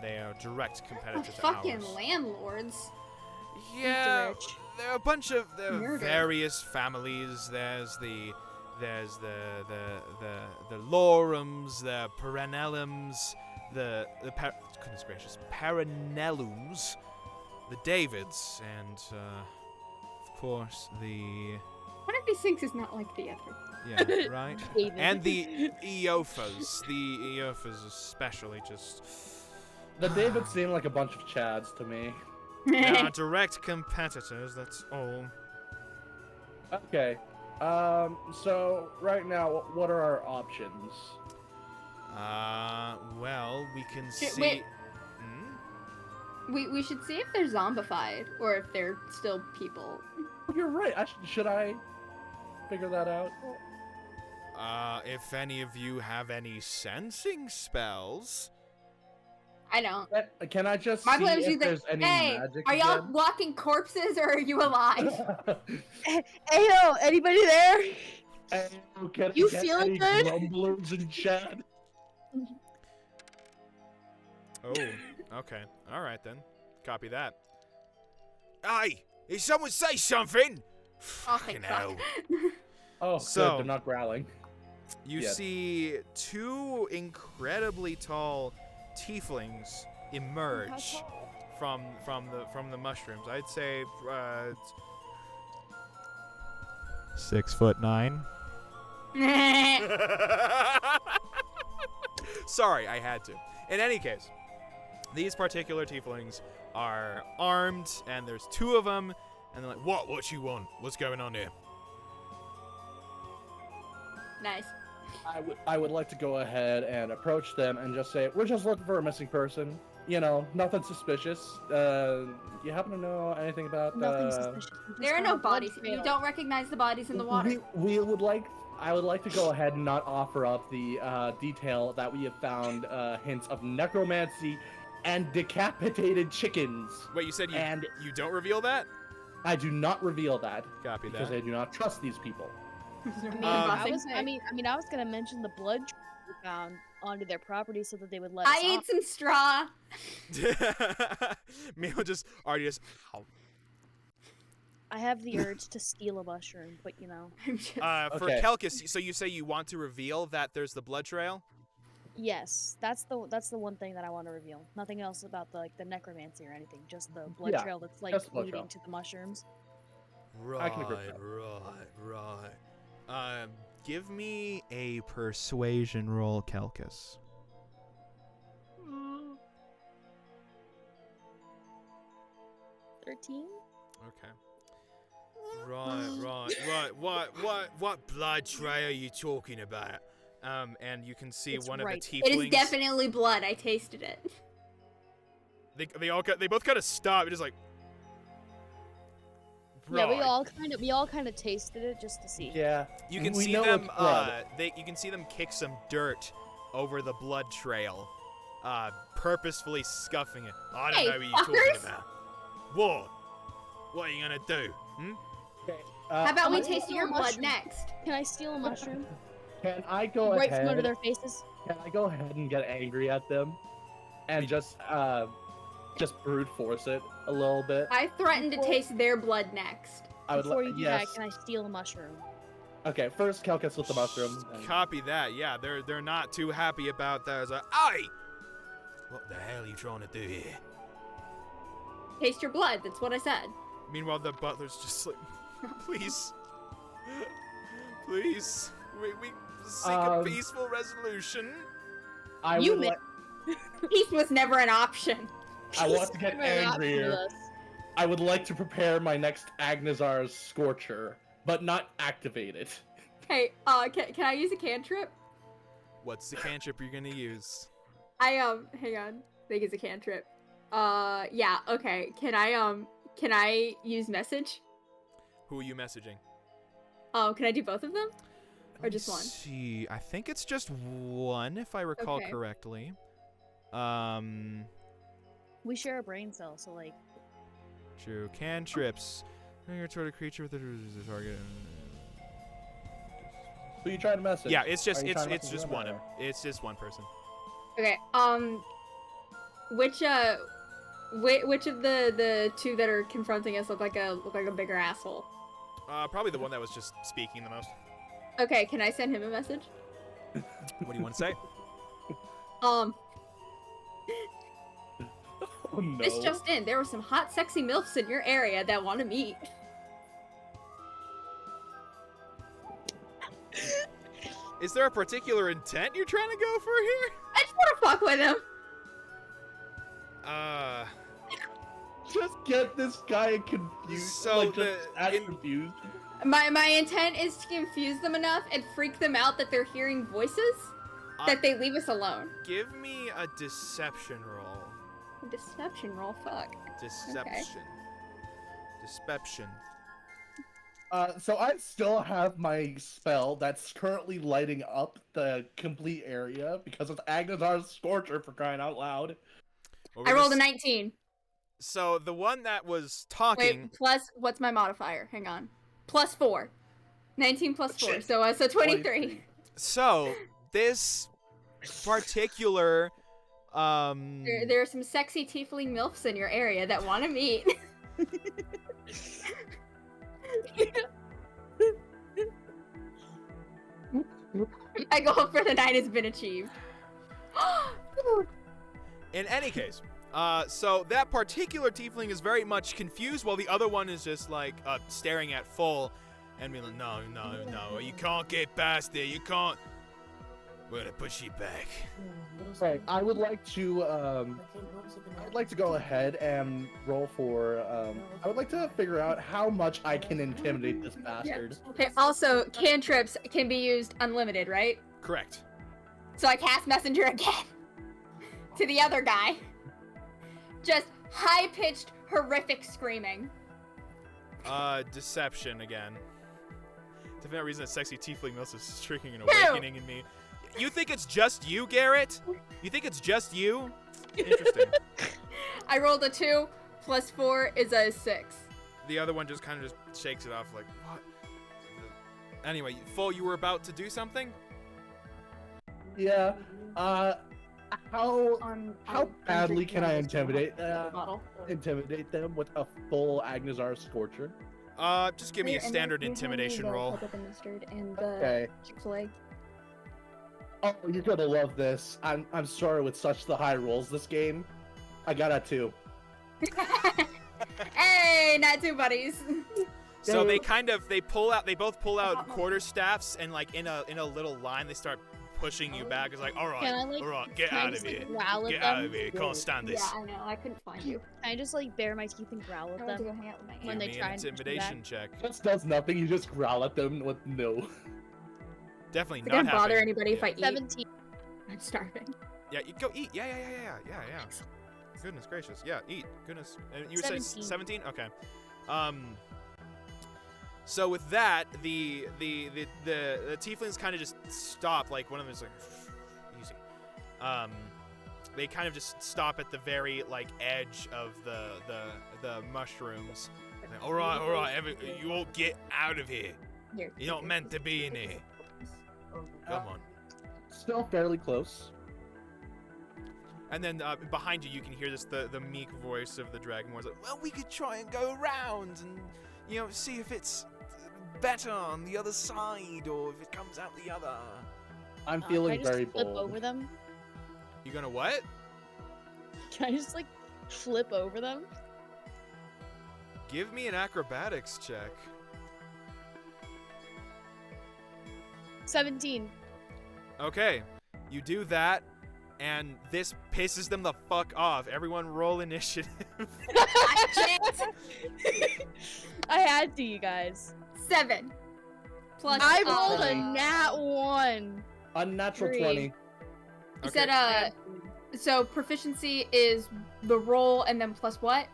A: They are direct
D: Oh,
A: competitors to
D: fucking
A: ours.
D: landlords.
A: Yeah,
B: rich.
A: there are a bunch of
D: Murder.
A: various families. There's the Lorums, the Perenellums, goodness gracious, Perenellums, the Davids, and of course the
D: One of these things is not like the other.
A: yeah right,
B: David.
A: and the Eophas. The Eophas especially just
C: The Davids seem like a bunch of chads to me.
A: they are direct competitors. That's all.
C: Okay. So right now, what are our options?
A: Well, we can
D: Shit,
A: see.
D: wait.
A: Hmm?
D: We should see if they're zombified or if they're still people.
C: You're right. Should I figure that out?
A: If any of you have any sensing spells.
D: I don't.
C: Can I just
D: My
C: see
D: plan is
C: if
D: either,
C: there's any
D: hey,
C: magic
D: are y'all
C: again?
D: walking corpses or are you alive?
B: Ayo, anybody there?
C: Can
B: You
C: I get
B: feeling
C: any
B: good?
C: grumblers in chat?
A: Oh, okay. All right then. Copy that. Hey, did someone say something?
D: Oh,
A: Fucking
D: thank fuck.
A: hell.
C: Oh,
A: So-
C: good. They're not growling.
A: You
C: Yes.
A: see two incredibly tall tieflings emerge from the mushrooms. I'd say 6'9". Sorry, I had to. In any case, these particular tieflings are armed, and there's two of them, and they're like, What you want? What's going on here?
D: Nice.
C: I would like to go ahead and approach them and just say, we're just looking for a missing person. You know, nothing suspicious. You happen to know anything about?
B: Nothing suspicious. We just
D: There are
B: found
D: no
B: a blood
D: bodies. You
B: trail.
D: don't recognize the bodies in the water.
C: I would like to go ahead and not offer up the detail that we have found hints of necromancy and decapitated chickens.
A: Wait, you said
C: And-
A: you don't reveal that?
C: I do not reveal that
A: Copy
C: because
A: that.
C: I do not trust these people.
B: I was gonna mention the blood trail we found onto their property so that they would let us
D: I ate
B: off.
D: some straw.
A: Mio just already just. Ow.
B: I have the urge to steal a mushroom, but you know.
D: I'm just...
A: For
C: Okay.
A: Kelkis, so you say you want to reveal that there's the blood trail?
B: Yes, that's the one thing that I want to reveal. Nothing else about the necromancy or anything. Just the blood
C: Yeah,
B: trail that's
C: just blood
B: leading
C: trail.
B: to the mushrooms.
C: I can agree
A: Right,
C: with
A: right. Give me a persuasion roll, Kelkus.
B: 13.
A: Okay. Right. What blood trail are you talking about? And you can see
B: It's
A: one
B: right.
A: of the tieflings.
D: It is definitely blood. I tasted it.
A: They both kind of stop. And just like.
B: Yeah,
A: Right.
B: we all kind of tasted it just to see.
C: Yeah.
A: You can
C: we
A: see
C: know
A: them.
C: it's blood.
A: You can see them kick some dirt over the blood trail, purposefully scuffing it. I don't
D: Hey,
A: know what you're talking
D: fuckers.
A: about. What? What are you gonna do? Hmm?
C: Okay,
D: How about we
B: I'm gonna
D: taste
B: steal
D: your
B: a
D: blood
B: mushroom.
D: next?
B: Can I steal a mushroom?
C: Can I go
B: Right
C: ahead?
B: from under their faces?
C: Can I go ahead and get angry at them, and just brute force it a little bit?
D: I threaten to taste their blood next.
C: I would
B: Before
C: like.
B: you do
C: Yes.
B: that, can I steal a mushroom?
C: Okay. First, Kelkus with the mushroom. and-
A: Copy that. Yeah, they're not too happy about that. It's like, aye. What the hell are you trying to do here?
D: Taste your blood. That's what I said.
A: Meanwhile, the butler's just like, please, please, we seek a peaceful resolution.
C: I
B: You
C: would
B: may-
C: like.
D: Peace was never an option.
C: I want to get
B: Never an option with
C: angrier.
B: us.
C: I would like to prepare my next Agnazar's Scorcher, but not activate it.
D: Hey, can I use a cantrip?
A: What's the cantrip you're gonna use?
D: Hang on. I think it's a cantrip. Yeah, okay. Can I use message?
A: Who are you messaging?
D: Oh, can I do both of them? Or
A: Let me
D: just one?
A: See, I think it's just one, if I recall
D: Okay.
A: correctly.
B: We share a brain cell, so like
A: True. Cantrips. You're toward a creature with a target.
C: Who you trying to message?
A: Yeah, it's just
C: Are you trying to message
A: just
C: them
A: one.
C: or-
A: It's just one person.
D: Okay, which of the two that are confronting us look like a bigger asshole?
A: Probably the one that was just speaking the most.
D: Okay, can I send him a message?
A: What do you want to say?
C: Oh no.
D: This just in, there were some hot, sexy MILFs in your area that want to meet.
A: Is there a particular intent you're trying to go for here?
D: I just want to fuck with him.
C: Just get this guy confused.
A: So
C: like, just act confused.
D: My intent is to confuse them enough and freak them out that they're hearing voices that they leave us alone.
A: Give me a deception roll.
D: Deception roll, fuck.
A: Deception. Deception.
C: So I still have my spell that's currently lighting up the complete area because it's Agnazar's Scorcher, for crying out loud.
A: We're
D: I
A: gonna
D: rolled a
A: s-
D: 19.
A: So the one that was talking.
D: Wait, plus, what's my modifier? Hang on. Plus 4. 19 plus 4,
C: Shit.
D: so 23.
A: So this particular
D: There are some sexy tiefling MILFs in your area that want to meet. My goal for the night has been achieved.
A: In any case, so that particular tiefling is very much confused, while the other one is just like staring at full, and being like, no, you can't get past there, you can't. We're gonna push you back.
C: Right. I would like to go ahead and roll for I would like to figure out how much I can intimidate this bastard.
D: Okay, also, cantrips can be used unlimited, right?
A: Correct.
D: So I cast Messenger again to the other guy. Just high-pitched, horrific screaming.
A: Deception again. To that reason, that sexy tiefling Mills is striking an awakening in me. You think it's just you, Garrett? You think it's just you? Interesting.
D: I rolled a 2, plus 4 is a 6.
A: The other one just kind of just shakes it off like, what? Anyway, Full, you were about to do something?
C: Yeah. How badly can I intimidate them with a full Agnazar Scorcher?
A: Just give me a standard intimidation roll.
C: Okay.
D: Chick-fil-A.
C: Oh, you're gonna love this. I'm sorry with such the high rolls this game. I got a 2.
D: Hey, not two buddies.
A: So they both pull out quarterstaffs, and like in a little line, they start pushing you back. It's like, all
B: Can I,
A: right, get
B: can I
A: out of
B: just,
A: here.
B: like, growl at
A: Get
B: them?
A: out of here. Can't stand this.
D: Yeah, I know. I couldn't find you.
B: Can I just like bare my teeth and growl
D: I
B: at
D: went to
B: them?
D: go hang out with my
B: When
D: aunt.
B: they
A: Give me
B: try
A: an
B: and push me
A: intimidation
B: back?
A: check.
C: This does nothing. You just growl at them with no.
A: Definitely
D: It
A: not
D: doesn't bother
A: happening.
D: anybody if I eat.
B: 17.
D: I'm starving.
A: Yeah, you go eat. Yeah. Goodness gracious. Yeah, eat. Goodness. You said 17? Okay. So with that, the tieflings kind of just stop. Like one of them is like, easy. They kind of just stop at the very like edge of the mushrooms. Like, all right, you all get out of here.
D: Here.
A: You're not meant to be in here. Come on.
C: Still fairly close.
A: And then behind you, you can hear the meek voice of the dragonborn. Like, well, we could try and go around and see if it's better on the other side or if it comes out the other.
C: I'm
B: Can
C: feeling
B: I just
C: very
B: flip
C: bold.
B: over them?
A: You gonna what?
B: Can I just like flip over them?
A: Give me an acrobatics check.
B: 17.
A: Okay, you do that, and this pisses them the fuck off. Everyone roll initiative.
D: I can't.
B: I had to, you guys.
D: 7. Plus.
B: I rolled a
C: okay.
B: nat 1.
C: Unnatural
B: 3.
C: 20.
D: You
A: Okay.
D: said so proficiency is the roll and then plus what?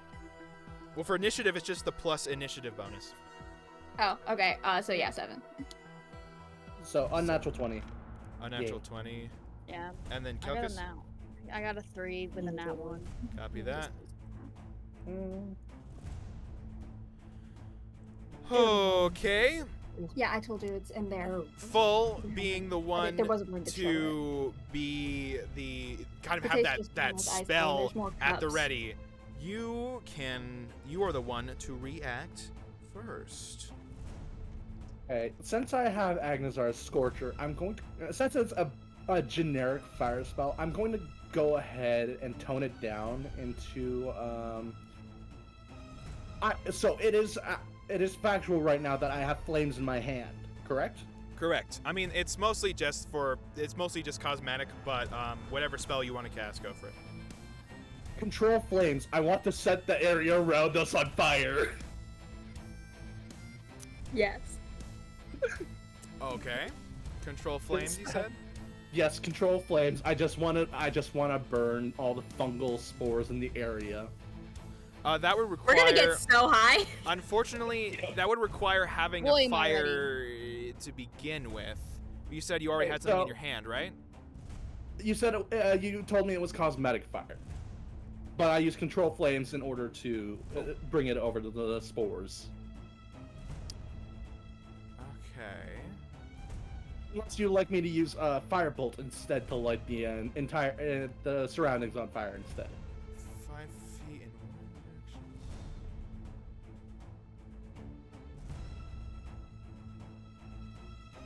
A: Well, for initiative, it's just the plus initiative bonus.
D: Oh, okay. So yeah, 7.
C: So unnatural 20.
A: Unnatural 20.
B: Yeah,
A: And then
B: I got a
A: Kelkus,
B: nat. I got a 3 with a nat 1.
A: copy that.
C: Mm.
A: Okay.
D: Yeah, I told you it's in there.
A: Full being the one
D: there wasn't room to chill
A: to be the kind of
D: The
A: have
D: taste
A: that
D: just
A: that
D: has ice cream,
A: spell
D: there's more
A: at the
D: cups.
A: ready. You are the one to react first.
C: Okay, since I have Agnazar's Scorcher, I'm going to, since it's a generic fire spell, I'm going to go ahead and tone it down into, so it is factual right now that I have flames in my hand, correct?
A: Correct. I mean, it's mostly just cosmetic, but whatever spell you want to cast, go for it.
C: Control flames. I want to set the area around us on fire.
D: Yes.
A: Okay. Control flames, you said?
C: Yes, control flames. I just want to burn all the fungal spores in the area.
A: That would
D: We're gonna
A: require.
D: get so high.
A: Unfortunately, that would require having
B: Boy,
A: a
B: am I
A: fire to begin with. You said you already
C: Okay,
A: had something in
C: so-
A: your hand, right?
C: You said you told me it was cosmetic fire, but I used control flames in order to bring it over to the spores.
A: Okay.
C: Unless you'd like me to use firebolt instead to light the entire the surroundings on fire instead.
A: 5 feet in one direction.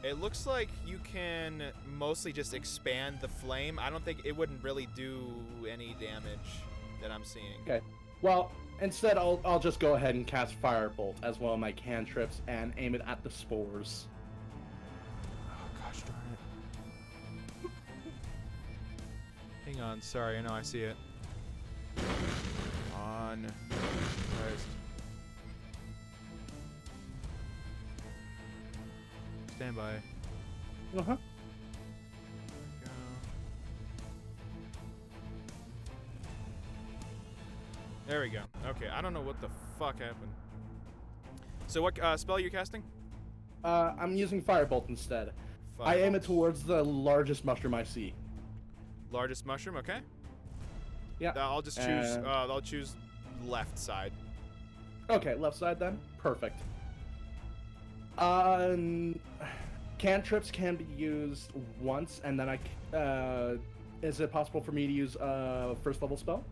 A: It looks like you can mostly just expand the flame. I don't think it wouldn't really do any damage that I'm seeing.
C: Okay. Well, instead I'll just go ahead and cast firebolt as well as my cantrips and aim it at the spores.
A: Oh gosh darn it. Hang on, sorry, I know I see it. On. Christ. Stand by.
C: Uh-huh.
A: Go. There we go. Okay, I don't know what the fuck happened. So what spell you're casting?
C: I'm using firebolt instead. I aim it towards the largest mushroom I see.
A: Largest mushroom, okay?
C: Yeah.
A: I'll just choose. I'll choose left side.
C: Okay, left side then. Perfect. Cantrips can be used once, and then is it possible for me to use first level spell?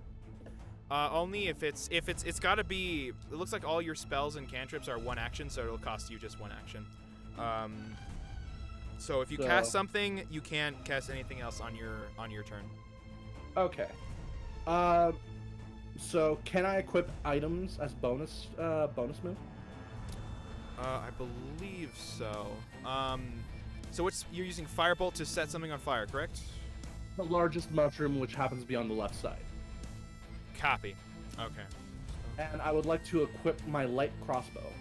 A: Only if it's gotta be. It looks like all your spells and cantrips are one action, so it'll cost you just one action. So if you cast something, you can't cast anything else on your turn.
C: Okay. So can I equip items as bonus move?
A: I believe so. So you're using Firebolt to set something on fire, correct?
C: The largest mushroom, which happens to be on the left side.
A: Copy. Okay.
C: And I would like to equip my light crossbow.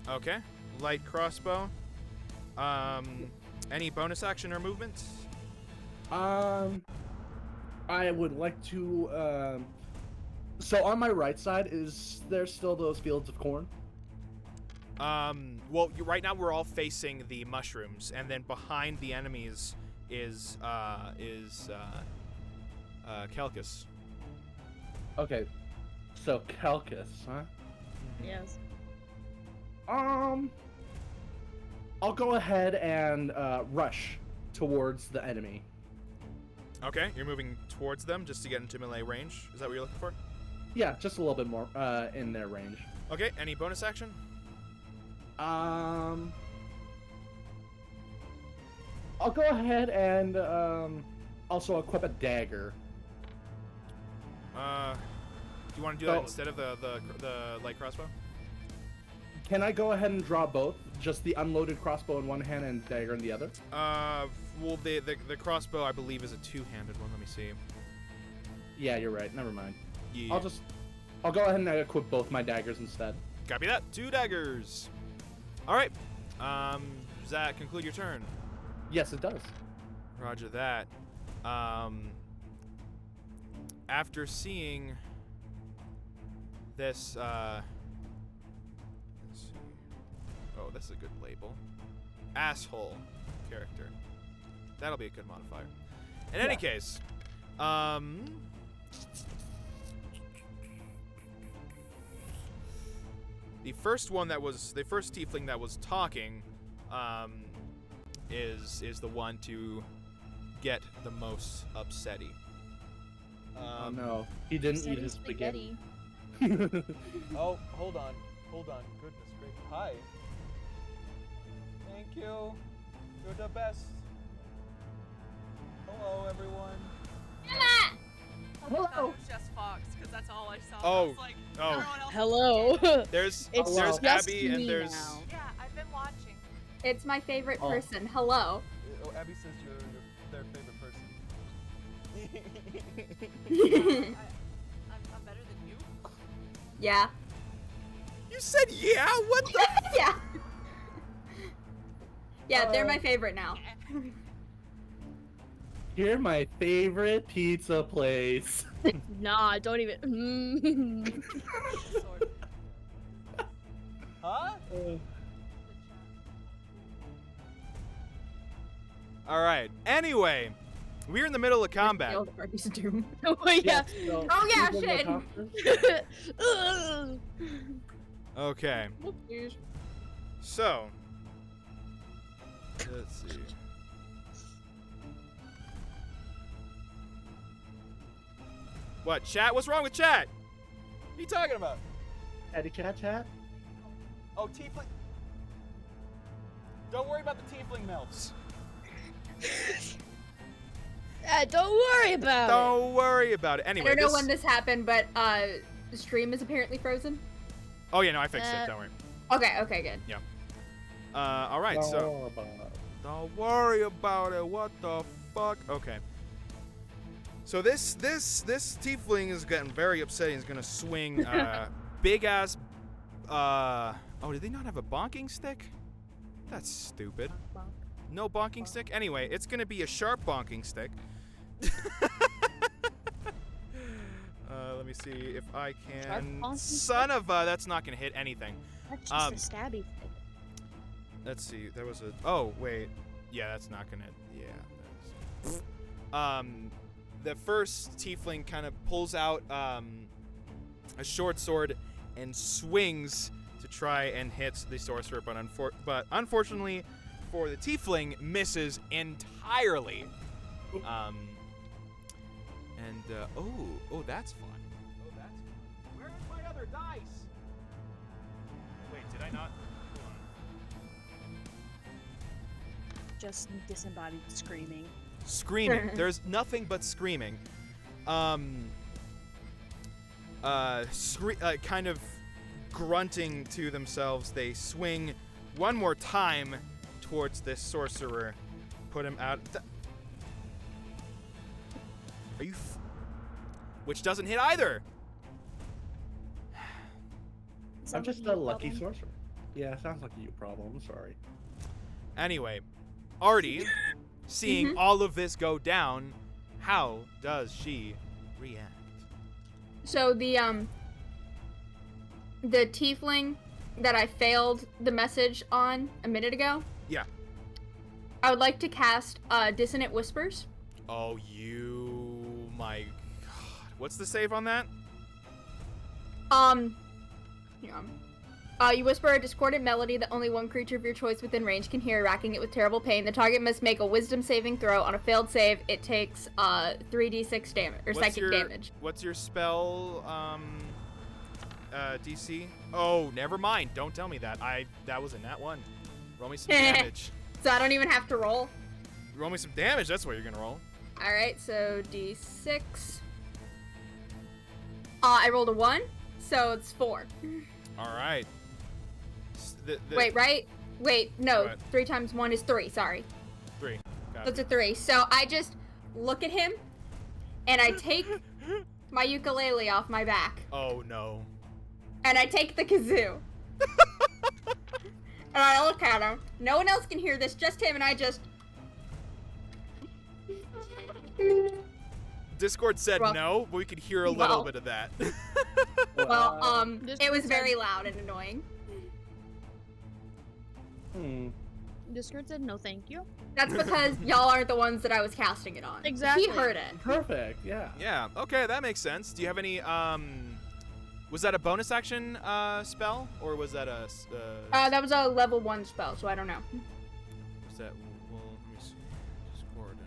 A: Okay. Light crossbow. Any bonus action or movement?
C: I would like to. So on my right side, is there still those fields of corn?
A: Well, right now we're all facing the mushrooms, and then behind the enemies is Kelkus.
C: Okay, so Kelkus, huh?
B: Yes.
C: I'll go ahead and rush towards the enemy.
A: Okay, you're moving towards them just to get into melee range. Is that what you're looking for?
C: Yeah, just a little bit more in their range.
A: Okay, any bonus action?
C: I'll go ahead and also equip a dagger.
A: Do you want to do that instead of the light crossbow?
C: Can I go ahead and draw both? Just the unloaded crossbow in one hand and dagger in the other?
A: Well, the crossbow I believe is a two-handed one. Let me see.
C: Yeah, you're right. Never mind.
A: Yeah.
C: I'll go ahead and equip both my daggers instead.
A: Copy that. 2 daggers. All right. Does that conclude your turn?
C: Yes, it does.
A: Roger that. After seeing this, let's see. Oh, this is a good label. Asshole character. That'll be a good modifier. In any case, the first tiefling that was talking, is the one to get the most upsetty.
C: Oh no, he didn't eat his spaghetti.
A: Oh, hold on. Goodness gracious. Hi. Thank you. You're the best. Hello, everyone.
F: Hello. It was just Fox, because that's all I saw.
A: Oh,
F: I was like,
A: oh.
F: everyone else
B: Hello.
A: There's
B: It's
C: just
A: Abby
B: me
A: and there's
B: now.
F: Yeah, I've been watching.
D: It's my favorite
C: Oh.
D: person. Hello.
A: Oh, Abby says you're their favorite person.
F: I'm better than you.
D: Yeah.
A: You said yeah? What the?
D: Yeah. Yeah, they're my favorite now.
C: You're my favorite pizza place.
B: Nah, don't even.
F: Sword.
A: Huh?
F: The
A: All right. Anyway, we're in the middle of combat.
D: Failed Arby's Doom.
B: Oh yeah.
C: So,
D: Oh, yeah,
C: who's
D: shit.
C: gonna talk
B: Ugh.
A: Okay. So, let's see. What, chat? What's wrong with chat? What are you talking about?
C: to? Eddie chat?
A: Oh, tiefling. Don't worry about the tiefling melts.
B: Don't worry about it.
A: Don't worry about it. Anyway,
D: I don't know when this happened, but the stream is apparently frozen.
A: Oh yeah, no, I fixed it. Don't worry.
D: Okay, good.
A: All right, so don't worry about it. What the fuck? Okay. So this tiefling is getting very upset. He's gonna swing big ass. Oh, did they not have a bonking stick? That's stupid. No bonking stick. Anyway, it's gonna be a sharp bonking stick. Let me see if I can.
B: bonking
A: Son of a, that's not gonna hit anything.
B: That's just a stabby thing.
A: Let's see. There was a. Oh wait. Yeah, that's not gonna. Yeah. That's, the first tiefling kind of pulls out a short sword and swings to try and hit the sorcerer, but unfortunately for the tiefling, misses entirely. Oh, that's fun. Oh, that's fun. Where is my other dice? Wait, did I not? Hold
B: just disembodied screaming.
A: Screaming. There's nothing but screaming. Kind of grunting to themselves, they swing one more time towards this sorcerer. Put him out. Are you? Which doesn't hit either.
C: I'm
B: Sounds
C: just
B: like
C: a
B: you
C: lucky
B: problem.
C: sorcerer. Yeah, sounds like a you problem. I'm sorry.
A: Anyway, Artie, seeing all of this go down, how does she react?
D: So the tiefling that I failed the message on a minute ago.
A: Yeah.
D: I would like to cast Dissonant Whispers.
A: Oh, you... my God. What's the save on that?
D: You whisper a discordant melody that only one creature of your choice within range can hear, racking it with terrible pain. The target must make a wisdom saving throw. On a failed save, it takes 3d6 damage, or psychic damage.
A: What's your spell, DC? Oh, never mind. Don't tell me that. That was a nat 1. Roll me some damage.
D: So I don't even have to roll.
A: Roll me some damage. That's what you're gonna roll.
D: Alright, so d6. I rolled a 1, so it's 4.
A: All right.
D: Wait, right? Wait, no.
A: What?
D: 3 times 1 is 3, sorry.
A: 3. Got
D: So it's
A: it.
D: a 3. So I just look at him, and I take my ukulele off my back,
A: Oh no.
D: and I take the kazoo. And I look at him. No one else can hear this, just him, and I just...
A: Discord said
D: Well-
A: no, but we could hear a little bit of that.
D: Well,
B: This
D: it was
B: said-
D: very loud and annoying.
B: Discord said no thank you.
D: That's because y'all aren't the ones that I was casting it on.
B: Exactly.
D: He heard it.
C: Perfect. Yeah.
A: Yeah. Okay, that makes sense. Do you have any? Was that a bonus action spell, or was that a?
D: That was a level 1 spell, so I don't know.
A: Was that? Well, let me see. Discordant.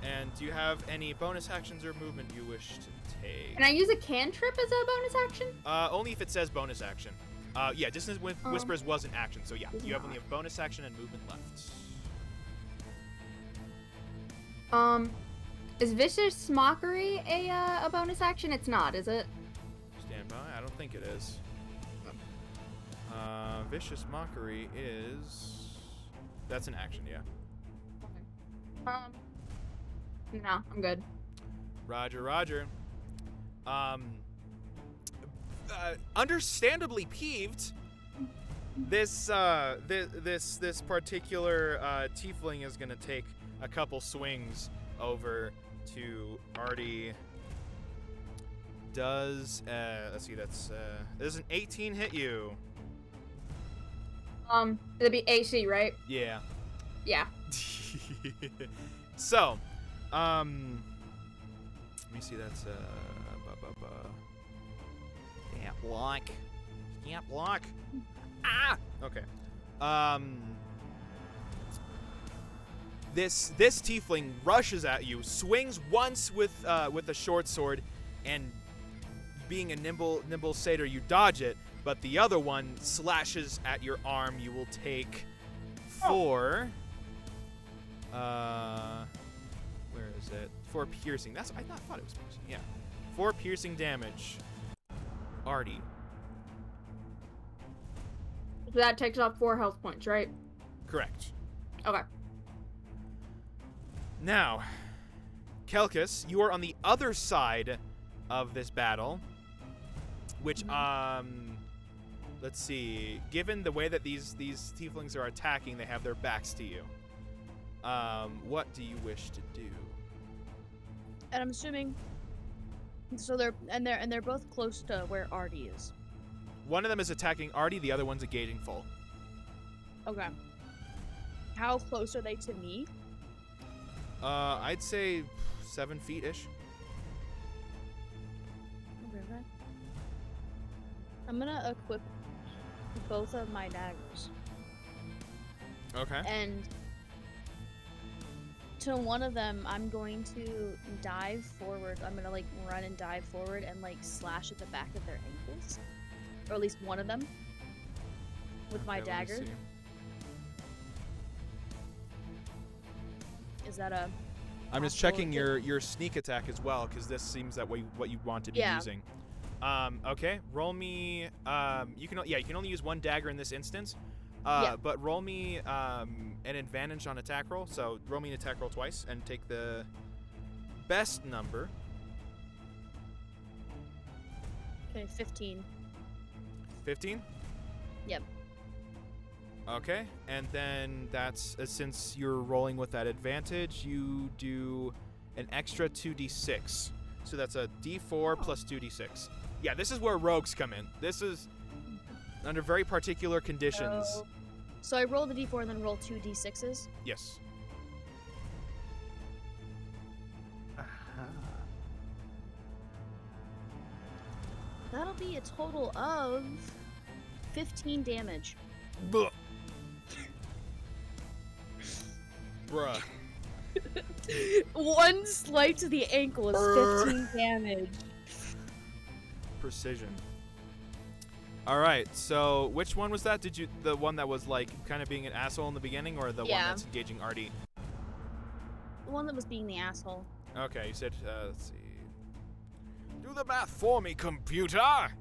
A: And do you have any bonus actions or movement you wish to take?
D: Can I use a cantrip as a bonus action?
A: Only if it says bonus action. Yeah, Dissonant Whispers was an action, so yeah, you have only a bonus action and movement left.
D: Is Vicious Mockery a bonus action? It's not, is it?
A: Stand by. I don't think it is. Vicious Mockery is. That's an action, yeah.
D: No, I'm good.
A: Roger, Roger. Understandably peeved. This particular tiefling is gonna take a couple swings over to Artie. Does let's see, does an 18 hit you?
D: It'd be AC, right?
A: Yeah.
D: Yeah.
A: So, let me see. That's can't block. Can't block. Ah. Okay. This tiefling rushes at you, swings once with a short sword, and being a nimble satyr, you dodge it. But the other one slashes at your arm. You will take 4. Where is it? 4 piercing. I thought it was piercing. Yeah, 4 piercing damage. Artie.
D: So that takes off 4 health points, right?
A: Correct.
D: Okay.
A: Now, Kelkus, you are on the other side of this battle, which, let's see. Given the way that these tieflings are attacking, they have their backs to you. What do you wish to do?
B: And I'm assuming. So they're both close to where Artie is.
A: One of them is attacking Artie, the other one's engaging full.
B: Okay. How close are they to me?
A: I'd say 7 feet-ish.
B: Okay. I'm gonna equip both of my daggers.
A: Okay.
B: And to one of them, I'm going to dive forward. I'm gonna like run and dive forward and like slash at the back of their ankles, or at least one of them, with my
A: Okay, let me
B: dagger.
A: see.
B: Is that a?
A: I'm just
B: possible
A: checking
B: hit?
A: your sneak attack as well, because this seems that what you want to be
B: Yeah.
A: using. Okay, roll me. You can only use one dagger in this instance.
B: Yeah.
A: But roll me an advantage on attack roll. So roll me an attack roll twice and take the best number.
B: Okay, 15.
A: 15.
B: Yep.
A: Okay, and then that's since you're rolling with that advantage, you do an extra 2d6. So that's a d4 plus 2d6. Yeah, this is where rogues come in. This is under very particular conditions.
B: So I roll the d4 and then roll 2 d6s.
A: Yes.
B: That'll be a total of 15 damage.
A: Bruh.
B: One slight to the ankle is 15 damage.
A: Precision. All right. So, which one was that? The one that was like kind of being an asshole in the beginning, or the one
B: Yeah.
A: that's engaging Artie?
B: The one that was being the asshole.
A: Okay, you said. Let's see. Do the math for me, computer.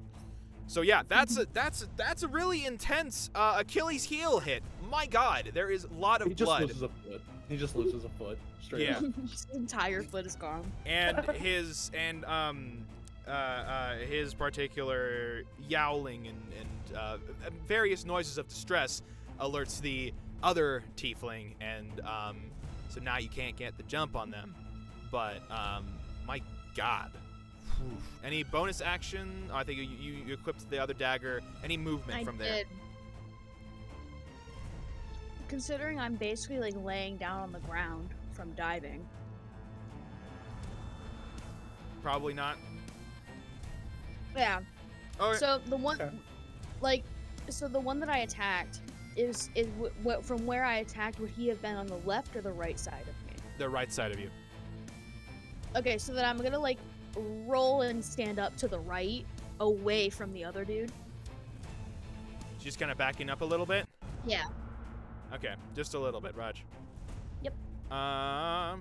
A: So yeah, that's a really intense Achilles heel hit. My God, there is a lot of
C: He just
A: blood.
C: loses a foot. He just loses a foot. Straight
A: Yeah.
C: up.
B: His entire foot is gone.
A: And his particular yowling and various noises of distress alerts the other tiefling, and so now you can't get the jump on them. But my God. Oof. Any bonus action? Oh, I think you equipped the other dagger. Any movement
B: I
A: from there?
B: did. Considering I'm basically like laying down on the ground from diving.
A: Probably not.
B: Yeah.
A: Okay.
B: So the one,
C: Okay.
B: so the one that I attacked is from where I attacked. Would he have been on the left or the right side of me?
A: The right side of you.
B: Okay, so then I'm gonna like roll and stand up to the right, away from the other dude.
A: Just kind of backing up a little bit.
B: Yeah.
A: Okay, just a little bit, Raj.
B: Yep.
A: All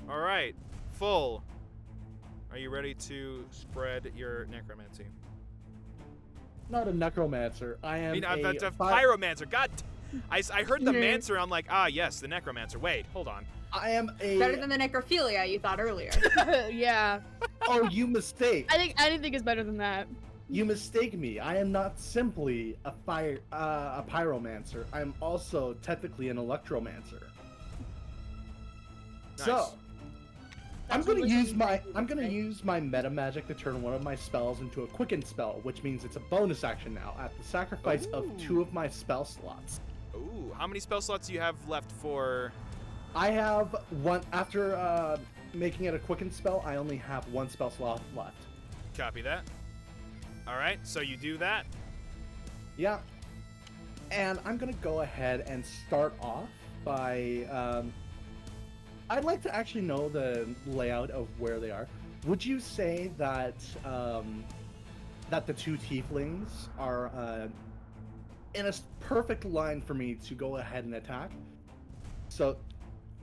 A: right. Full. Are you ready to spread your necromancy?
C: Not a necromancer. I am
A: That's a pyromancer. God, I heard the mancer. I'm like, yes, the necromancer. Wait, hold on.
C: I am a.
D: Better than the necrophilia you thought earlier.
B: Yeah.
C: Oh, you mistake.
B: I think anything is better than that.
C: You mistake me. I am not simply a pyromancer. I am also technically an electromancer.
A: Nice.
C: So, I'm
B: That's
C: gonna
B: what
C: use
B: you
C: my
B: right?
C: use my meta magic to turn one of my spells into a quicken spell, which means it's a bonus action now at the sacrifice of
A: Ooh.
C: 2 of my spell slots.
A: Ooh, how many spell slots do you have left for?
C: I have one after making it a quicken spell. I only have 1 spell slot left.
A: Copy that. All right, so you do that.
C: Yeah, and I'm gonna go ahead and start off by. I'd like to actually know the layout of where they are. Would you say that that the 2 tieflings are in a perfect line for me to go ahead and attack? So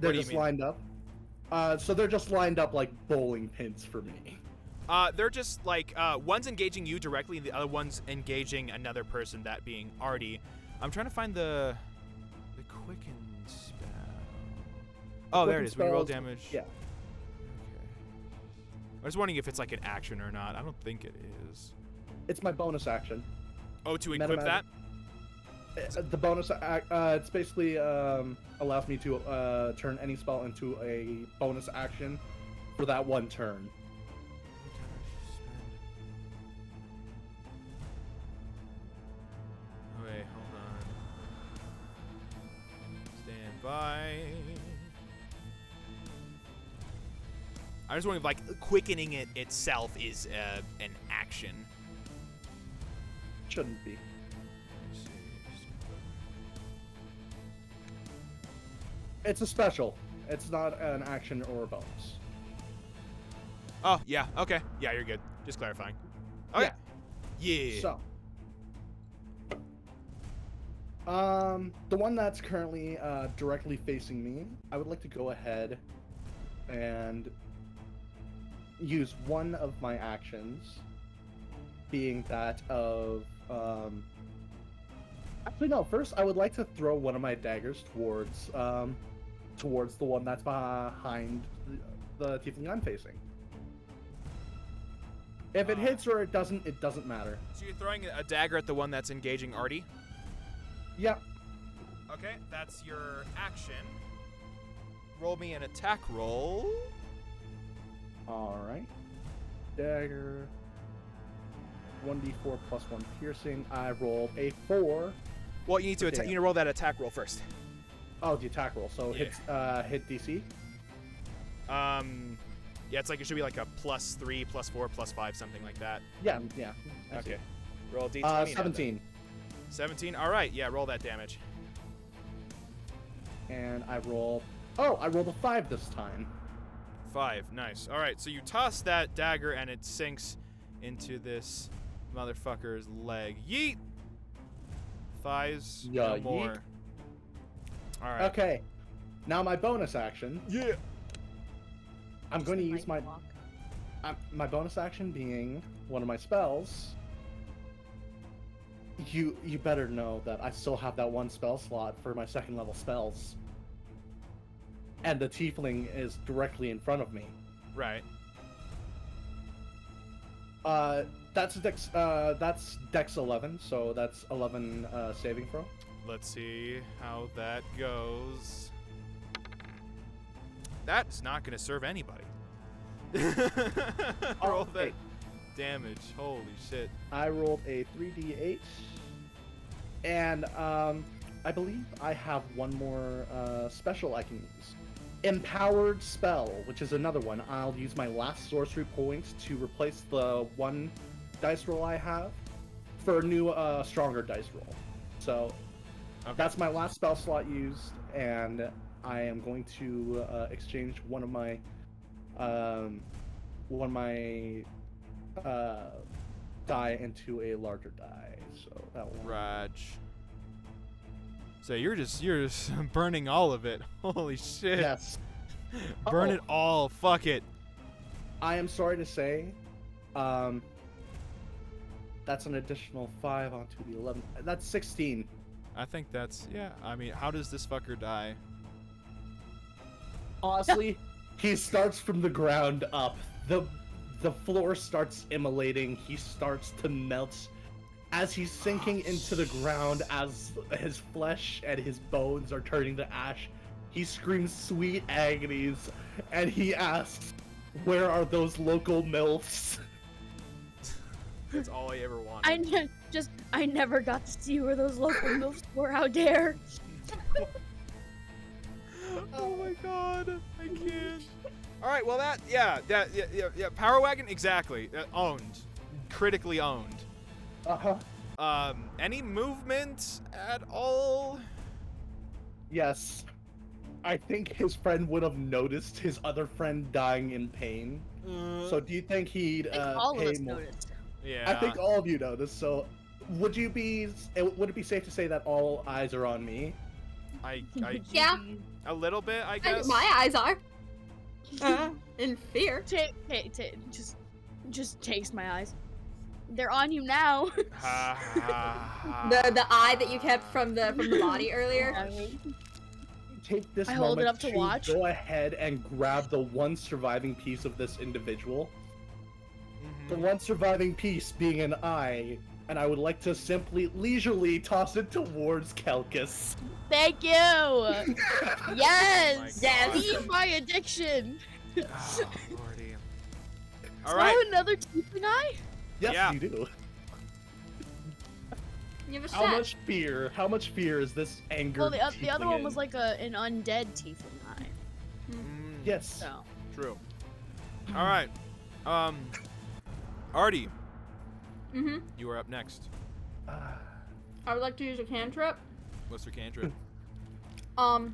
C: they're
A: What do you
C: just
A: mean?
C: lined up. So they're just lined up like bowling pins for me.
A: They're just like one's engaging you directly, the other one's engaging another person, that being Artie. I'm trying to find the quicken spell. Oh, there it is. When you roll damage.
C: Yeah.
A: Okay. I was wondering if it's like an action or not. I don't think it is.
C: It's my bonus action.
A: Oh, to
C: Meta
A: equip that?
C: magic. The bonus, it's basically allows me to turn any spell into a bonus action for that one turn.
A: Okay, hold on. Stand by. I was wondering if like quickening it itself is an action.
C: Shouldn't be. It's a special. It's not an action or a bonus.
A: Oh, yeah, okay. Yeah, you're good. Just clarifying. Okay. Yeah.
C: So, The one that's currently directly facing me, I would like to go ahead and use one of my actions, being that of actually no. First, I would like to throw one of my daggers towards the one that's behind the tiefling I'm facing. If it hits or it doesn't matter.
A: So you're throwing a dagger at the one that's engaging Artie?
C: Yeah.
A: Okay, that's your action. Roll me an attack roll.
C: All right. Dagger. 1d4 plus 1 piercing. I rolled a 4.
A: Well, you need to
C: Okay.
A: you need to roll that attack roll first.
C: Oh, the attack roll. So
A: Yeah.
C: hit DC.
A: Yeah, it's like it should be like a +3, +4, +5, something like that.
C: Yeah. I see.
A: Okay. Roll D20. now then.
C: 17.
A: 17. All right. Yeah, roll that damage.
C: And I rolled. Oh, I rolled a 5 this time.
A: 5. Nice. All right. So you toss that dagger and it sinks into this motherfucker's leg. Yeet. Thighs.
C: Yeah,
A: no
C: yeet.
A: more. All right.
C: Okay. Now my bonus action.
A: Yeah.
C: I'm going to use
B: Lightning walk.
C: my bonus action being one of my spells. You better know that I still have that one spell slot for my second level spells. And the tiefling is directly in front of me.
A: Right.
C: That's Dex 11, so that's 11 saving throw.
A: Let's see how that goes. That's not going to serve anybody. Roll that
C: Okay.
A: damage. Holy shit.
C: I rolled a 3d8, and I believe I have one more special I can use. Empowered Spell, which is another one. I'll use my last sorcery points to replace the one dice roll I have for a new, stronger dice roll. So
A: Okay.
C: that's my last spell slot used, and I am going to exchange one of my die into a larger die. So that one.
A: Raj. So you're just burning all of it. Holy shit.
C: Yes.
A: Burn
C: Uh-oh.
A: it all. Fuck it.
C: I am sorry to say, that's an additional 5 onto the 11. That's 16.
A: I think that's, yeah. I mean, how does this fucker die?
C: Honestly, he starts from the ground up. The floor starts immolating. He starts to melt as he's sinking into the ground, as his flesh and his bones are turning to ash. He screams sweet agonies, and he asks, "Where are those local MILFs?"
A: That's all I ever wanted.
B: I never got to see where those local MILFs were. How dare!
A: Oh my god, I can't. All right, well yeah, Power Wagon, exactly. Owned, critically owned.
C: Uh-huh.
A: Any movement at all?
C: Yes. I think his friend would have noticed his other friend dying in pain. So do you think he'd
B: I think all of
C: pay
B: us
C: more?
B: noticed.
A: Yeah.
C: I think all of you noticed. So would it be safe to say that all eyes are on me?
A: I
D: Yeah.
A: a little bit, I guess.
D: My eyes are. In fear.
B: Just takes my eyes. They're on you now.
A: Ha, ha, ha.
D: The eye that you kept from the body earlier.
C: Take this
B: I hold it
C: moment
B: up to watch.
C: go ahead and grab the one surviving piece of this individual. The one surviving piece being an eye, and I would like to simply leisurely toss it towards Kelkis.
B: Thank you. Yes.
A: God.
B: Feed my addiction.
A: Oh, Lordy. All
B: So
A: right.
B: I have another tiefling eye.
C: Yes,
A: Yeah.
C: you do.
D: You have a
C: How
D: set.
C: much fear? How much fear is this anger?
B: Well, the other one was
C: like.
B: like an undead tiefling eye.
A: Mm,
C: Yes.
B: So
A: True. All right. Artie,
D: Mm-hmm.
A: you are up next.
D: I would like to use a cantrip.
A: What's your cantrip?
D: I'd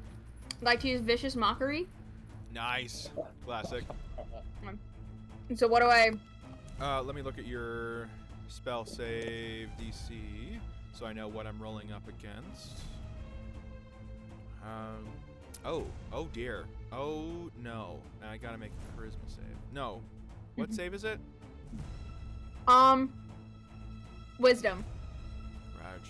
D: like to use Vicious Mockery.
A: Nice. Classic.
D: So what do I...
A: Let me look at your spell save DC. so I know what I'm rolling up against. Oh dear. Oh no. I gotta make a charisma save. No. What save is it?
D: Wisdom.
A: Raj.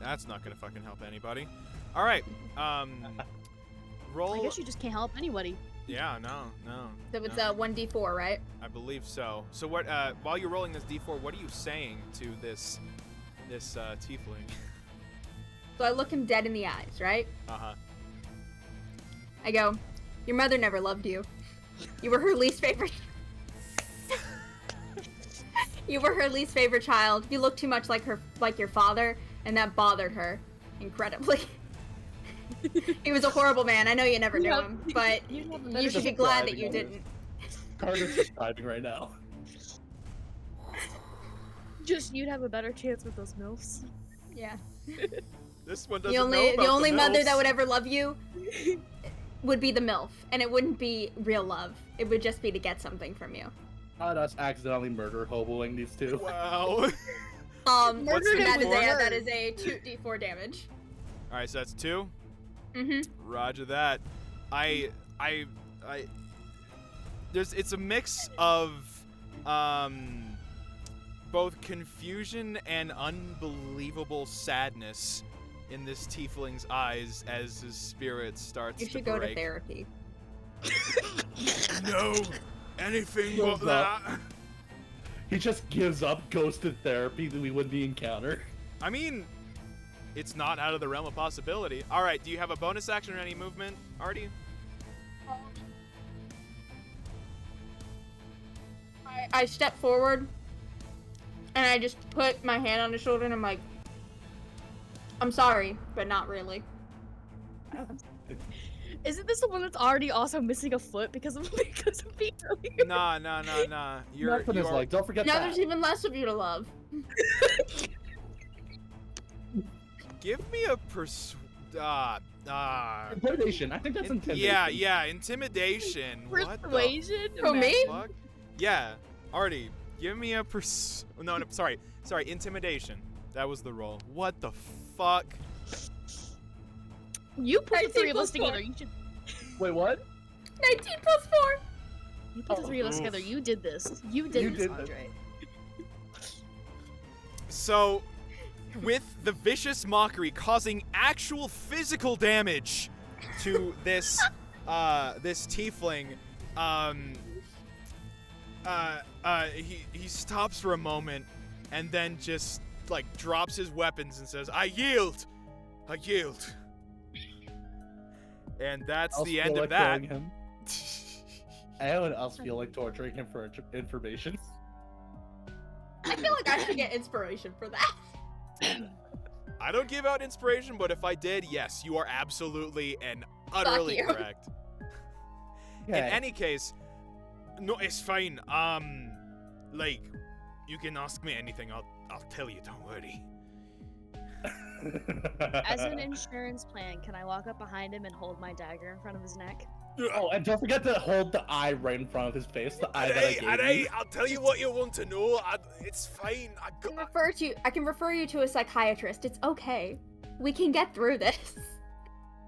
A: That's not gonna fucking help anybody. All right. Roll.
B: I guess you just can't help anybody.
A: Yeah. No.
D: So it's
A: no.
D: a 1d4, right?
A: I believe so. So what? While you're rolling this d4, what are you saying to this tiefling?
D: So I look him dead in the eyes, right?
A: Uh-huh.
D: I go, your mother never loved you. You were her least favorite. You were her least favorite child. You look too much like your father, and that bothered her incredibly. He was a horrible man. I know you never knew him, but you should be glad that you didn't.
C: Carter's just typing right now.
B: Just you'd have a better chance with those MILFs.
D: Yeah.
A: This one doesn't
D: The
A: know about
D: only
A: the
D: mother
A: MILFs.
D: that would ever love you would be the MILF, and it wouldn't be real love. It would just be to get something from you.
C: Not us accidentally murder hoboing these two.
A: Wow.
D: What's
A: the D4?
D: that is a 2d4 damage.
A: All right, so that's 2.
D: Mm-hmm.
A: Roger that. It's a mix of both confusion and unbelievable sadness in this tiefling's eyes as his spirit starts to
D: You should
A: break.
D: go to therapy.
A: No, anything but
C: Gives up.
A: that.
C: He just gives up, goes to therapy that we would be encounter.
A: I mean, it's not out of the realm of possibility. All right, do you have a bonus action or any movement, Artie?
D: I step forward, and I just put my hand on his shoulder, and I'm like, I'm sorry, but not really.
B: Isn't this the one that's already also missing a foot because of being earlier?
A: Nah.
C: Nothing is like, don't forget
D: Now
C: that.
D: there's even less of you to love.
A: Give me a
C: Intimidation. I think that's intimidation.
A: Yeah, intimidation.
B: Persuasion?
D: For me?
A: Fuck? Yeah, Artie, give me a No, sorry, intimidation. That was the roll. What the fuck?
B: You put the
D: 19
B: three of
D: plus
B: us together.
D: 4.
B: You should.
C: Wait, what?
D: 19 plus 4!
B: You put the three of us together. You did this. You did this, Andre.
A: So, with the vicious mockery causing actual physical damage to this this tiefling, he stops for a moment and then just like drops his weapons and says, I yield. And that's the end of that.
C: Him. Anyone else feel like torturing him for information?
D: I feel like I should get inspiration for that.
A: I don't give out inspiration, but if I did, yes, you are absolutely and utterly
D: you.
A: correct.
C: Yeah.
A: In any case, no, it's fine. Like, you can ask me anything. I'll tell you. Don't worry.
B: As an insurance plan, can I walk up behind him and hold my dagger in front of his neck?
C: Oh, and don't forget to hold the eye right in front of his face. The eye that I gave you.
A: I'll tell you what you want to know. It's fine.
D: I can refer you to a psychiatrist. It's okay. We can get through this.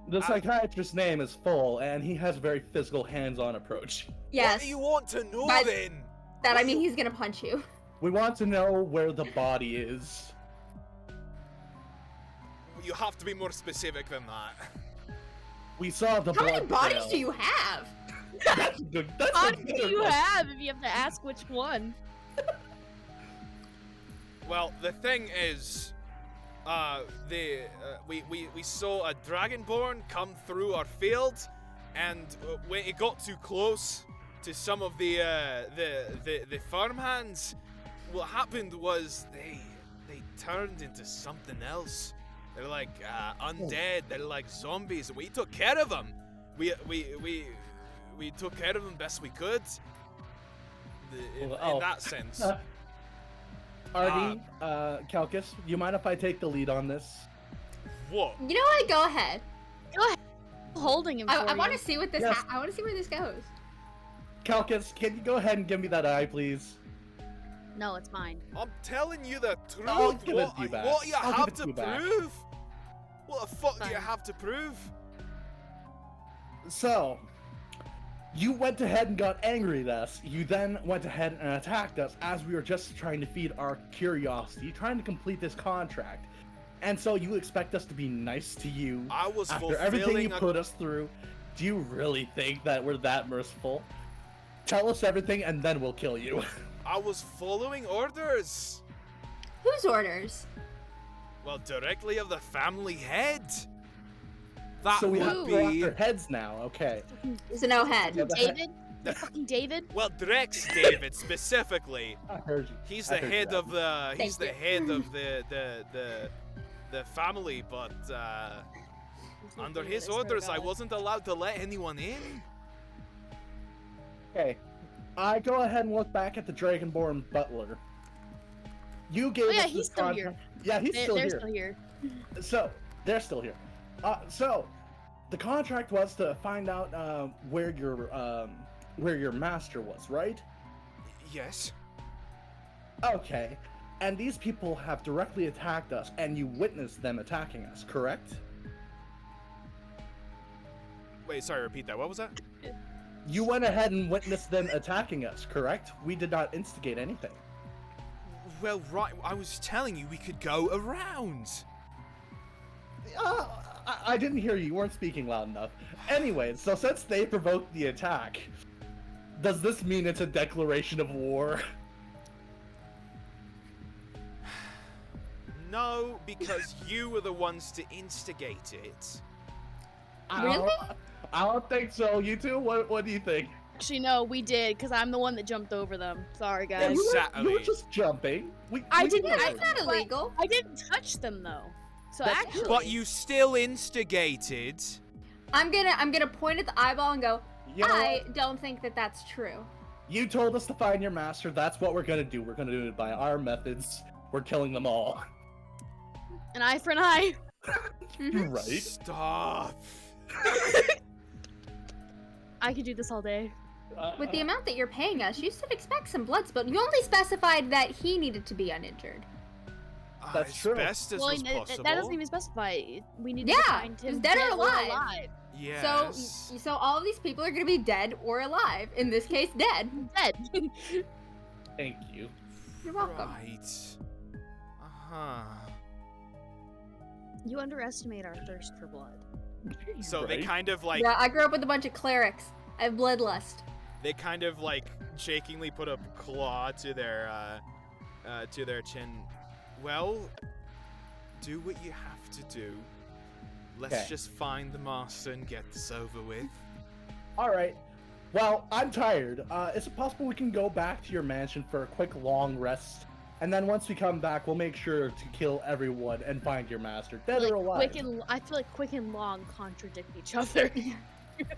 C: The psychiatrist's name is Full, and he has a very physical, hands-on approach.
D: Yes.
A: What do you want to know
D: By
A: then?
D: That I mean he's gonna punch you.
C: We want to know where the body is.
A: You have to be more specific than that.
C: We saw the
D: How
C: blood
D: many bodies
C: trail.
D: do you have?
C: That's good. That's
B: How
C: a
B: many
C: good
B: do you
C: one.
B: have if you have to ask which one?
A: Well, the thing is, we saw a dragonborn come through our field, and when it got too close to some of the farmhands, what happened was they turned into something else. They're like undead. They're like zombies. We took care of them. We took care of them best we could. In that sense.
C: Artie, Calcus, you mind if I take the lead on this?
A: What?
D: You know what? Go ahead.
B: Holding him.
D: I
B: for
D: want to
B: you.
D: see what this.
C: Yes.
D: I want to see where this goes.
C: Calcus, can you go ahead and give me that eye, please?
B: No, it's mine.
A: I'm telling you the truth.
C: I'll give it
A: what,
C: to you back.
A: what do you
C: I'll give
A: have
C: it
A: to
C: to you back.
A: prove? What the fuck do you
B: Fine.
A: have to prove?
C: So, you went ahead and got angry at us. You then went ahead and attacked us as we were just trying to feed our curiosity, trying to complete this contract. And so you expect us to be nice to you
A: I was
C: after everything you
A: fulfilling a
C: put us through? Do you really think that we're that merciful? Tell us everything and then we'll kill you.
A: I was following orders.
D: Whose orders?
A: Well, directly of the family head. That
C: So we
A: would
C: have to go
A: be.
C: after heads now, okay.
D: There's a no head.
C: Yeah, the head-
B: David? You fucking David?
A: Well, Drex David specifically.
C: I heard you.
A: He's
C: I
A: the
C: heard
A: head
C: you.
A: of the. He's
D: Thank
A: the
D: you.
A: head of the family, but under his orders, I wasn't allowed to let anyone in.
C: Okay. I go ahead and look back at the dragonborn butler. You gave
B: Oh yeah,
C: us
B: he's
C: this
B: still
C: contract.
B: here.
C: Yeah, he's still
B: They're
C: here.
B: still here.
C: So, they're still here. So, the contract was to find out where your master was, right?
A: Yes.
C: Okay. And these people have directly attacked us, and you witnessed them attacking us, correct?
A: Wait, sorry. Repeat that. What was that?
C: You went ahead and witnessed them attacking us, correct? We did not instigate anything.
A: Well, right. I was telling you we could go around.
C: I didn't hear you. You weren't speaking loud enough. Anyway, so since they provoked the attack, does this mean it's a declaration of war?
A: No, because you were the ones to instigate it.
D: Really?
C: I don't think so. You two? What do you think?
B: Actually, no, we did, because I'm the one that jumped over them. Sorry,
C: Yeah,
B: guys.
C: you were
A: Exactly.
C: just jumping.
B: I
C: we
B: didn't-
C: know.
D: That's not illegal.
B: I didn't touch them, though. So
C: That's-
B: actually...
A: But you still instigated.
D: I'm gonna point at the eyeball and go,
C: You know
D: I
C: what?
D: don't think that that's true.
C: You told us to find your master. That's what we're gonna do. We're gonna do it by our methods. We're killing them all.
B: An eye for an eye.
C: You're right.
A: Stop.
B: I could do this all day.
D: With the amount that you're paying us, you should expect some blood spill. You only specified that he needed to be uninjured.
C: That's
A: as
C: true.
A: best as
B: Well,
A: was possible.
B: that doesn't even specify. We need to
D: Yeah,
B: find him
D: he's dead or alive.
A: Yes.
D: So all of these people are gonna be dead or alive. In this case, dead.
B: Dead.
C: Thank you.
D: You're welcome.
A: Right. Uh-huh.
B: You underestimate our thirst for blood.
A: So they
C: Right.
A: kind of like
D: Yeah, I grew up with a bunch of clerics. I have bloodlust.
A: they kind of like shakingly put a claw to their chin. Well, do what you have to do. Let's
C: Okay.
A: just find the master and get this over with.
C: All right. Well, I'm tired. Is it possible we can go back to your mansion for a quick long rest? And then once we come back, we'll make sure to kill everyone and find your master, dead or alive.
B: I feel like quick and long contradict each other.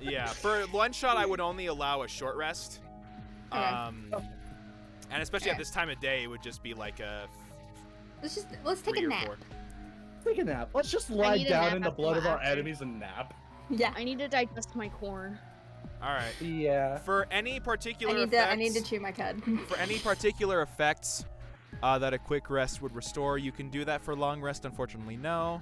A: Yeah, for one shot, I would only allow a short rest.
D: Okay.
A: And especially at
D: Okay.
A: this time of day, it would just be like a
D: Let's take
A: 3
D: a
A: or
D: nap.
A: 4.
C: Take a nap. Let's just lie
B: need a
C: down
B: nap
C: in the
B: after
C: blood
B: my
C: of our
B: after.
C: enemies and nap.
D: Yeah.
B: I need to digest my corn.
A: All right.
C: Yeah.
A: For any particular
D: I need to
A: effects,
D: chew my cud.
A: for any particular effects that a quick rest would restore, you can do that. For long rest, unfortunately, no.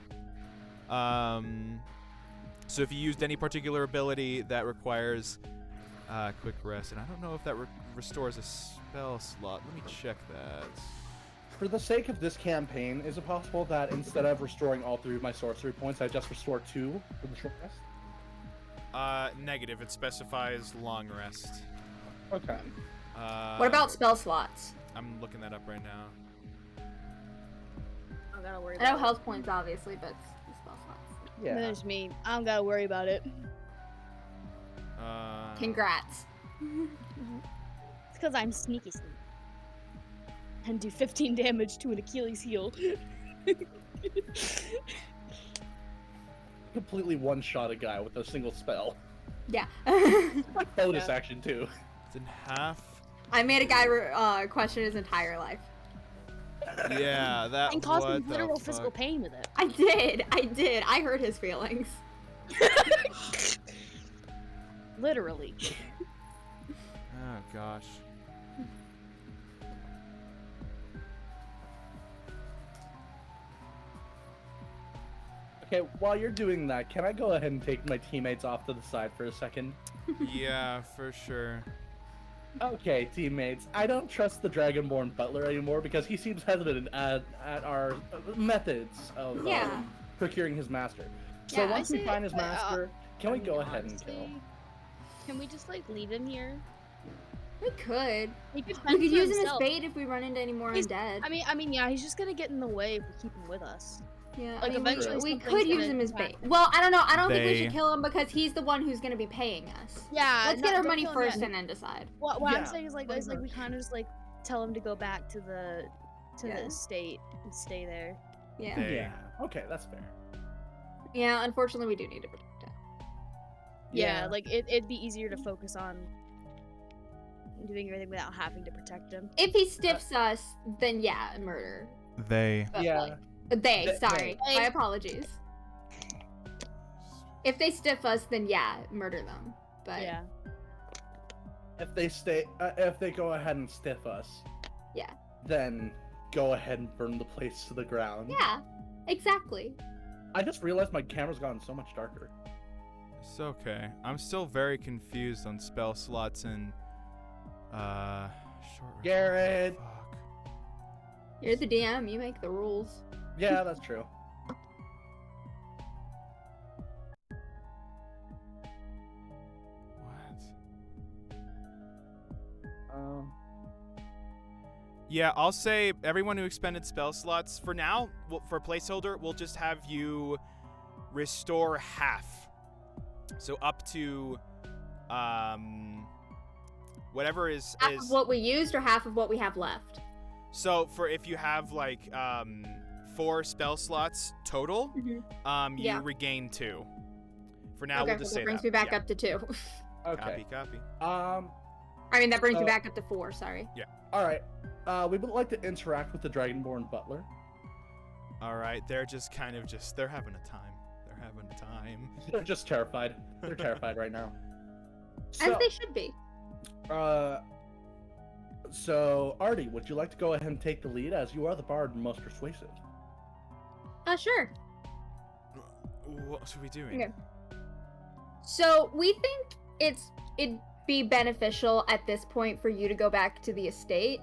A: So if you used any particular ability that requires quick rest, and I don't know if that restores a spell slot. Let me check that.
C: For the sake of this campaign, is it possible that instead of restoring all 3 of my sorcery points, I just restore 2 for the short rest?
A: Negative. It specifies long rest.
C: Okay.
D: What about spell slots?
A: I'm looking that up right now.
B: I don't gotta worry
D: I know
B: about
D: health points, obviously, but spell slots.
B: it.
C: Yeah.
B: There's me. I don't gotta worry about it.
D: Congrats.
B: It's because I'm sneaky sneak. And do 15 damage to an Achilles heel.
C: Completely one-shot a guy with a single spell.
D: Yeah.
C: Bonus action too.
A: It's in half.
D: I made a guy question his entire life.
A: Yeah, that.
B: And cause
A: what
B: him literal
A: the
B: physical
A: fuck?
B: pain with it.
D: I did. I hurt his feelings.
A: Oh gosh.
C: Okay, while you're doing that, can I go ahead and take my teammates off to the side for a second?
A: Yeah, for sure.
C: Okay, teammates, I don't trust the Dragonborn Butler anymore because he seems hesitant at our methods of
D: Yeah.
C: procuring his master. So
B: Yeah, I
C: once we
B: say,
C: find his
B: like,
C: master, can
B: I
C: we
B: mean,
C: go ahead and kill?
B: honestly, Can we just like leave him here?
D: We could.
B: He could
D: We
B: fend
D: could
B: for
D: use him as
B: himself.
D: bait if we run into any more
B: He's-
D: undead.
B: I mean, yeah, he's just gonna get in the way if we keep him with us.
D: Yeah,
B: Like,
D: I mean,
B: eventually
D: we
B: something's
D: could use
B: gonna
D: him as
B: happen.
D: bait. Well, I don't know. I don't think we
A: They-
D: should kill him because he's the one who's going to be paying us.
B: Yeah.
D: Let's get our
B: don't
D: money
B: kill him
D: first
B: yet.
D: and then decide.
B: What
C: Yeah,
B: I'm saying is like
C: pretty
B: we
C: much.
B: kind of just like tell him to go back to the
D: Yeah.
B: estate and stay there.
D: Yeah.
A: They-
C: Yeah. Okay, that's fair.
D: Yeah, unfortunately, we do need to protect him.
B: Yeah, like it'd be easier to focus on doing everything without having to protect him.
D: If he stiffs us, then yeah, murder.
A: They.
D: But,
C: Yeah.
D: like, they,
C: They-
D: sorry.
B: they.
D: My apologies. If they stiff us, then yeah, murder them. But
B: Yeah.
C: If they go ahead and stiff us,
D: Yeah.
C: then go ahead and burn the place to the ground.
D: yeah, exactly.
C: I just realized my camera's gotten so much darker.
A: It's okay. I'm still very confused on spell slots and short rest.
C: Garrett.
A: Fuck.
D: You're the DM. You make the rules.
C: Yeah, that's true.
A: What? Yeah, I'll say everyone who expended spell slots for now, for placeholder, we'll just have you restore half. So up to whatever is
D: Half of what we used or half of what we have left?
A: so for if you have like 4 spell slots total, you
D: Yeah.
A: regain 2. For now,
D: Okay,
A: we'll just
D: so that
A: say
D: brings
A: that.
D: me back
A: Yeah.
D: up to 2.
C: Okay.
A: Copy.
D: I mean, that brings me back up to 4, sorry.
C: All right. We would like to interact with the Dragonborn Butler.
A: All right, they're just kind of they're having a time. They're having a time.
C: They're just terrified. They're terrified right now.
D: As
C: So,
D: they should be.
C: so Artie, would you like to go ahead and take the lead as you are the bard and most persuasive?
D: Sure.
A: What are we doing?
D: Okay. So we think it'd be beneficial at this point for you to go back to the estate.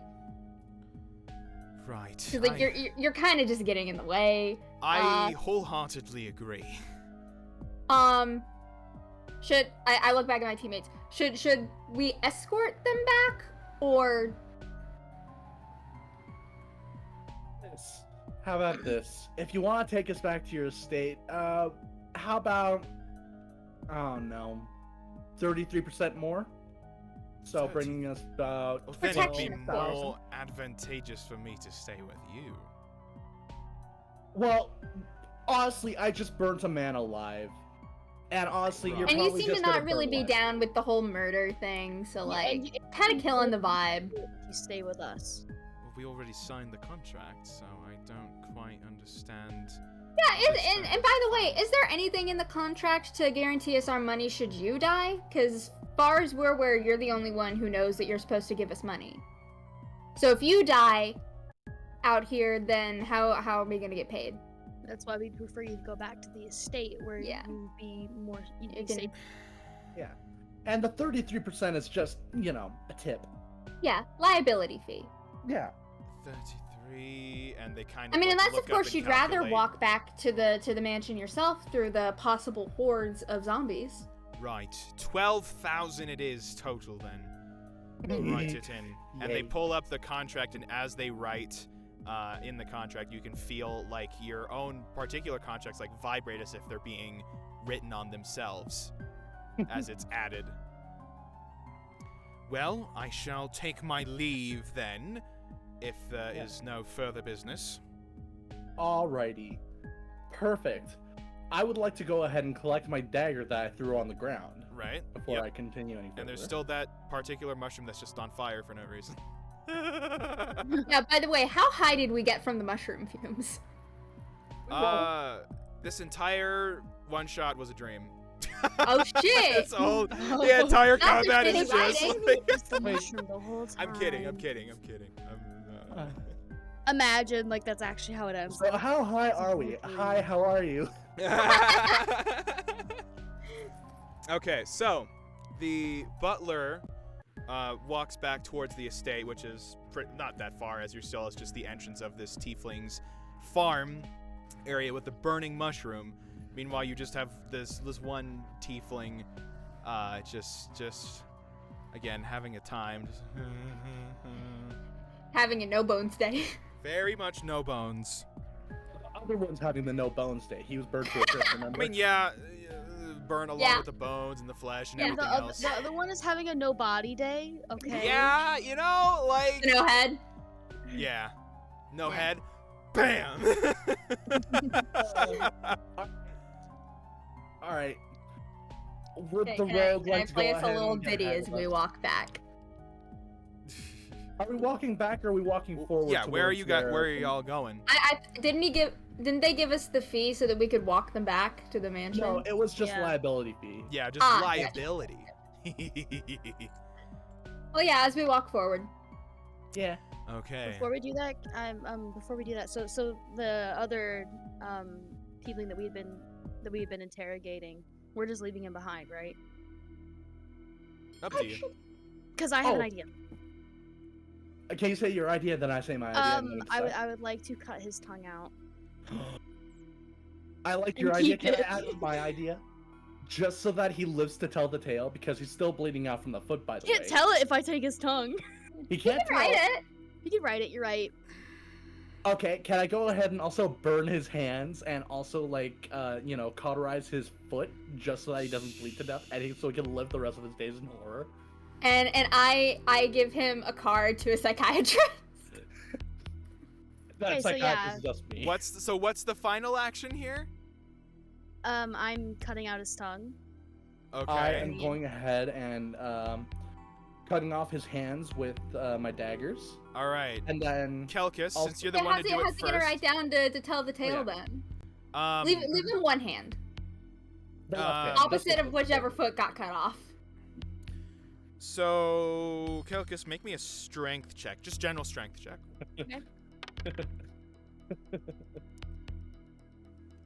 A: Right.
D: Because like you're kind of just getting in the way.
A: I wholeheartedly agree.
D: Should I look back at my teammates? Should we escort them back or?
C: How about this? If you want to take us back to your estate, how about, oh no, 33% more? So
A: 30.
C: bringing us about
A: Well, then it'd be
D: Protection, of course.
A: more advantageous for me to stay with you.
C: Well, honestly, I just burnt a man alive. And honestly, you're
D: And you
C: probably
D: seem to
C: just gonna
D: not really
C: burn
D: be
C: alive.
D: down with the whole murder thing, so
B: Yeah,
D: like
B: and
D: kind of killing the vibe.
B: If you stay with us.
A: Well, we already signed the contract, so I don't quite understand.
D: Yeah,
A: this
D: and by the way, is there anything in the contract to guarantee us our money should you die? Because far as we're aware, you're the only one who knows that you're supposed to give us money. So if you die out here, then how are we gonna get paid?
B: That's why we'd prefer you to go back to the estate where
D: Yeah.
B: you'd be more you'd be
D: You can-
B: safe.
C: Yeah. And the 33% is just, you know, a tip.
D: Yeah, liability fee.
C: Yeah.
A: 33, and they kind of.
D: I mean,
A: like,
D: unless
A: look
D: of
A: up
D: course
A: and
D: you'd rather
A: calculate.
D: walk back to the mansion yourself through the possible hordes of zombies.
A: Right, 12,000 it is total then. We'll write it in, and they
C: Yay.
A: pull up the contract, and as they write in the contract, you can feel like your own particular contracts like vibrate as if they're being written on themselves as it's added. Well, I shall take my leave then, if there is no further business.
C: Alrighty. Perfect. I would like to go ahead and collect my dagger that I threw on the ground
A: Right?
C: before
A: Yep.
C: I continue any further.
A: And there's still that particular mushroom that's just on fire for no reason.
D: Yeah, by the way, how high did we get from the mushroom fumes?
A: This entire one shot was a dream.
D: Oh shit!
A: It's all the entire
D: That's a
A: combat is
D: shitty
A: just
D: writing.
A: like,
B: Just the
C: Wait.
B: mushroom the whole time.
A: I'm kidding.
B: Imagine like that's actually how it ends.
C: So how high are we? Hi, how are you?
A: Okay, so the butler walks back towards the estate, which is not that far, as you're still. It's just the entrance of this tiefling's farm area with the burning mushroom. Meanwhile, you just have this one tiefling, just again having a time, just
D: Having a no bones day.
A: very much no bones.
C: The other one's having the no bones day. He was burned to a crisp,
A: I
C: remember?
A: mean, yeah, burn along
D: Yeah.
A: with the bones and the flesh and
D: Yeah,
A: everything
B: The
A: else.
B: other one is having a no body day. Okay.
A: Yeah, you know, like
D: No head.
A: yeah, no
D: Yeah.
A: head, bam.
C: All right. Would
D: Okay,
C: the
D: can I
C: rogue like to go
D: play us
C: ahead
D: a little
C: and get
D: ditty
C: ahead
D: as
C: of
D: we
C: us?
D: walk back?
C: Are we walking back or are we walking forward?
A: Yeah, where are
C: towards
A: you guys?
C: where-
A: Where are y'all going?
D: Didn't they give us the fee so that we could walk them back to the mansion?
C: No, it was just
B: Yeah.
C: liability fee.
A: Yeah, just
D: Ah,
A: liability.
D: Well, yeah, as we walk forward.
C: Yeah.
A: Okay.
B: Before we do that, so the other tiefling that we had been interrogating, we're just leaving him behind, right?
A: Up to you.
B: Because I have an
C: Oh.
B: idea.
C: Can you say your idea, then I say my idea? and then we decide?
B: I would like to cut his tongue out.
C: I like
B: and
C: your idea.
B: keep
C: Can I
B: it.
C: add my idea? Just so that he lives to tell the tale, because he's still bleeding out from the foot, by the
B: Can't
C: way.
B: tell it if I take his tongue.
C: He can't tell.
D: Right it.
B: You can write it. You're right.
C: Okay, can I go ahead and also burn his hands and also like cauterize his foot just so that he doesn't bleed to death so he can live the rest of his days in horror?
D: And I give him a card to a psychiatrist.
C: That
B: Okay, so
C: psychiatrist
B: yeah.
C: is just me.
A: What's the final action here?
B: I'm cutting out his tongue.
A: Okay.
C: I am going ahead and cutting off his hands with my daggers,
A: All right.
C: and then
A: Kelkis,
C: I'll-
A: since you're the
D: Yeah,
A: one
D: how's
A: to
D: he,
A: do it
D: how's he gonna
A: first.
D: write down to tell the tale
C: yeah.
D: then? Leave him one hand.
C: the left hand,
D: Opposite
C: just-
D: of whichever foot got cut off.
A: So, Kelkis, make me a strength check. Just general strength check.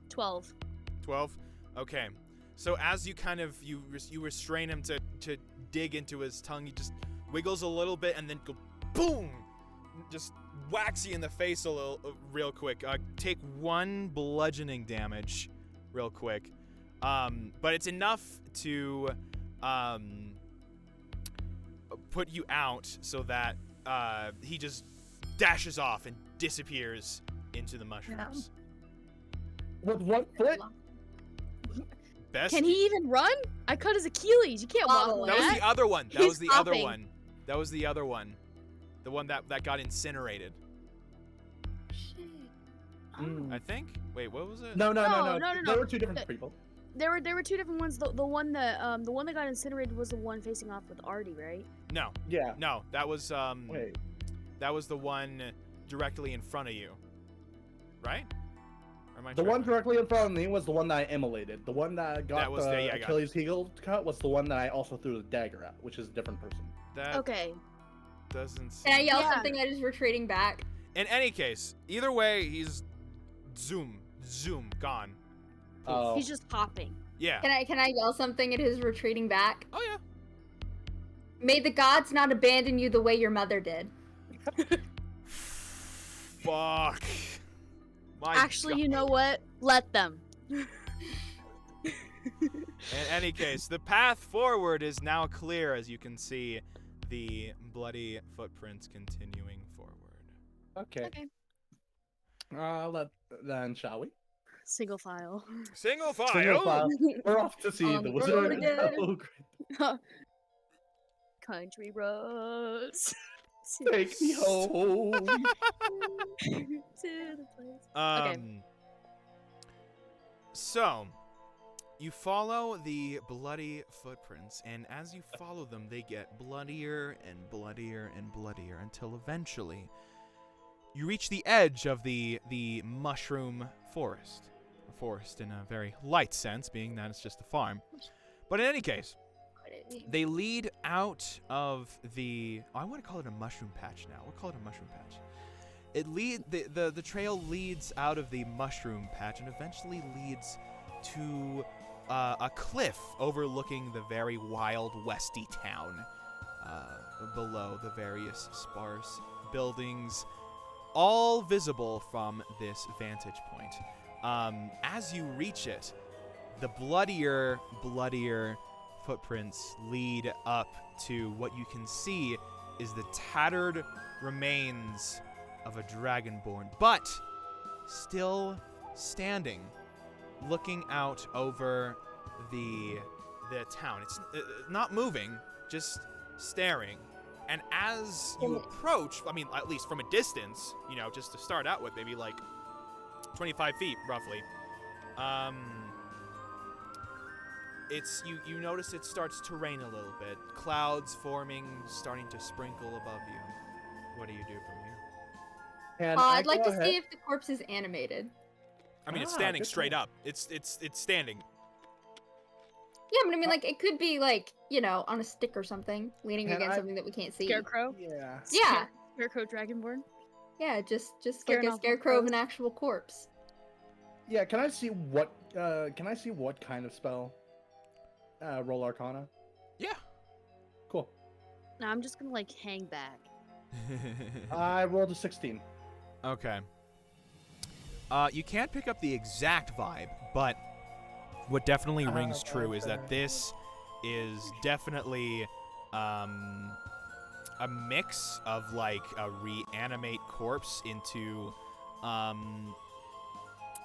B: 12.
A: 12. Okay. So as you kind of you restrain him to dig into his tongue, he just wiggles a little bit and then go boom, just whacks you in the face a little real quick. Take 1 bludgeoning damage, real quick. But it's enough to put you out so that he just dashes off and disappears into the mushrooms.
C: with one foot.
A: Best.
B: Can he even run? I cut his Achilles. You can't walk
D: Waddle.
B: like
A: That was
B: that.
A: the other one. That
B: He's
A: was the other
B: hopping.
A: one. That was the other one. The one that got incinerated.
C: Mm.
A: I think. Wait, what was it?
C: No.
B: No.
C: There were two different people.
B: There were two different ones. The one that got incinerated was the one facing off with Artie, right?
A: No,
C: Yeah.
A: no. That was
C: Wait.
A: that was the one directly in front of you. Right? Or am I
C: The
A: tripping?
C: one directly in front of me was the one that I immolated. The one that got
A: That was
C: the
A: the- yeah, I got it.
C: Achilles heel cut was the one that I also threw the dagger at, which is a different person.
A: That
B: Okay.
A: doesn't
D: Can I
A: seem...
D: yell
B: Yeah.
D: something that is retreating back?
A: In any case, either way, he's zoom, gone.
C: Oh.
B: He's just hopping.
A: Yeah.
D: Can I yell something at his retreating back?
A: Oh yeah.
D: May the gods not abandon you the way your mother did.
A: Fuck. My
B: Actually,
A: God.
B: you know what? Let them.
A: In any case, the path forward is now clear, as you can see the bloody footprints continuing forward.
C: Okay.
B: Okay.
C: Then shall we?
B: Single file.
A: Single file.
C: Single file. We're off to see
D: On
C: the
D: the
C: wizard.
D: road again.
C: Oh,
B: Country roads.
C: take me home.
B: to the place. Okay.
A: So, you follow the bloody footprints, and as you follow them, they get bloodier and bloodier and bloodier until eventually you reach the edge of the mushroom forest. A forest in a very light sense, being that it's just a farm. But in any case, they lead out of the... Oh, I want to call it a mushroom patch now. We'll call it a mushroom patch. The trail leads out of the mushroom patch and eventually leads to a cliff overlooking the very wild westy town below the various sparse buildings, all visible from this vantage point. As you reach it, the bloodier footprints lead up to what you can see is the tattered remains of a dragonborn, but still standing, looking out over the town. It's not moving, just staring. And as you approach, I mean, at least from a distance, you know, just to start out with, maybe like 25 feet, roughly, you notice it starts to rain a little bit. Clouds forming, starting to sprinkle above you. What do you do from here?
C: And
D: I'd like to see if the corpse is animated.
A: I mean, it's standing straight up. It's standing.
D: Yeah, but I mean, like, it could be, like, you know, on a stick or something, leaning
C: Can
D: against
C: I-
D: something that we can't see.
B: Scarecrow?
C: Yeah.
D: Yeah.
B: Scarecrow Dragonborn?
D: Yeah, just like
B: Scaring
D: a
B: off the
D: scarecrow of
B: crows.
D: an actual corpse.
C: Yeah, can I see what kind of spell? Roll Arcana.
A: Yeah.
C: Cool.
B: No, I'm just gonna like hang back.
C: I rolled a 16.
A: Okay. You can't pick up the exact vibe, but what definitely rings true is that this is definitely a mix of like a reanimate corpse into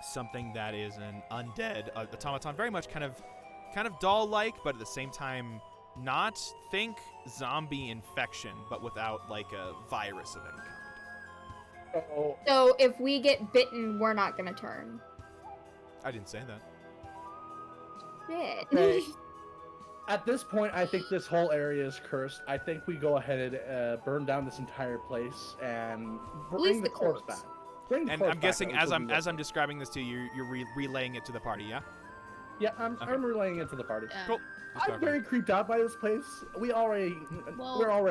A: something that is an undead automaton, very much kind of doll-like, but at the same time not. Think zombie infection, but without like a virus of any kind.
C: Oh,
D: So if we get bitten, we're not gonna turn.
A: I didn't say that.
D: Shit.
C: okay. At this point, I think this whole area is cursed. I think we go ahead and burn down this entire place and bring
D: least
C: the
D: the
C: corpse
D: corpse.
C: back. Bring the
A: And
C: corpse
A: I'm
C: back,
A: guessing
C: at least
A: as
C: we'll
A: I'm
C: be
A: as I'm
C: okay.
A: describing this to you, you're relaying it to the party, yeah?
C: Yeah, I'm
A: Okay.
C: relaying it to the party.
B: Yeah.
A: Cool. Just
C: I'm
A: clarifying.
C: very creeped out by this place. We're already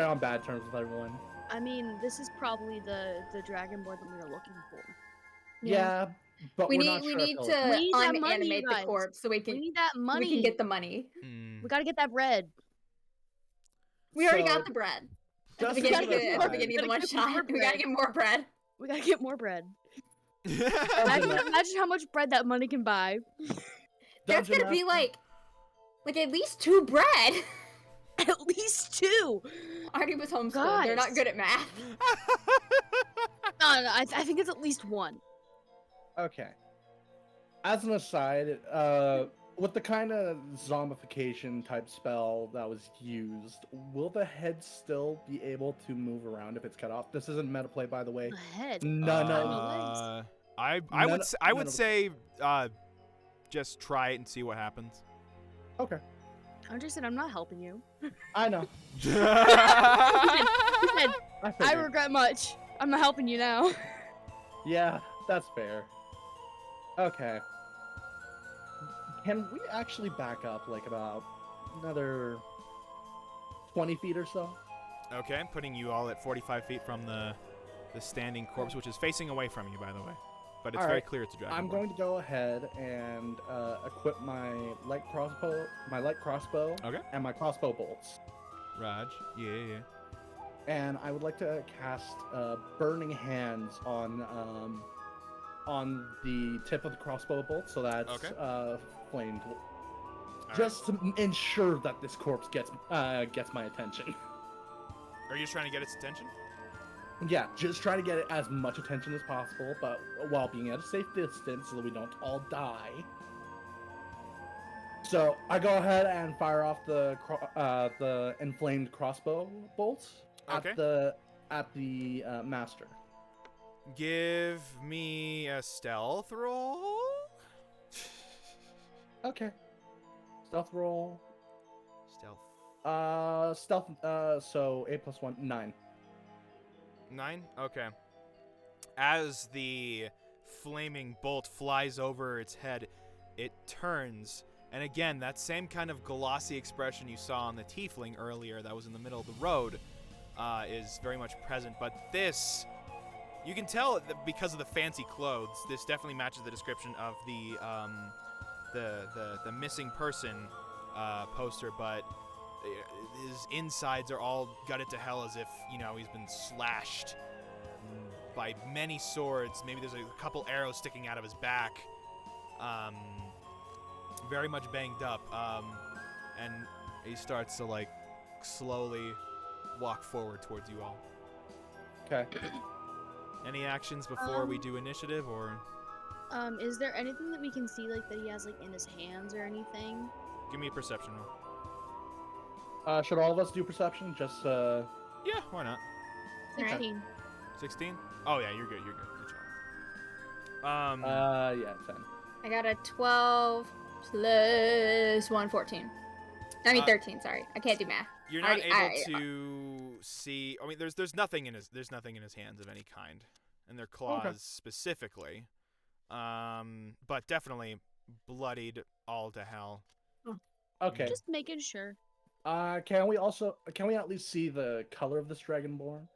C: on bad terms with everyone.
B: I mean, this is probably the Dragonborn that we were looking for.
C: Yeah, but
D: we
C: we're
D: need
C: not
D: we
C: sure
D: need
C: if
D: to
C: they'll-
B: We need that money,
D: unanimate
B: you
D: the
B: guys.
D: corpse so we
B: We
D: can
B: need that money.
D: we can get the money.
A: Mm.
B: We gotta get that bread.
D: We already
C: So,
D: got the bread. At
C: just
D: the beginning,
B: gotta
D: of
B: get
D: the,
B: more
D: at the beginning of the
B: bread.
D: one
B: We gotta
D: shot,
B: get
D: we
B: more
D: gotta get more bread.
B: We gotta get more bread.
C: Dungeon
B: Imagine how much bread that money can buy.
D: That's
C: Dungeon
D: gonna be
C: Master-
D: like at least 2 bread.
B: At least 2.
D: Artie was homeschooled. They're not
B: Guys.
D: good at math.
B: No, I think it's at least 1.
C: Okay. As an aside, with the kind of zombification type spell that was used, will the head still be able to move around if it's cut off? This isn't meta play, by the way.
B: The head.
C: None of
B: legs.
A: I
C: None
A: would
C: of-
A: I
C: none
A: would
C: of-
A: say just try it and see what happens.
C: Okay,
B: Andre said, I'm not helping you.
C: I know.
B: He said,
C: I
B: I
C: figured.
B: regret much. I'm not helping you now.
C: Yeah, that's fair. Okay. Can we actually back up like about another 20 feet or so?
A: Okay, I'm putting you all at 45 feet from the standing corpse, which is facing away from you, by the way. But it's very
C: Alright,
A: clear it's a dragon.
C: I'm going to go ahead and equip my light crossbow,
A: Okay.
C: and my crossbow bolts.
A: Raj. Yeah.
C: And I would like to cast Burning Hands on the tip of the crossbow bolt, so that's
A: Okay.
C: flamed,
A: Alright.
C: just to ensure that this corpse gets my attention.
A: Are you just trying to get its attention?
C: Yeah, just try to get it as much attention as possible, but while being at a safe distance so that we don't all die. So I go ahead and fire off the inflamed crossbow bolts
A: Okay.
C: at the master.
A: Give me a stealth roll.
C: Okay. Stealth roll.
A: Stealth.
C: Stealth. So 8 + 1, 9.
A: 9? Okay. As the flaming bolt flies over its head, it turns, and again, that same kind of glossy expression you saw on the tiefling earlier that was in the middle of the road is very much present, but this, you can tell that because of the fancy clothes, this definitely matches the description of the missing person poster, but his insides are all gutted to hell as if, you know, he's been slashed by many swords. Maybe there's a couple arrows sticking out of his back. Very much banged up. And he starts to, like, slowly walk forward towards you all.
C: Okay.
A: Any actions before we do initiative, or?
B: Is there anything that we can see, like, that he has, like, in his hands or anything?
A: Give me a perception roll.
C: Should all of us do perception? Just,
A: Yeah, why not?
B: 16.
A: 16? Oh, yeah, you're good, Good job.
C: yeah, 10.
D: I got a 12 plus 1, 14. I mean 13. Sorry, I can't do math.
A: You're not able to see. I mean, there's nothing in his hands of any kind, and their claws specifically. But definitely bloodied all to hell.
C: Okay.
B: Just making sure.
C: Can we at least see the color of this dragonborn?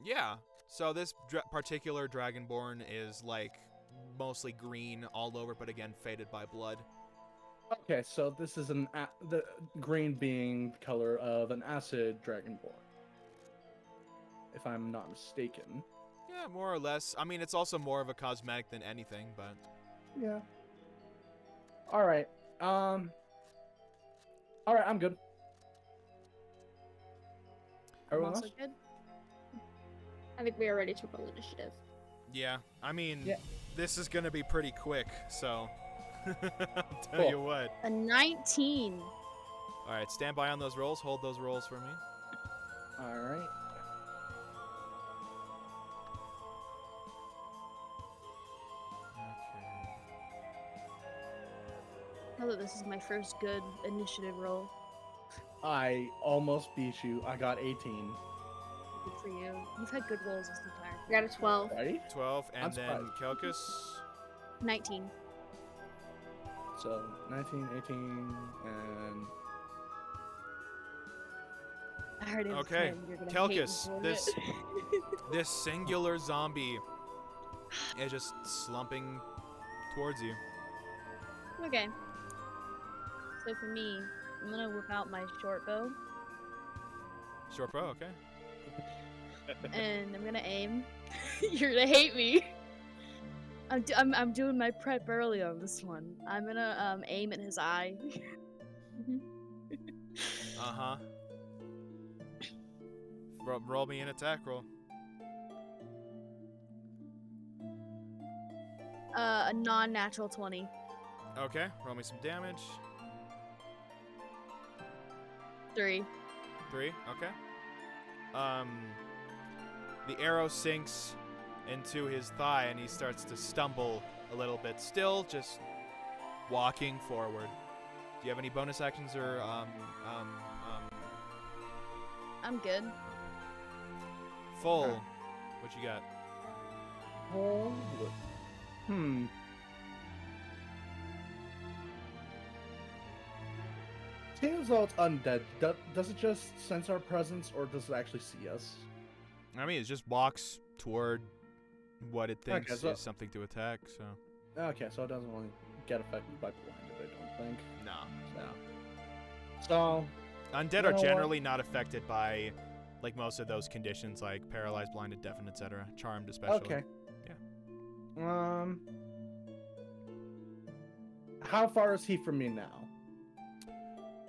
A: Yeah. So this particular dragonborn is like mostly green all over, but again faded by blood.
C: Okay, so this is the green being the color of an acid dragonborn, if I'm not mistaken.
A: Yeah, more or less. I mean, it's also more of a cosmetic than anything, but
C: yeah. All right. I'm good. Everyone else?
B: Good.
D: I think we are ready to roll initiative.
A: yeah. I mean,
C: Yeah.
A: this is gonna be pretty quick, so I'll tell
C: Cool.
A: you what.
B: A 19.
A: All right, stand by on those rolls. Hold those rolls for me.
C: All right.
B: Although this is my first good initiative roll.
C: I almost beat you. I got 18.
B: Good for you. You've had good rolls this entire
D: I got a 12.
C: Right?
A: 12, and
C: I'm
A: then
C: surprised.
A: Kelkus.
B: 19.
C: So 19, 18, and
B: I heard it was
A: Okay,
B: 10. You're gonna hate me
A: Kelkus,
B: for
A: this
B: it.
A: this singular zombie is just slumping towards you.
B: Okay. So for me, I'm gonna whip out my short bow
A: Short bow, okay.
B: and I'm gonna aim. You're gonna hate me. I'm doing my prep early on this one. I'm gonna aim at his eye.
A: Uh-huh. Roll me an attack roll.
B: A non-natural 20.
A: Okay, roll me some damage.
B: 3.
A: 3, okay. The arrow sinks into his thigh and he starts to stumble a little bit, still just walking forward. Do you have any bonus actions or
B: I'm good.
A: full? What you got?
C: Seeing as though it's undead, does it just sense our presence, or does it actually see us?
A: I mean, it just walks toward what it thinks
C: Okay, so-
A: is something to attack, so.
C: Okay, so it doesn't really get affected by blinded, I don't think.
A: No.
C: No. So,
A: Undead
C: You
A: are
C: know what?
A: generally not affected by, like, most of those conditions, like paralyzed, blinded, deafened, etc. Charmed, especially.
C: okay.
A: Yeah.
C: How far is he from me now?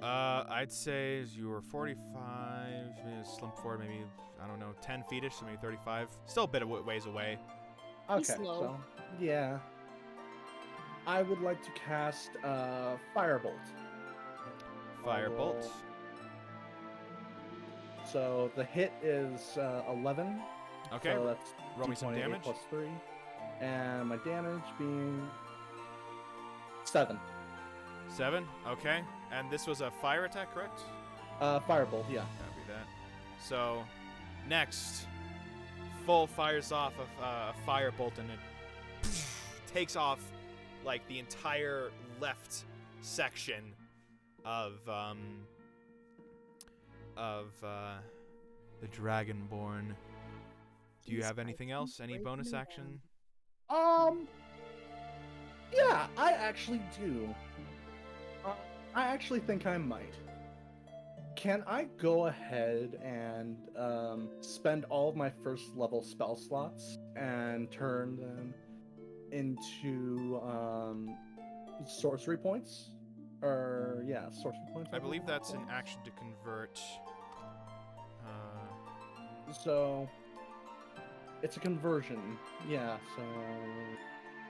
A: I'd say you were 45, maybe slump forward, maybe, I don't know, 10 feet-ish, so maybe 35. Still a bit of ways away.
C: Okay,
B: slow.
C: so yeah. I would like to cast Firebolt.
A: Firebolt.
C: So the hit is 11.
A: Okay,
C: So that's
A: roll me some
C: D20
A: damage.
C: plus 3. And my damage being 7.
A: 7, okay. And this was a fire attack, correct?
C: Firebolt, yeah.
A: Copy that. So, next, full fires off a firebolt and it takes off like the entire left section of the Dragonborn. Do you have anything else? Any bonus action?
C: Yeah, I actually do. I actually think I might. Can I go ahead and spend all of my first level spell slots and turn them into sorcery points? Or, yeah, sorcery points.
A: I believe that's an action to convert.
C: So, it's a conversion. Yeah, so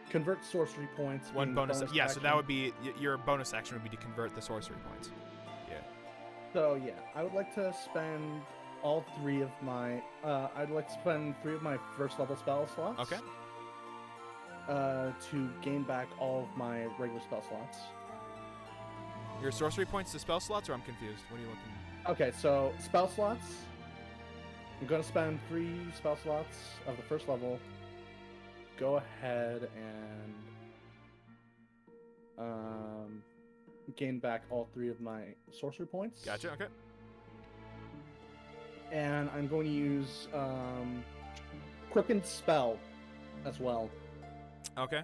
C: convert sorcery points.
A: One
C: being
A: bonus. Yeah, so that
C: action.
A: would be your bonus action would be to convert the sorcery points. Yeah.
C: So yeah, I would like to spend all three of my. I'd like to spend 3 of my first level spell slots.
A: Okay.
C: To gain back all of my regular spell slots.
A: Your sorcery points to spell slots, or I'm confused. What are you looking?
C: Okay, so spell slots. I'm gonna spend 3 spell slots of the first level. Go ahead and gain back all 3 of my sorcery points.
A: Gotcha. Okay.
C: And I'm going to use Quickened Spell as well.
A: Okay.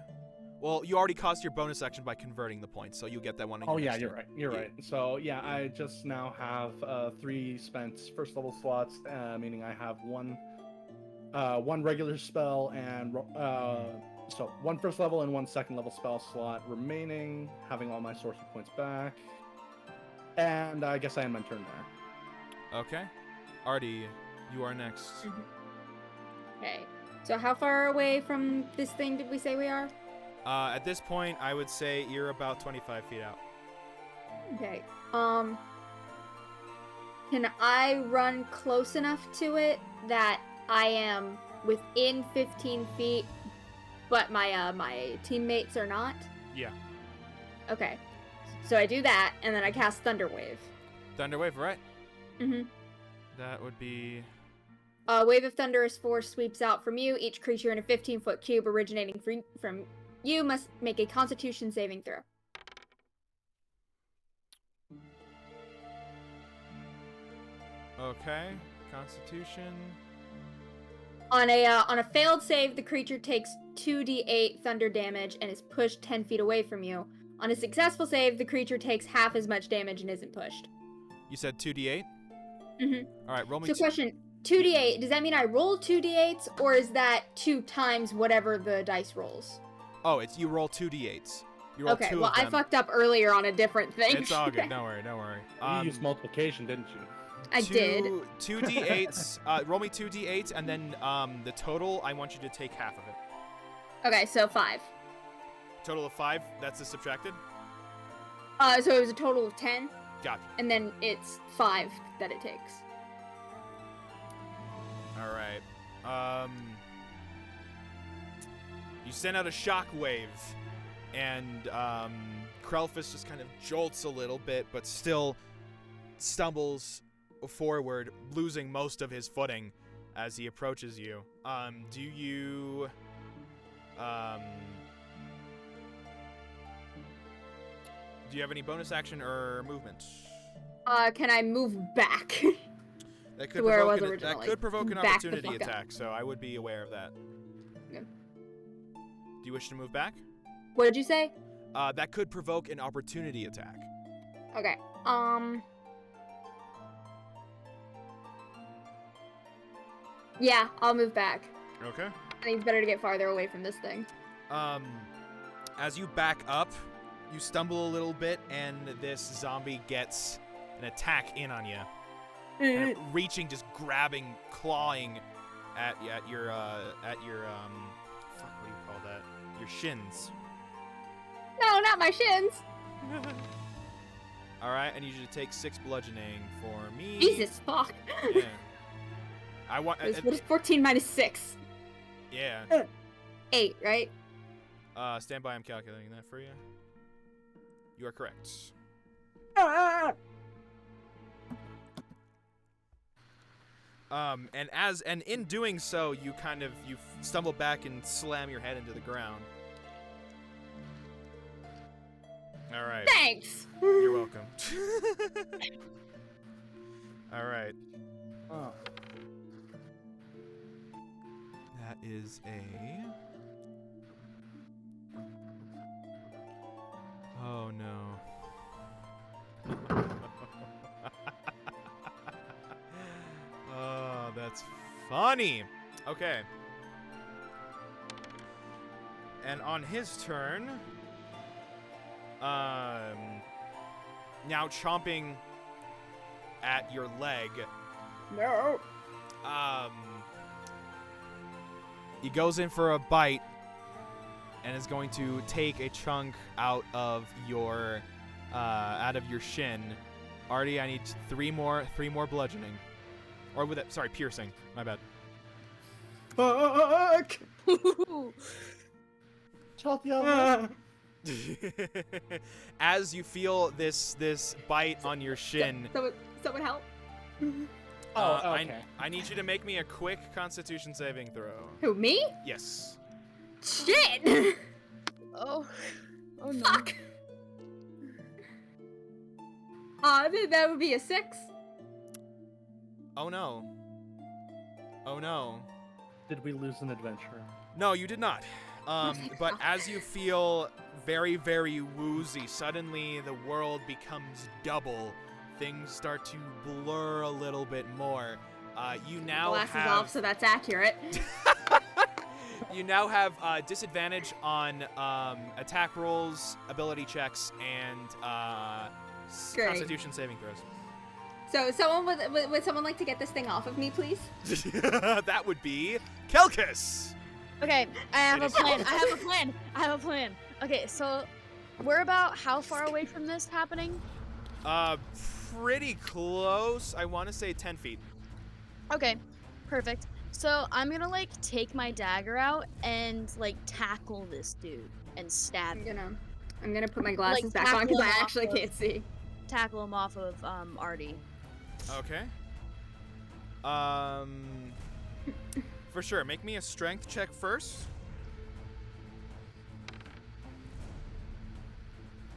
A: Well, you already cost your bonus action by converting the points, so you'll get that one.
C: Oh yeah, you're right. You're right. So yeah, I just now have 3 spent first level slots, meaning I have one regular spell and so 1 first level and 1 second level spell slot remaining, having all my sorcery points back. And I guess I end my turn there.
A: Okay. Artie, you are next.
D: Okay. So how far away from this thing did we say we are?
A: At this point, I would say you're about 25 feet out.
D: Okay. Can I run close enough to it that I am within 15 feet, but my teammates are not?
A: Yeah.
D: Okay. So I do that, and then I cast Thunderwave.
A: Thunderwave, right?
D: Mm-hmm.
A: That would be...
D: A wave of thunderous force sweeps out from you. Each creature in a 15-foot cube originating from you must make a Constitution saving throw.
A: Okay. Constitution.
D: On a failed save, the creature takes 2d8 thunder damage and is pushed 10 feet away from you. On a successful save, the creature takes half as much damage and isn't pushed.
A: You said 2d8?
D: Mm-hmm.
A: All right, roll me...
D: So question, 2d8, does that mean I roll 2d8s, or is that 2 times whatever the dice rolls?
A: Oh, it's you roll 2d8s. You roll
D: Okay,
A: 2
D: well,
A: of them.
D: I fucked up earlier on a different thing.
A: It's all good. Don't worry, don't worry.
C: You used multiplication, didn't you?
D: I did.
A: 2 d8s. Roll me 2 d8s, and then the total, I want you to take half of it.
D: Okay, so 5.
A: Total of 5, that's the subtracted?
D: So it was a total of 10,
A: Gotcha.
D: and then it's 5 that it takes.
A: All right. You send out a shockwave, and Krelfus just kind of jolts a little bit, but still stumbles forward, losing most of his footing as he approaches you. Do you have any bonus action or movement?
D: Can I move back?
A: That
D: To where it was
A: that
D: originally.
A: could provoke an
D: Back the
A: opportunity
D: fuck up.
A: attack, so I would be aware of that.
D: Okay.
A: Do you wish to move back?
D: What did you say?
A: That could provoke an opportunity attack.
D: Okay. Yeah, I'll move back.
A: Okay.
D: I think it's better to get farther away from this thing.
A: As you back up, you stumble a little bit, and this zombie gets an attack in on you. Kind of reaching, just grabbing, clawing at your fuck, what do you call that? Your shins.
D: No, not my shins.
A: All right, I need you to take 6 bludgeoning for me.
D: Jesus, fuck.
A: Yeah. I want.
D: What is 14 minus 6?
A: Yeah.
D: 8, right?
A: Stand by. I'm calculating that for you. You are correct. And in doing so, you stumble back and slam your head into the ground. All right.
D: Thanks.
A: You're welcome. All right.
C: Oh.
A: That is a no. Oh, that's funny. Okay. And on his turn, now chomping at your leg,
D: No.
A: he goes in for a bite and is going to take a chunk out of your shin. Artie, I need three more bludgeoning, or with it, sorry, piercing. My bad.
C: Fuck! Chaltia.
A: As you feel this bite on your shin,
D: Someone help.
C: Okay.
A: I need you to make me a quick Constitution saving throw.
D: Who, me?
A: Yes.
D: Shit!
B: Oh no.
D: Fuck! That would be a 6.
A: Oh no. Oh no.
C: Did we lose an adventurer?
A: No, you did not. But as you feel very, very woozy, suddenly the world becomes double. Things start to blur a little bit more. You now
D: Glasses
A: have
D: off, so that's accurate.
A: you now have disadvantage on attack rolls, ability checks, and
D: Great.
A: Constitution saving throws.
D: So, would someone like to get this thing off of me, please?
A: That would be Kelkus.
B: Okay, I have
A: It
B: a
A: is-
B: plan. I have a plan. Okay, so we're about how far away from this happening?
A: Pretty close. I want to say 10 feet.
B: Okay, perfect. So I'm gonna like take my dagger out and like tackle this dude and stab him.
D: I'm gonna put my glasses
B: Like,
D: back on because I
B: tackle him
D: actually
B: off of-
D: can't see.
B: Tackle him off of Artie.
A: Okay. For sure. Make me a strength check first.